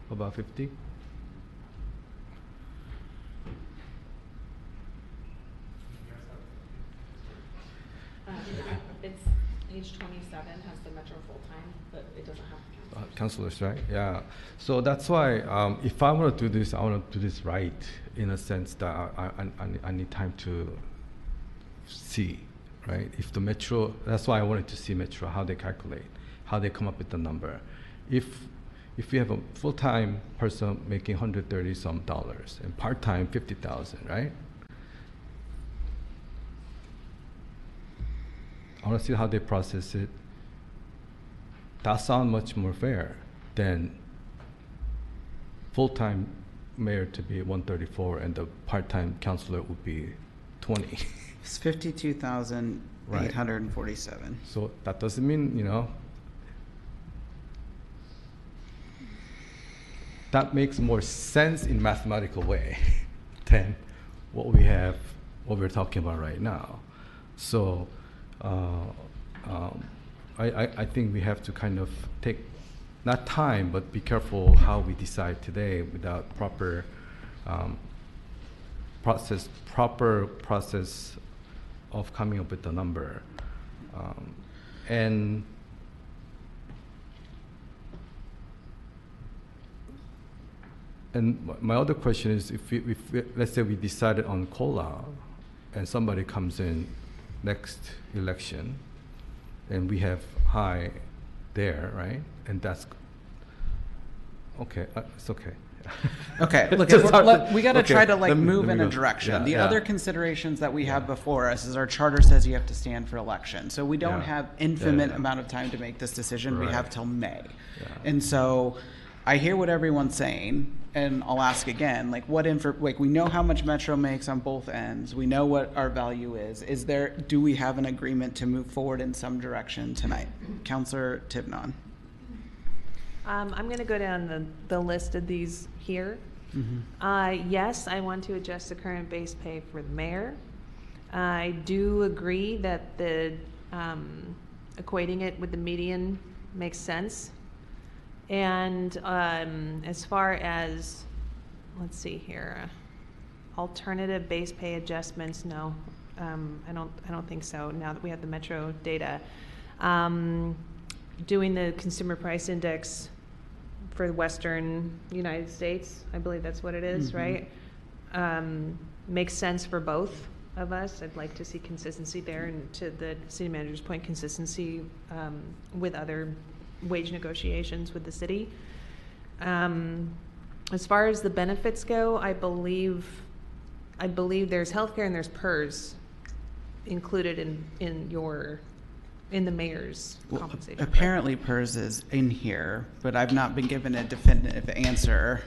About 50. It's page 27 has the Metro full-time, but it doesn't have Councilors, right? Yeah. So that's why if I want to do this, I want to do this right in a sense that I need time to see, right? If the Metro, that's why I wanted to see Metro, how they calculate, how they come up with the number. If we have a full-time person making $130 some and part-time 50,000, right? I want to see how they process it. That sounds much more fair than full-time mayor to be 134 and the part-time councilor would be 20. It's 52,847. Right. So that doesn't mean, you know, that makes more sense in mathematical way than what we're talking about right now. So I think we have to kind of take, not time, but be careful how we decide today without proper process of coming up with the number. And my other question is, if let's say we decided on COLA and somebody comes in next election and we have high there, right? And that's okay. It's okay. Okay, look, we got to try to move in a direction. Yeah, the yeah. other considerations that we have before us is our charter says you have to stand for election. So we don't have infinite amount of time to make this decision. Right. We have till May. Yeah. And so I hear what everyone's saying, and I'll ask again, we know how much Metro makes on both ends. We know what our value is. Do we have an agreement to move forward in some direction tonight? Councillor Tivnon. I'm going to go down the list of these here. Mm-hmm. Yes, I want to adjust the current base pay for the mayor. I do agree that the equating it with the median makes sense. And as far as, let's see here, alternative base pay adjustments, no, I don't think so. Now that we have the Metro data, doing the consumer price index for the Western United States, I believe that's what it is, Mm-hmm. right? Makes sense for both of us. I'd like to see consistency there, and to the city manager's point, consistency with other wage negotiations with the city. As far as the benefits go, I believe there's healthcare and there's PERS included in your in the mayor's compensation. Apparently PERS is in here, but I've not been given a definitive answer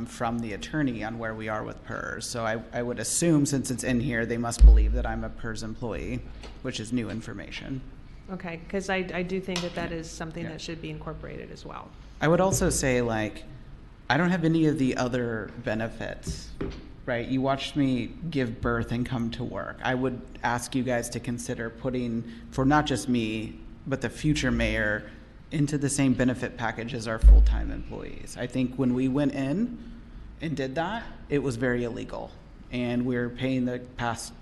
from the attorney on where we are with PERS. So I would assume since it's in here, they must believe that I'm a PERS employee, which is new information. Okay, because I do think that that is something that should be incorporated as well. I would also say, like, I don't have any of the other benefits, right? You watched me give birth and come to work. I would ask you guys to consider putting, for not just me, but the future mayor, into the same benefit package as our full-time employees. I think when we went in and did that, it was very illegal. And we're paying the past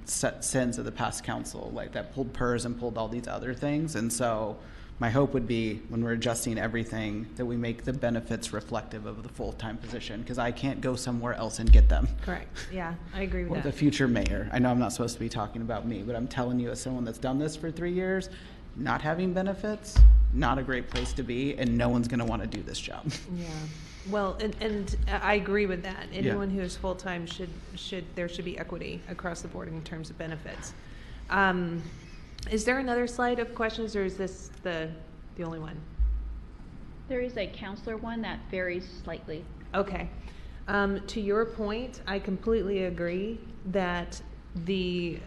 sins of the past council, like that pulled PERS and pulled all these other things. And so my hope would be when we're adjusting everything that we make the benefits reflective of the full-time position, because I can't go somewhere else and get them. Correct. Yeah, I agree with Or that. the future mayor. I know I'm not supposed to be talking about me, but I'm telling you as someone that's done this for 3 years, not having benefits, not a great place to be, and no one's going to want to do this job. Yeah. Well, and I agree with that. Anyone who is full-time there should be equity across the board in terms of benefits. Is there another slide of questions, or is this the only one? There is a counselor one that varies slightly. Okay. To your point, I completely agree that the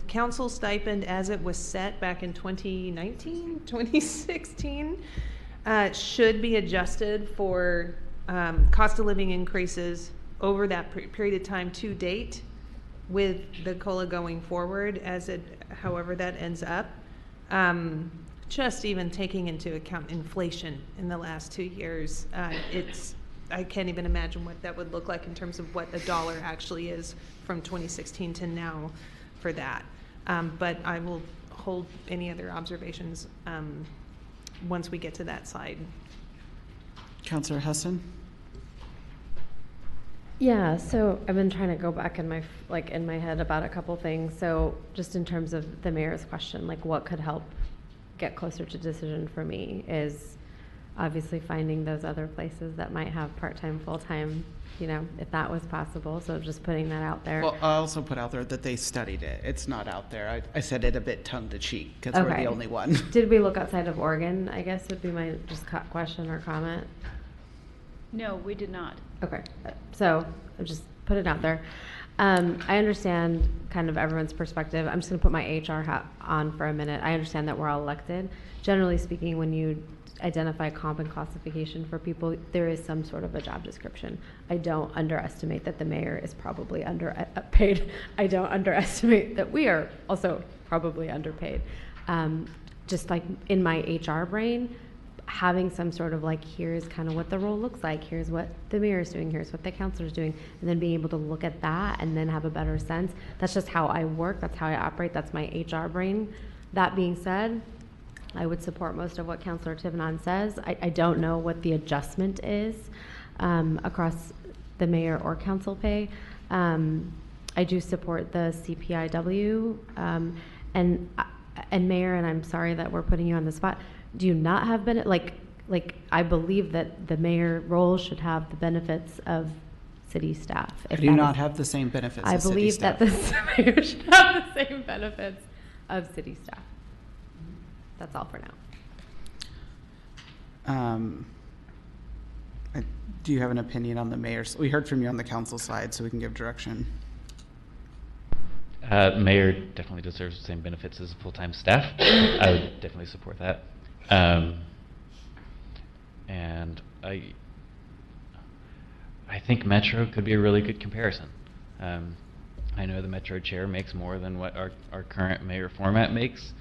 council stipend as it was set back in 2019, 2016, should be adjusted for cost of living increases over that period of time to date, with the COLA going forward however that ends up. Just even taking into account inflation in the last 2 years, I can't even imagine what that would look like in terms of what a dollar actually is from 2016 to now for that. But I will hold any other observations once we get to that slide. Councillor Hesson? Yeah, so I've been trying to go back in my head about a couple things. So just in terms of the mayor's question, like what could help get closer to decision for me is obviously finding those other places that might have part-time, full-time, if that was possible. So just putting that out there. Well, I also put out there that they studied it. It's not out there. I said it a bit tongue-to-cheek because we're the only one. Did we look outside of Oregon, I guess would be my just question or comment. No, we did not. Okay, so I'll just put it out there. I understand kind of everyone's perspective. I'm just going to put my HR hat on for a minute. I understand that we're all elected. Generally speaking, when you identify comp and classification for people, there is some sort of a job description. I don't underestimate that the mayor is probably underpaid. I don't underestimate that we are also probably underpaid. Just like in my HR brain, having some sort of like, here's kind of what the role looks like, here's what the mayor is doing, here's what the councilor is doing, and then being able to look at that and then have a better sense. That's just how I work, that's how I operate, that's my HR brain. That being said, I would support most of what Councilor Tivenon says. I don't know what the adjustment is across the mayor or council pay. I do support the CPIW, and mayor, and I'm sorry that we're putting you on the spot, do you not have like I believe that the mayor role should have the benefits of city staff. I do not have the same benefits as city staff. I believe that the mayor should have the same benefits of city staff. That's all for now. Do you have an opinion on the mayor's? We heard from you on the council side, so we can give direction. Mayor definitely deserves the same benefits as full-time staff. I would definitely support that. And I think Metro could be a really good comparison. I know the Metro chair makes more than what our current mayor format makes,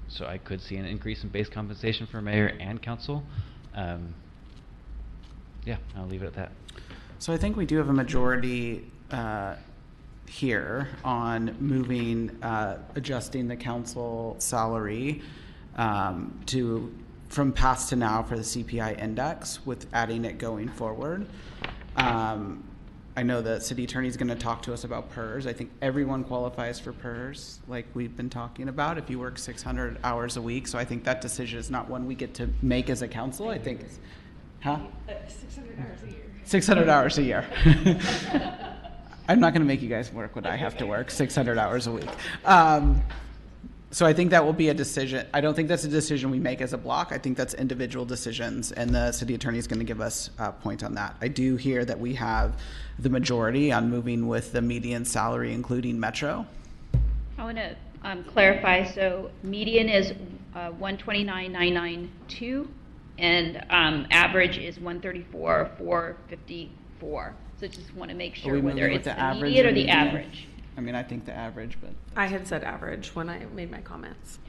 so I could see an increase in base compensation for mayor and council. Yeah, I'll leave it at that. So I think we do have a majority here on moving, adjusting the council salary from past to now for the CPI index, with adding it going forward. I know the city attorney is going to talk to us about PERS. I think everyone qualifies for PERS, like we've been talking about, if you work 600 hours a week. So I think that decision is not one we get to make as a council. I think, 600 hours a year. 600 hours a year. I'm not going to make you guys work what I have to work, 600 hours a week. So I think that will be a decision. I don't think that's a decision we make as a block. I think that's individual decisions, and the city attorney is going to give us a point on that. I do hear that we have the majority on moving with the median salary, including Metro. I want to clarify. So median is 129,992, and average is 134,454. So just want to make Are sure we whether moving it's with the average median or the median? average. I mean, I think the average, but I had said average when I made my comments.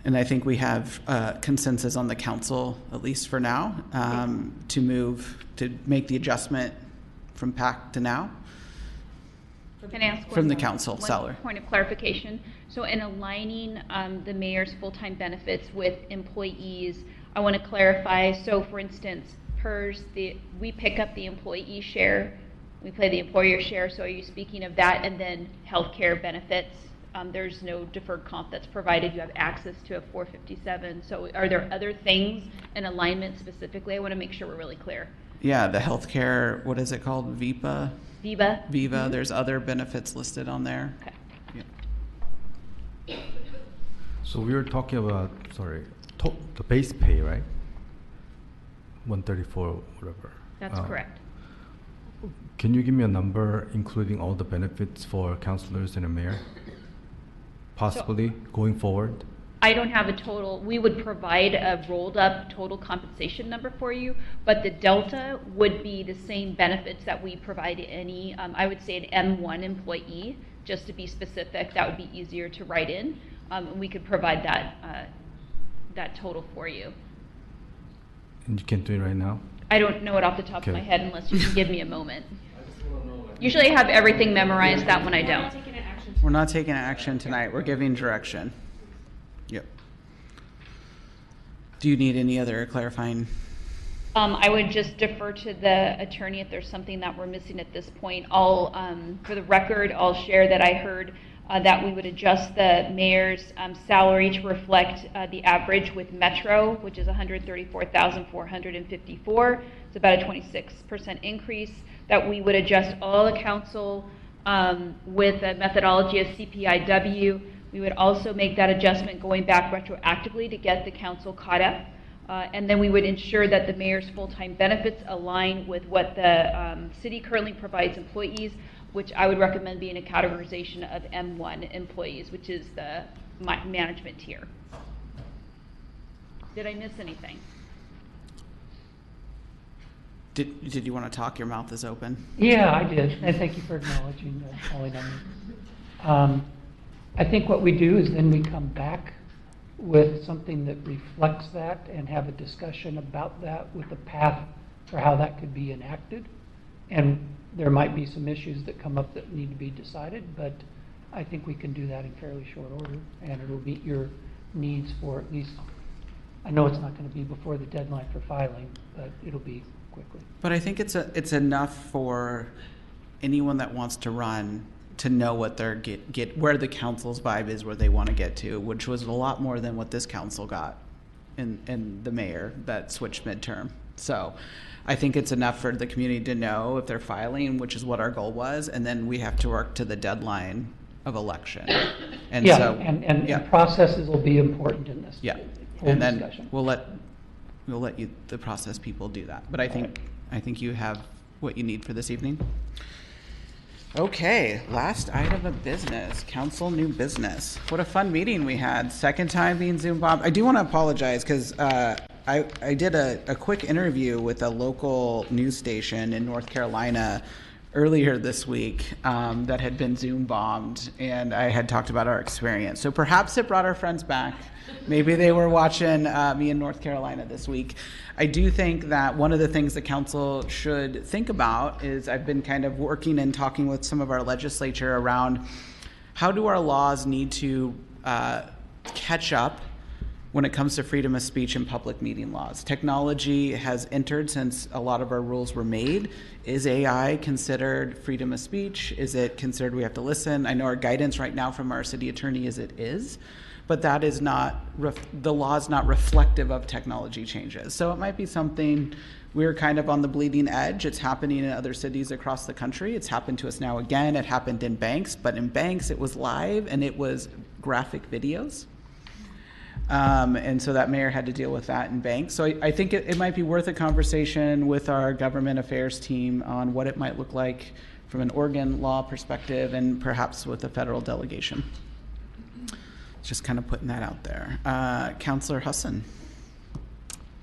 and I think we have consensus on the council, at least for now, to make the adjustment from PAC to now. Can I ask From the one council, Seller. point of clarification? So in aligning the mayor's full-time benefits with employees, I want to clarify, so for instance, PERS, we pick up the employee share, we pay the employer share, so are you speaking of that, and then healthcare benefits? There's no deferred comp that's provided, you have access to a 457, so are there other things in alignment specifically? I want to make sure we're really clear. Yeah, the healthcare, what is it called, VIPA? Viva? Viva, Mhm. there's other benefits listed on there. Okay. Yeah. So we were talking about, the base pay, right? 134, whatever. That's correct. Can you give me a number including all the benefits for councilors and a mayor? Possibly going forward? I don't have a total, we would provide a rolled up total compensation number for you, but the delta would be the same benefits that we provide any, I would say an M1 employee, just to be specific, that would be easier to write in. And we could provide that total for you. And you can't do it right now? I don't know it off the top of my Okay. head unless you can give me a moment. Usually I have everything memorized, that one I don't. We're not taking action tonight, we're giving direction. Yep. Do you need any other clarifying? I would just defer to the attorney if there's something that we're missing at this point. I'll, for the record, I'll share that I heard that we would adjust the mayor's salary to reflect the average with Metro, which is 134,454. It's about a 26% increase. That we would adjust all the council with a methodology of CPIW. We would also make that adjustment going back retroactively to get the council caught up. And then we would ensure that the mayor's full-time benefits align with what the city currently provides employees, which I would recommend being a categorization of M1 employees, which is the management tier. Did I miss anything? Did you want to talk? Your mouth is open. Yeah, I did, and thank you for acknowledging calling on me. I think what we do is then we come back with something that reflects that and have a discussion about that with a path for how that could be enacted. And there might be some issues that come up that need to be decided, but I think we can do that in fairly short order, and it'll meet your needs for at least, I know it's not going to be before the deadline for filing, but it'll be quickly. But I think it's enough for anyone that wants to run to know what their get where the council's vibe is, where they want to get to, which was a lot more than what this council got in the mayor that switched midterm. So I think it's enough for the community to know if they're filing, which is what our goal was, and then we have to work to the deadline of election. And yeah, so and processes will be important in this. Yeah, whole and then discussion. we'll let you, the process people, do that. But I think you have what you need for this evening. Okay, last item of business, council new business. What a fun meeting we had. Second time being Zoom bombed. I do want to apologize because I did a quick interview with a local news station in North Carolina earlier this week that had been Zoom bombed, and I had talked about our experience. So perhaps it brought our friends back. Maybe they were watching me in North Carolina this week. I do think that one of the things the council should think about is I've been kind of working and talking with some of our legislature around how do our laws need to catch up when it comes to freedom of speech and public meeting laws. Technology has entered since a lot of our rules were made. Is AI considered freedom of speech? Is it considered we have to listen? I know our guidance right now from our city attorney is it is, but that is not, the law is not reflective of technology changes. So it might be something we're kind of on the bleeding edge. It's happening in other cities across the country. It's happened to us now again. It happened in Banks, but in Banks it was live and it was graphic videos. And so that mayor had to deal with that in Banks. So I think it might be worth a conversation with our government affairs team on what it might look like from an Oregon law perspective and perhaps with a federal delegation. Just kind of putting that out there. Councillor Hassan.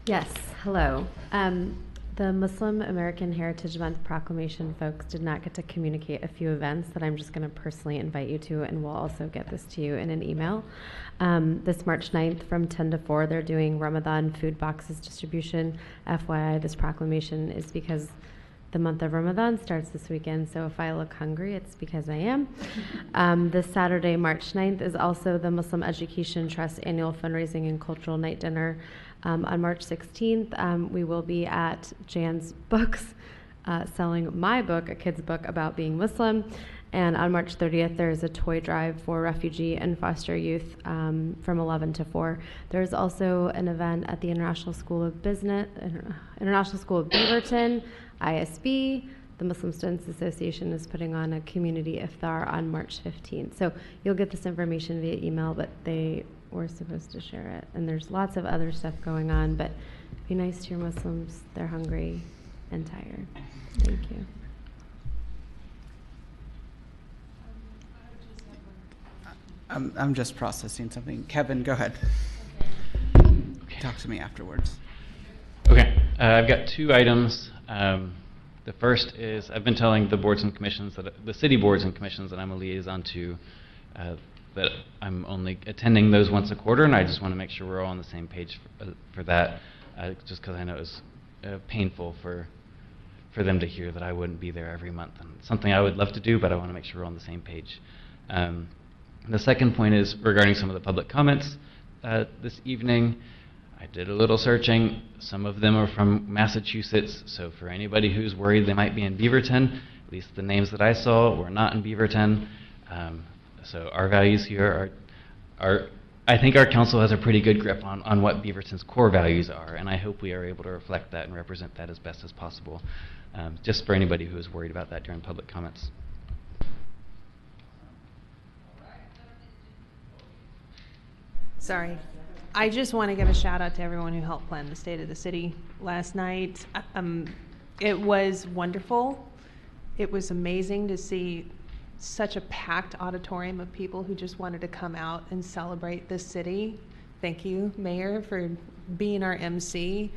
Yes, hello. The Muslim American Heritage Month proclamation folks did not get to communicate a few events that I'm just going to personally invite you to, and we'll also get this to you in an email. This March 9th from 10 to 4, they're doing Ramadan food boxes distribution. FYI, this proclamation is because the month of Ramadan starts this weekend, so if I look hungry, it's because I am. This Saturday, March 9th, is also the Muslim Education Trust annual fundraising and cultural night dinner. On March 16th, we will be at Jan's Books selling my book, a kid's book about being Muslim. And on March 30th, there's a toy drive for refugee and foster youth from 11 to 4. There's also an event at the International School of Business, International School of Beaverton, ISB. The Muslim Students Association is putting on a community iftar on March 15th. So you'll get this information via email, but they were supposed to share it. And there's lots of other stuff going on, but be nice to your Muslims. They're hungry and tired. Thank you. I'm just processing something. Kevin, go ahead. Okay. Talk to me afterwards. Okay, I've got 2 items. The first is I've been telling the boards and commissions, the city boards and commissions that I'm a liaison to, that I'm only attending those once a quarter, and I just want to make sure we're all on the same page for that, just because I know it's painful for them to hear that I wouldn't be there every month. And it's something I would love to do, but I want to make sure we're on the same page. The second point is regarding some of the public comments this evening. I did a little searching. Some of them are from Massachusetts, so for anybody who's worried they might be in Beaverton, at least the names that I saw were not in Beaverton. So our values here are I think our council has a pretty good grip on what Beaverton's core values are, and I hope we are able to reflect that and represent that as best as possible, just for anybody who is worried about that during public comments. Sorry. I just want to give a shout out to everyone who helped plan the State of the City last night. It was wonderful. It was amazing to see such a packed auditorium of people who just wanted to come out and celebrate this city. Thank you, Mayor, for being our MC.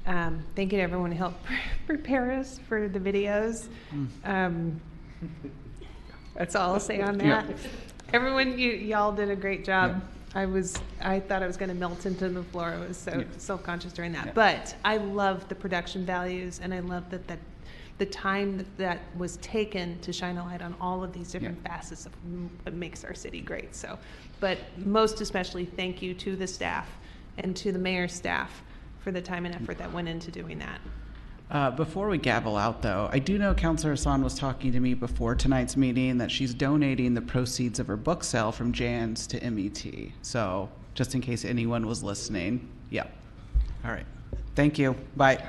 Thank you to everyone who helped prepare us for the videos. That's all I'll say on that. Yeah. Everyone, y'all did a great job. Yeah. I thought I was going to melt into the floor. I was so self-conscious during that. Yeah. But I love the production values, and I love that the time that was taken to shine a light on all of these different facets of what makes our city great. So, but most especially, thank you to the staff and to the mayor's staff for the time and effort that went into doing that. Before we gavel out, though, I do know Councillor Hassan was talking to me before tonight's meeting that she's donating the proceeds of her book sale from Jan's to MET. So just in case anyone was listening. Yeah. All right. Thank you. Bye.